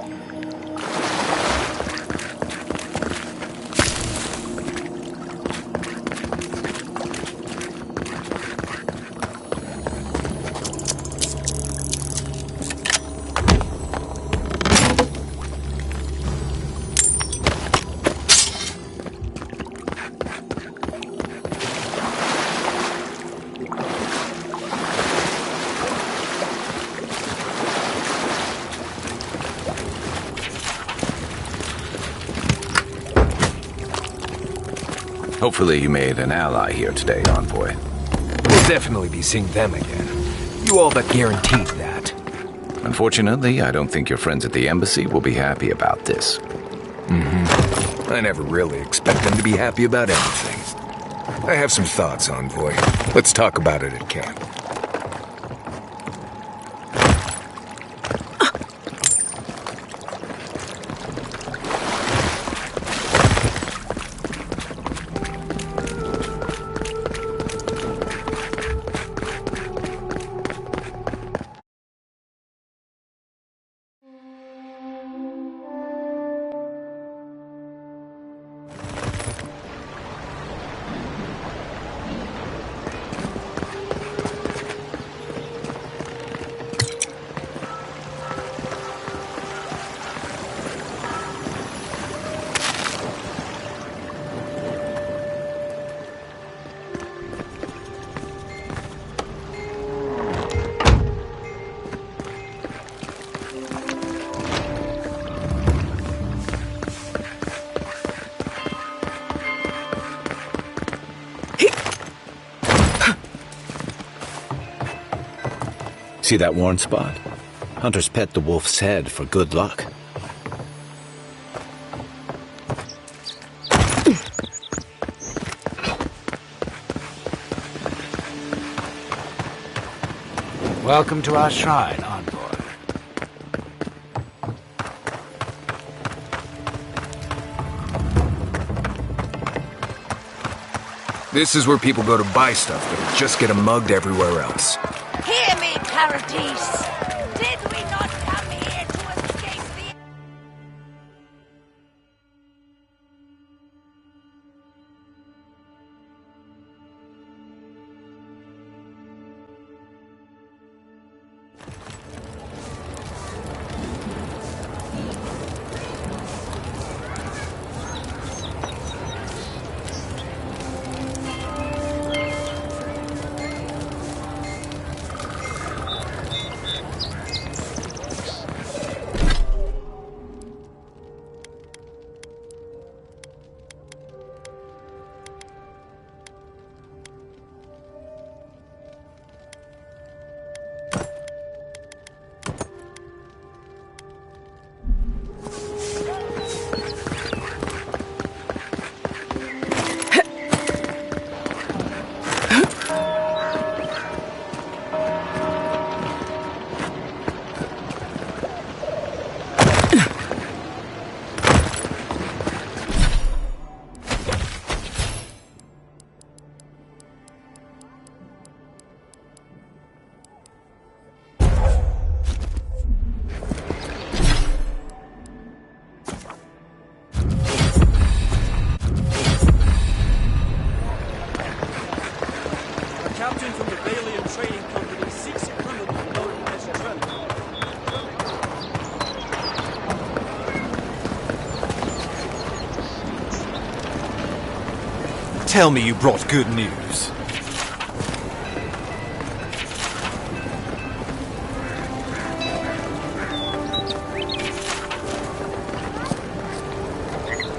S1: Hopefully you made an ally here today, Envoy.
S21: We'll definitely be seeing them again. You all but guaranteed that.
S1: Unfortunately, I don't think your friends at the embassy will be happy about this.
S21: I never really expect them to be happy about anything. I have some thoughts, Envoy. Let's talk about it at camp.
S1: See that worn spot? Hunters pet the wolf's head for good luck.
S10: Welcome to our shrine, Envoy.
S21: This is where people go to buy stuff that'll just get them mugged everywhere else.
S14: Hear me, Paradise! Did we not come here to escape the...
S20: Tell me you brought good news.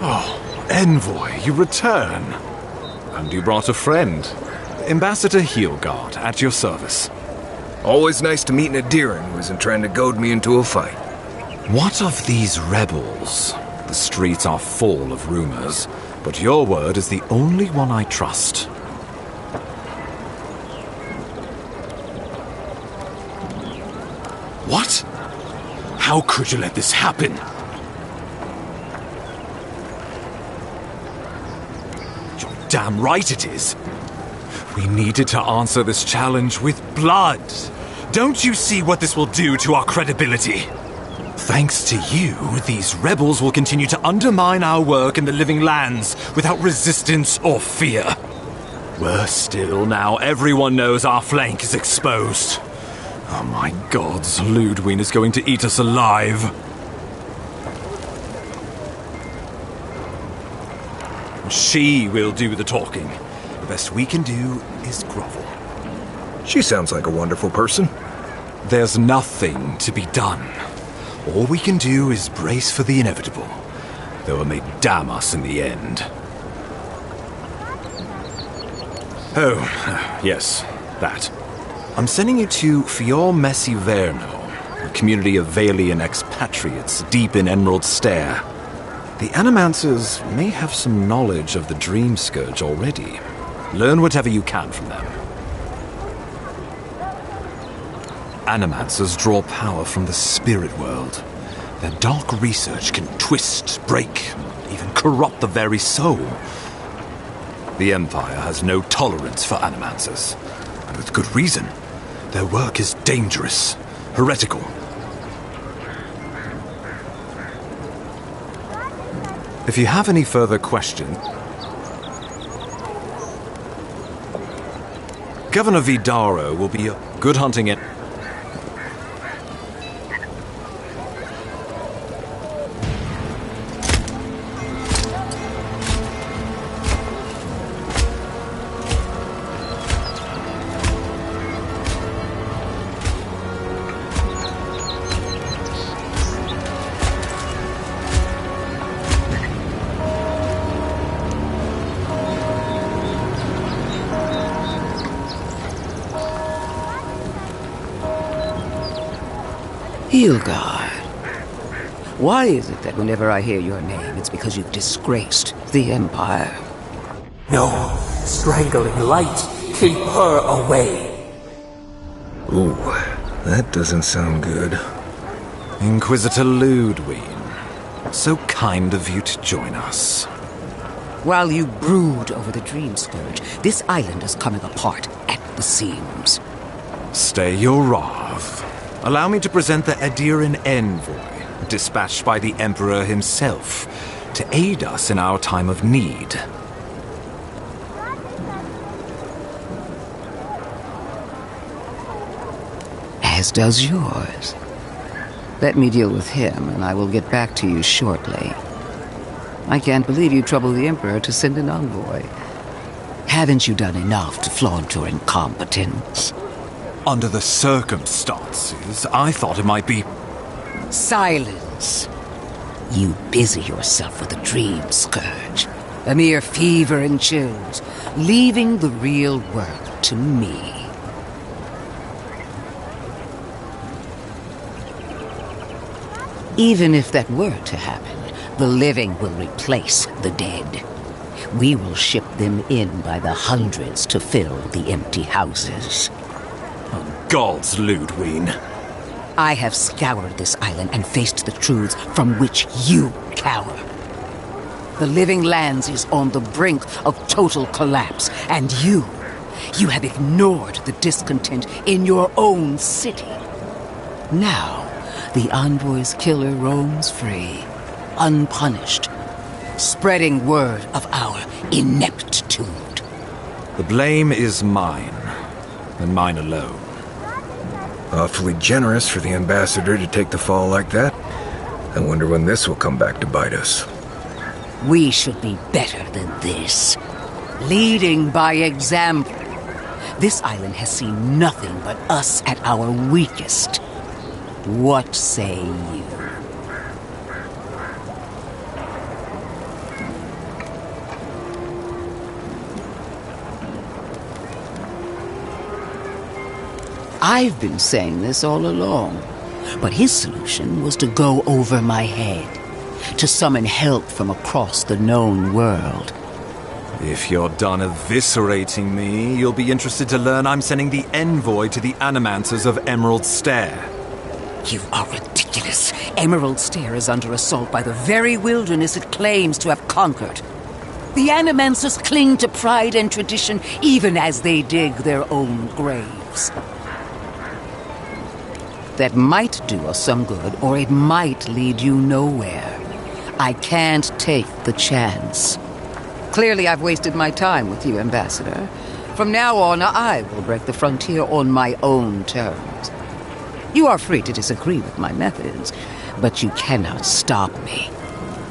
S20: Oh, Envoy, you return. And you brought a friend. Ambassador Heelguard, at your service.
S21: Always nice to meet an Adiran who isn't trying to goad me into a fight.
S20: What of these rebels? The streets are full of rumors, but your word is the only one I trust. What? How could you let this happen? You're damn right it is. We needed to answer this challenge with blood. Don't you see what this will do to our credibility? Thanks to you, these rebels will continue to undermine our work in the Living Lands without resistance or fear. Worse still, now everyone knows our flank is exposed. Oh my gods, Ludwig is going to eat us alive. She will do the talking. The best we can do is grovel.
S21: She sounds like a wonderful person.
S20: There's nothing to be done. All we can do is brace for the inevitable, though it may damn us in the end. Oh, yes, that. I'm sending you to Fior Messi Verno, a community of Valian expatriates deep in Emerald Stair. The Animancers may have some knowledge of the Dream Scourge already. Learn whatever you can from them. Animancers draw power from the spirit world. Their dark research can twist, break, even corrupt the very soul. The Empire has no tolerance for Animancers, and with good reason. Their work is dangerous, heretical. If you have any further questions, Governor Vidaro will be good hunting it.
S7: Hilgard. Why is it that whenever I hear your name, it's because you've disgraced the Empire?
S11: No, strangling light. Keep her away.
S21: Ooh, that doesn't sound good.
S20: Inquisitor Ludwig, so kind of you to join us.
S7: While you brood over the Dream Scourge, this island is coming apart at the seams.
S20: Stay your wrath. Allow me to present the Adiran envoy, dispatched by the Emperor himself, to aid us in our time of need.
S7: As does yours. Let me deal with him, and I will get back to you shortly. I can't believe you troubled the Emperor to send an envoy. Haven't you done enough to flaunt your incompetence?
S20: Under the circumstances, I thought it might be...
S7: Silence! You busy yourself with a dream scourge, a mere fever and chills, leaving the real work to me. Even if that were to happen, the living will replace the dead. We will ship them in by the hundreds to fill the empty houses.
S20: Gods, Ludwig.
S7: I have scoured this island and faced the truths from which you cower. The living lands is on the brink of total collapse, and you have ignored the discontent in your own city. Now, the envoy's killer roams free, unpunished, spreading word of our ineptitude.
S20: The blame is mine, and mine alone.
S21: Awfully generous for the ambassador to take the fall like that. I wonder when this will come back to bite us.
S7: We should be better than this. Leading by example. This island has seen nothing but us at our weakest. What say you? I've been saying this all along, but his solution was to go over my head, to summon help from across the known world.
S20: If you're done eviscerating me, you'll be interested to learn I'm sending the envoy to the Animancers of Emerald Stair.
S7: You are ridiculous. Emerald Stair is under assault by the very wilderness it claims to have conquered. The Animancers cling to pride and tradition even as they dig their own graves. That might do us some good, or it might lead you nowhere. I can't take the chance. Clearly, I've wasted my time with you, Ambassador. From now on, I will break the frontier on my own terms. You are free to disagree with my methods, but you cannot stop me.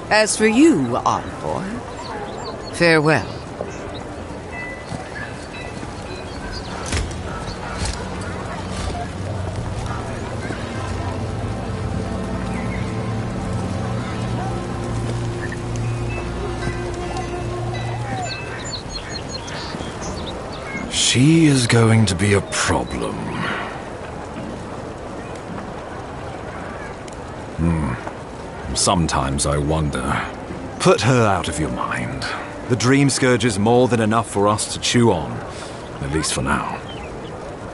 S7: As for you, envoy, farewell.
S20: She is going to be a problem. Sometimes I wonder. Put her out of your mind. The Dream Scourge is more than enough for us to chew on, at least for now.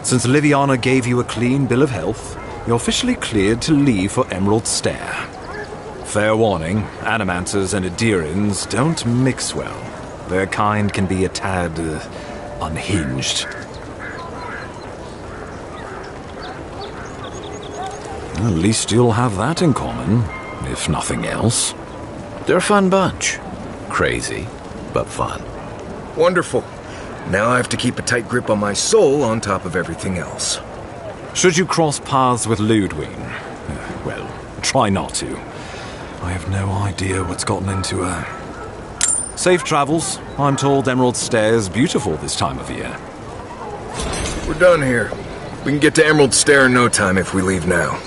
S20: Since Liviana gave you a clean bill of health, you're officially cleared to leave for Emerald Stair. Fair warning, Animancers and Adirans don't mix well. Their kind can be a tad unhinged. At least you'll have that in common, if nothing else.
S1: They're a fun bunch. Crazy, but fun.
S21: Wonderful. Now I have to keep a tight grip on my soul on top of everything else.
S20: Should you cross paths with Ludwig, well, try not to. I have no idea what's gotten into her. Safe travels. I'm told Emerald Stair is beautiful this time of year.
S21: We're done here. We can get to Emerald Stair in no time if we leave now.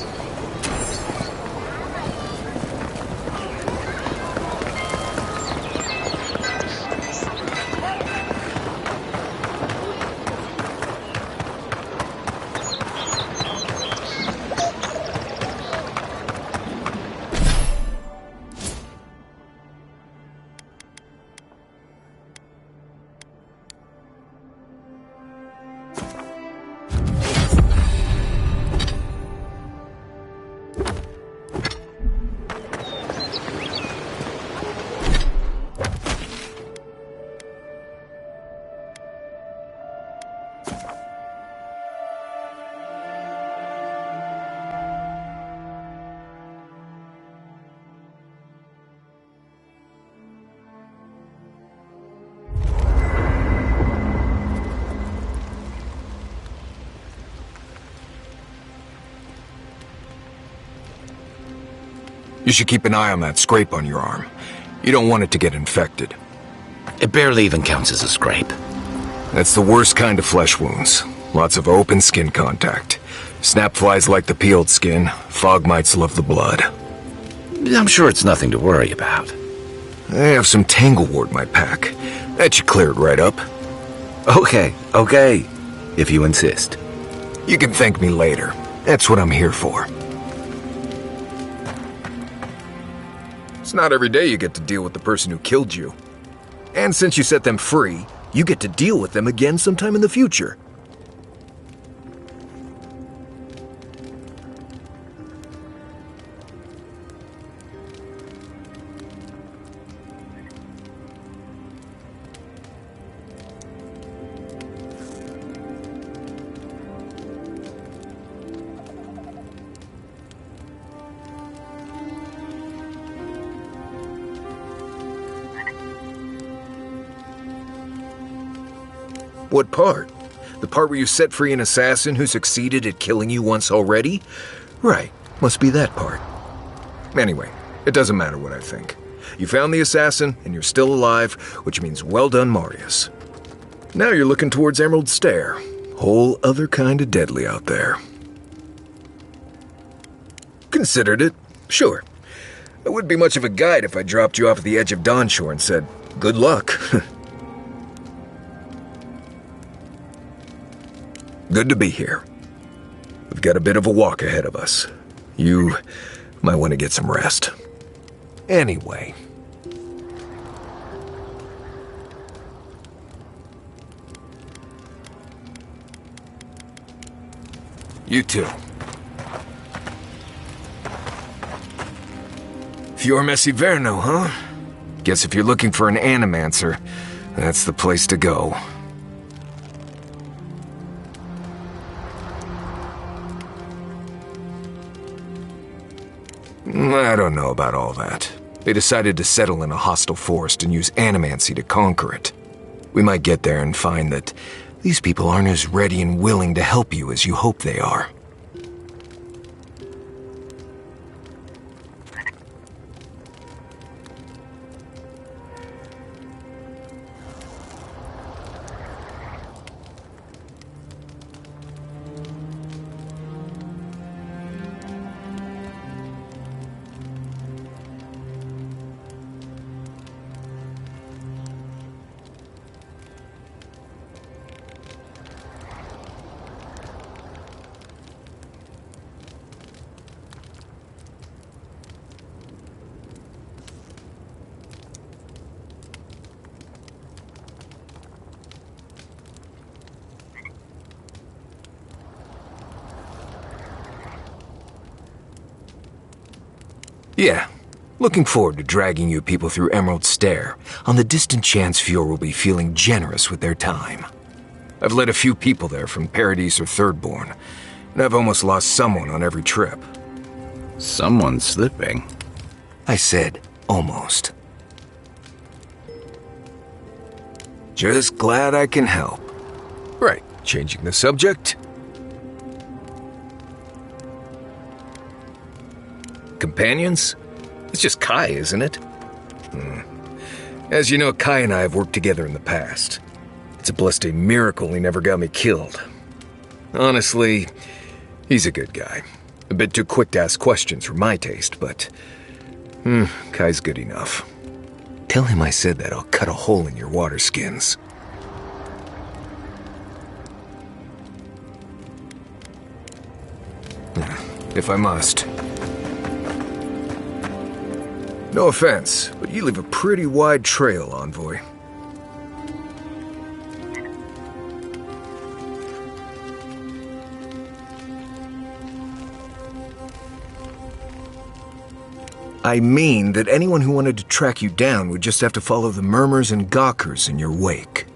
S21: You should keep an eye on that scrape on your arm. You don't want it to get infected.
S1: It barely even counts as a scrape.
S21: That's the worst kind of flesh wounds. Lots of open skin contact. Snapflies like the peeled skin. Fog mites love the blood.
S1: I'm sure it's nothing to worry about.
S21: I have some tanglewort in my pack. That should clear it right up.
S1: Okay. If you insist.
S21: You can thank me later. That's what I'm here for. It's not every day you get to deal with the person who killed you. And since you set them free, you get to deal with them again sometime in the future. What part? The part where you set free an assassin who succeeded at killing you once already? Right, must be that part. Anyway, it doesn't matter what I think. You found the assassin, and you're still alive, which means well done, Marius. Now you're looking towards Emerald Stair. Whole other kind of deadly out there. Considered it? Sure. I wouldn't be much of a guide if I dropped you off at the edge of Dawnshore and said, good luck. Good to be here. We've got a bit of a walk ahead of us. You might want to get some rest. Anyway. You too. Fior Messiverno, huh? Guess if you're looking for an Animancer, that's the place to go. I don't know about all that. They decided to settle in a hostile forest and use animancy to conquer it. We might get there and find that these people aren't as ready and willing to help you as you hope they are. Yeah. Looking forward to dragging you people through Emerald Stair, on the distant chance Fjord will be feeling generous with their time. I've led a few people there from Paradise or Thirdborn, and I've almost lost someone on every trip.
S1: Someone slipping?
S21: I said, almost. Just glad I can help. Right, changing the subject. Companions? It's just Kai, isn't it? As you know, Kai and I have worked together in the past. It's a blessed miracle he never got me killed. Honestly, he's a good guy. A bit too quick to ask questions for my taste, but... Kai's good enough. Tell him I said that I'll cut a hole in your water skins. If I must. No offense, but you leave a pretty wide trail, Envoy. I mean that anyone who wanted to track you down would just have to follow the murmurs and gawkers in your wake.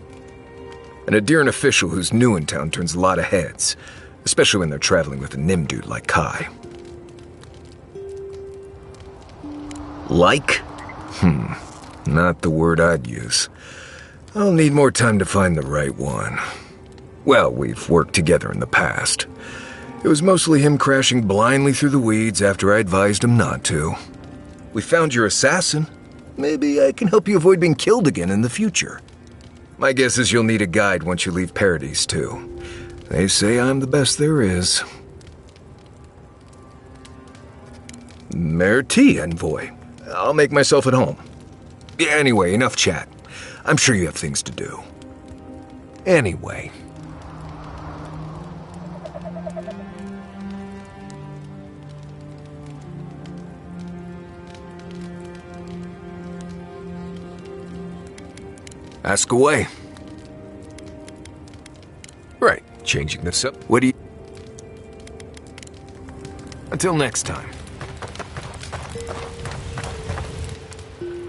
S21: An Adiran official who's new in town turns a lot of heads, especially when they're traveling with a Nim dude like Kai. Like? Not the word I'd use. I'll need more time to find the right one. Well, we've worked together in the past. It was mostly him crashing blindly through the weeds after I advised him not to. We found your assassin. Maybe I can help you avoid being killed again in the future. My guess is you'll need a guide once you leave Paradise, too. They say I'm the best there is. Merci, Envoy. I'll make myself at home. Anyway, enough chat. I'm sure you have things to do. Anyway. Ask away. Right, changing this up. What do you... Until next time.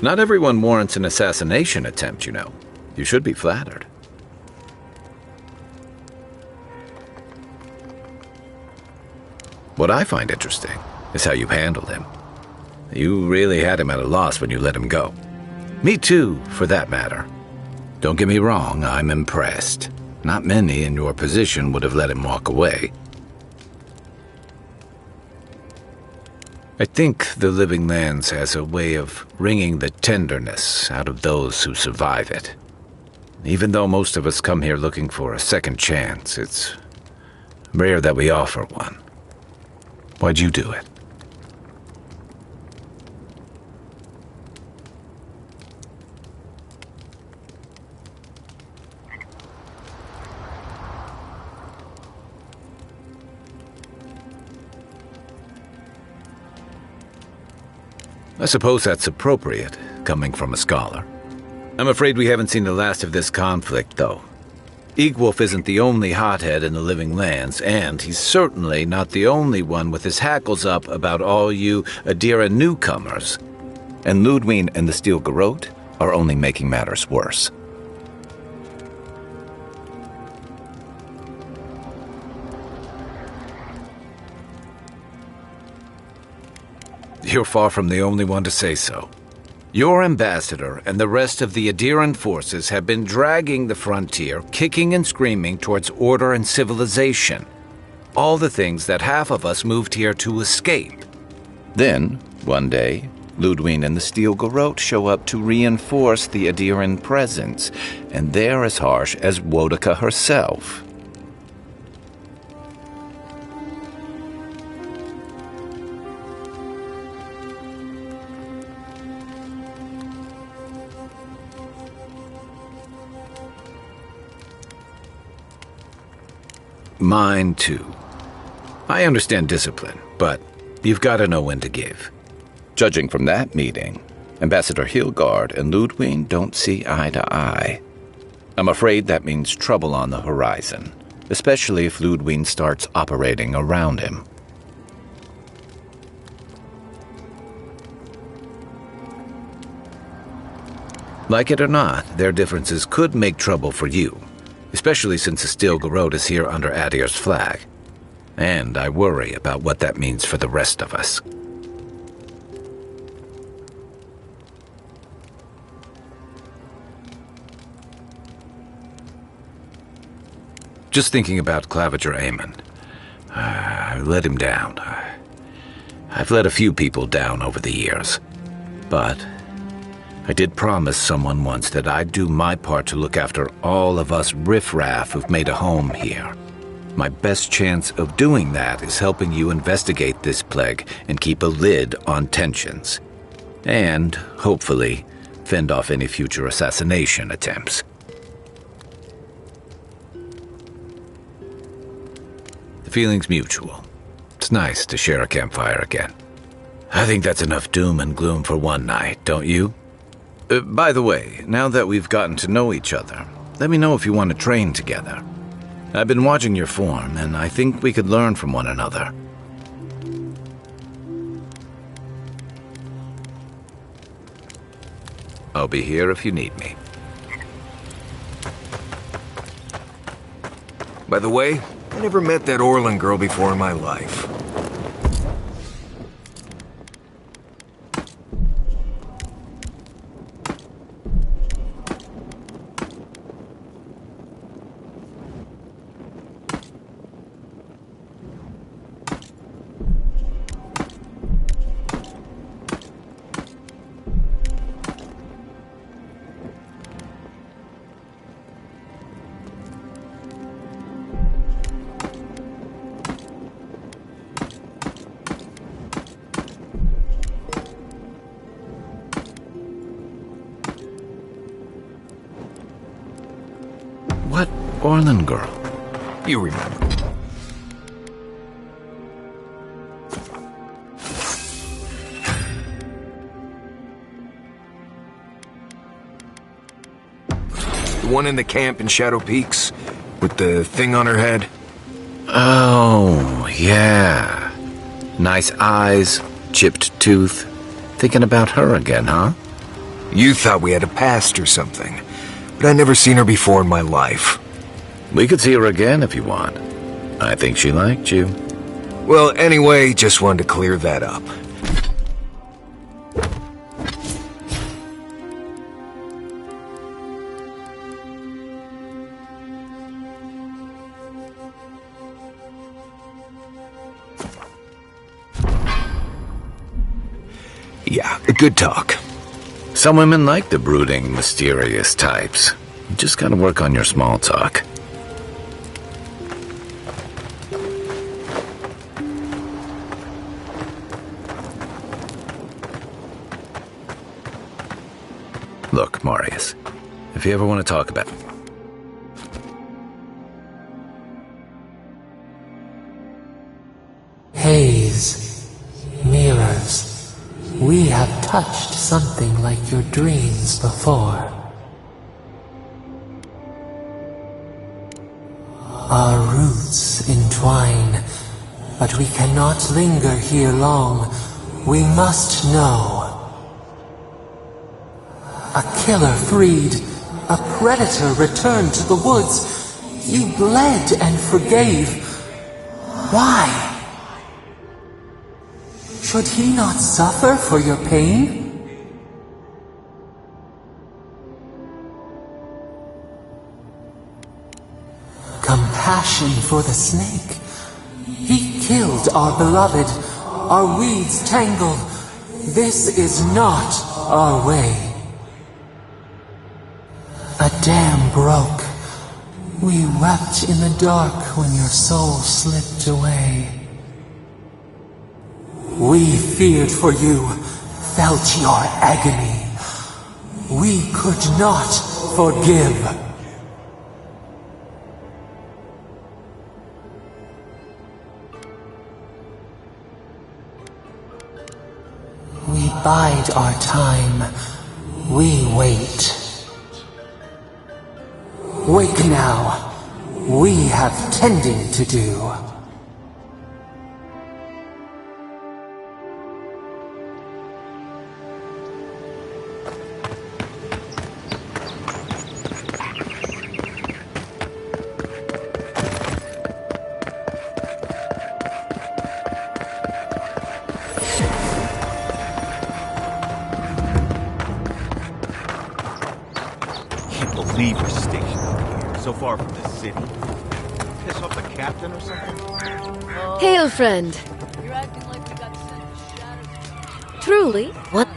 S1: Not everyone warrants an assassination attempt, you know. You should be flattered. What I find interesting is how you handled him. You really had him at a loss when you let him go. Me too, for that matter. Don't get me wrong, I'm impressed. Not many in your position would have let him walk away. I think the Living Lands has a way of wringing the tenderness out of those who survive it. Even though most of us come here looking for a second chance, it's rare that we offer one. Why'd you do it? I suppose that's appropriate, coming from a scholar. I'm afraid we haven't seen the last of this conflict, though. Eagwolf isn't the only hothead in the Living Lands, and he's certainly not the only one with his hackles up about all you Adira newcomers. And Ludwig and the Steel Garrote are only making matters worse. You're far from the only one to say so. Your ambassador and the rest of the Adiran forces have been dragging the frontier, kicking and screaming towards order and civilization. All the things that half of us moved here to escape. Then, one day, Ludwig and the Steel Garrote show up to reinforce the Adiran presence, and they're as harsh as Wodaka herself. Mine, too. I understand discipline, but you've got to know when to give. Judging from that meeting, Ambassador Hilgard and Ludwig don't see eye to eye. I'm afraid that means trouble on the horizon, especially if Ludwig starts operating around him. Like it or not, their differences could make trouble for you, especially since the Stilgarode is here under Adir's flag. And I worry about what that means for the rest of us. Just thinking about Claviger Amon. I let him down. I've let a few people down over the years. But I did promise someone once that I'd do my part to look after all of us riffraff who've made a home here. My best chance of doing that is helping you investigate this plague and keep a lid on tensions. And, hopefully, fend off any future assassination attempts. The feeling's mutual. It's nice to share a campfire again. I think that's enough doom and gloom for one night, don't you? By the way, now that we've gotten to know each other, let me know if you want to train together. I've been watching your form, and I think we could learn from one another. I'll be here if you need me.
S21: By the way, I never met that Orlan girl before in my life.
S1: What Orlan girl?
S21: You remember. The one in the camp in Shadow Peaks? With the thing on her head?
S1: Oh, yeah. Nice eyes, chipped tooth. Thinking about her again, huh?
S21: You thought we had a past or something. But I never seen her before in my life.
S1: We could see her again if you want. I think she liked you.
S21: Well, anyway, just wanted to clear that up. Yeah, a good talk.
S1: Some women like the brooding, mysterious types. You just gotta work on your small talk. Look, Marius, if you ever want to talk about...
S11: Haze, mirrors, we have touched something like your dreams before. Our roots entwine, but we cannot linger here long. We must know. A killer freed, a predator returned to the woods. You bled and forgave. Why? Should he not suffer for your pain? Compassion for the snake. He killed our beloved. Our weeds tangle. This is not our way. A dam broke. We wept in the dark when your soul slipped away. We feared for you, felt your agony. We could not forgive. We bide our time. We wait. Wake now. We have tending to do.
S10: leave your station up here, so far from the city? Piss off the captain or something?
S9: Hail, friend.
S14: You're acting like we got sent to shatter.
S9: Truly?
S3: What?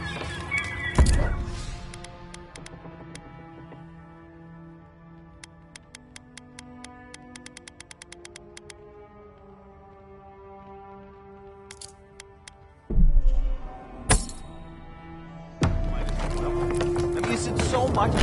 S10: I mean, is it so much?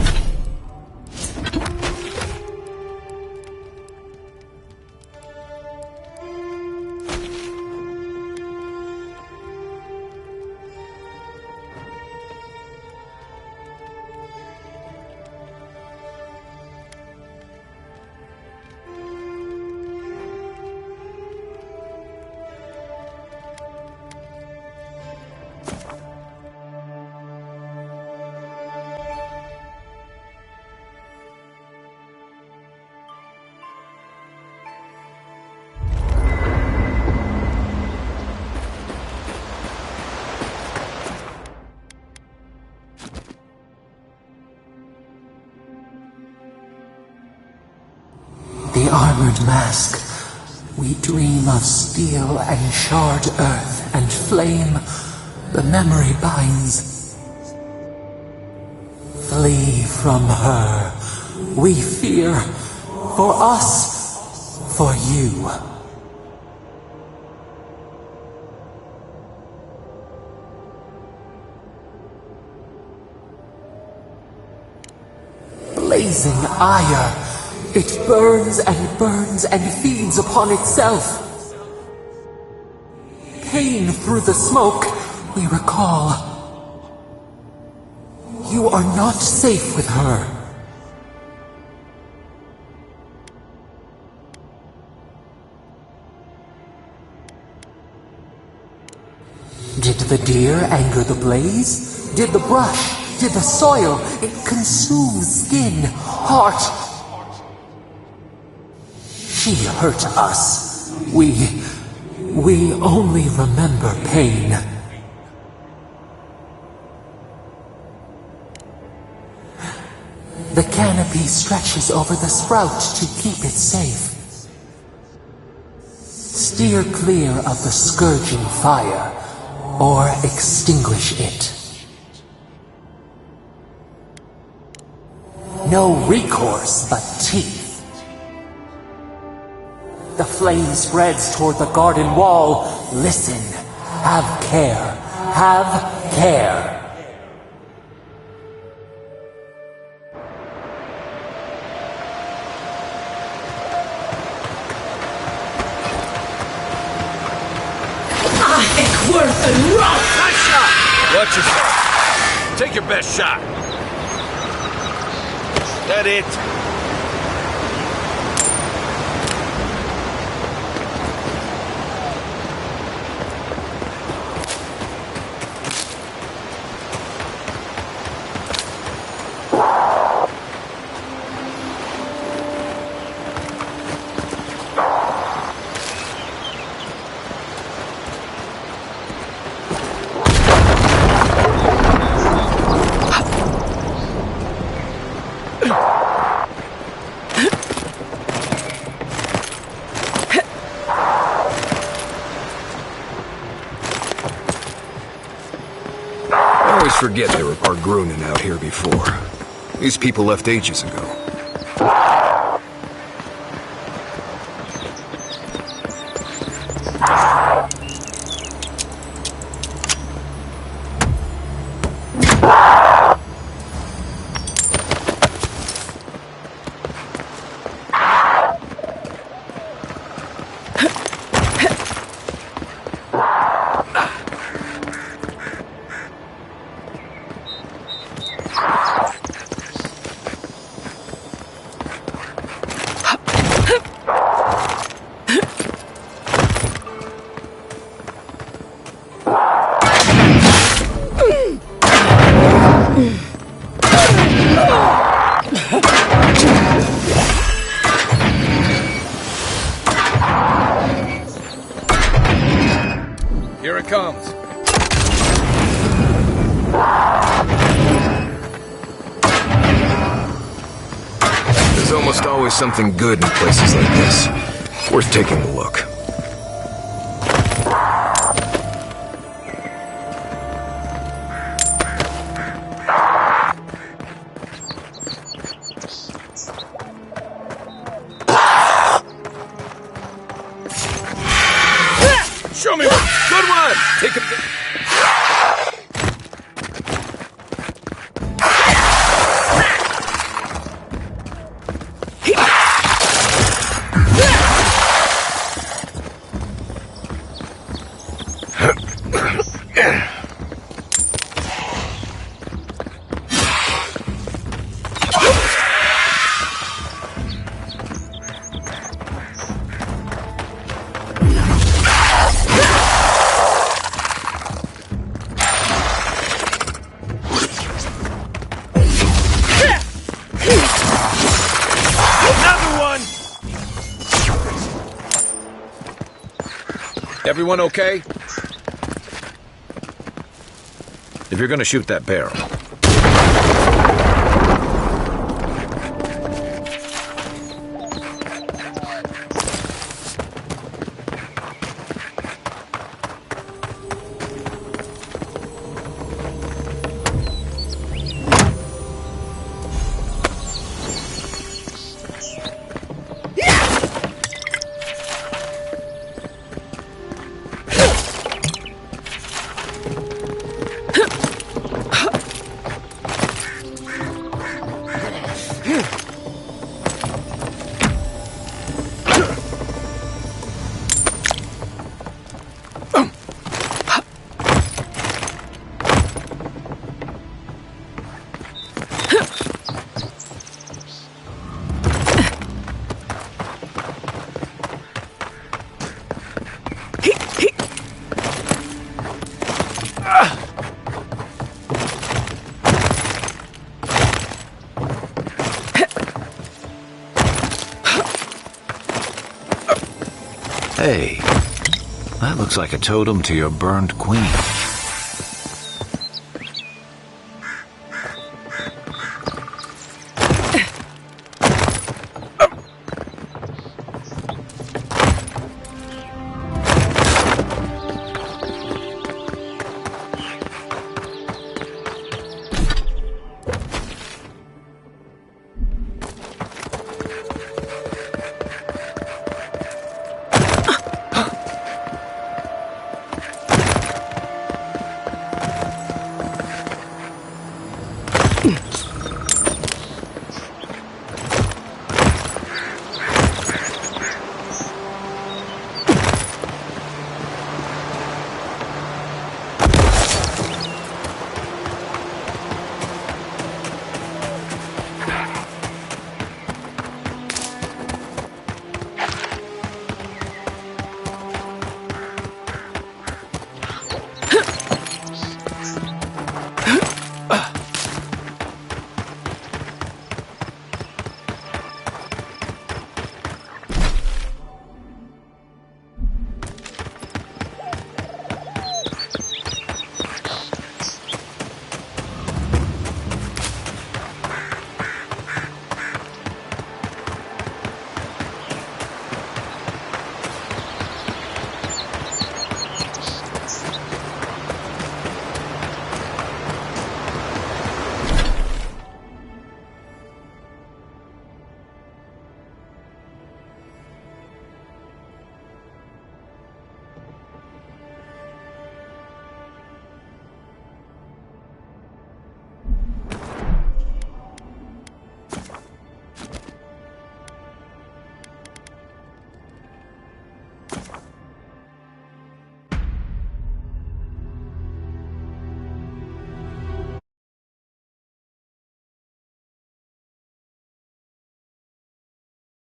S11: The armored mask. We dream of steel and charred earth and flame. The memory binds. Flee from her. We fear. For us. For you. Blazing ire. It burns and feeds upon itself. Pain through the smoke, we recall. You are not safe with her. Did the deer anger the blaze? Did the brush? Did the soil? It consumes skin, heart. She hurt us. We only remember pain. The canopy stretches over the sprout to keep it safe. Steer clear of the scourging fire, or extinguish it. No recourse but teeth. The flame spreads toward the garden wall. Listen. Have care. Have care.
S1: Worth and rough! Nice shot! Watch yourself. Take your best shot.
S10: That it?
S21: Forget there were Pargrunen out here before. These people left ages ago. almost always something good in places like this. Worth taking a look.
S2: Show me one! Good one! Take him.
S1: Everyone okay? If you're gonna shoot that barrel, hey, that looks like a totem to your burned queen.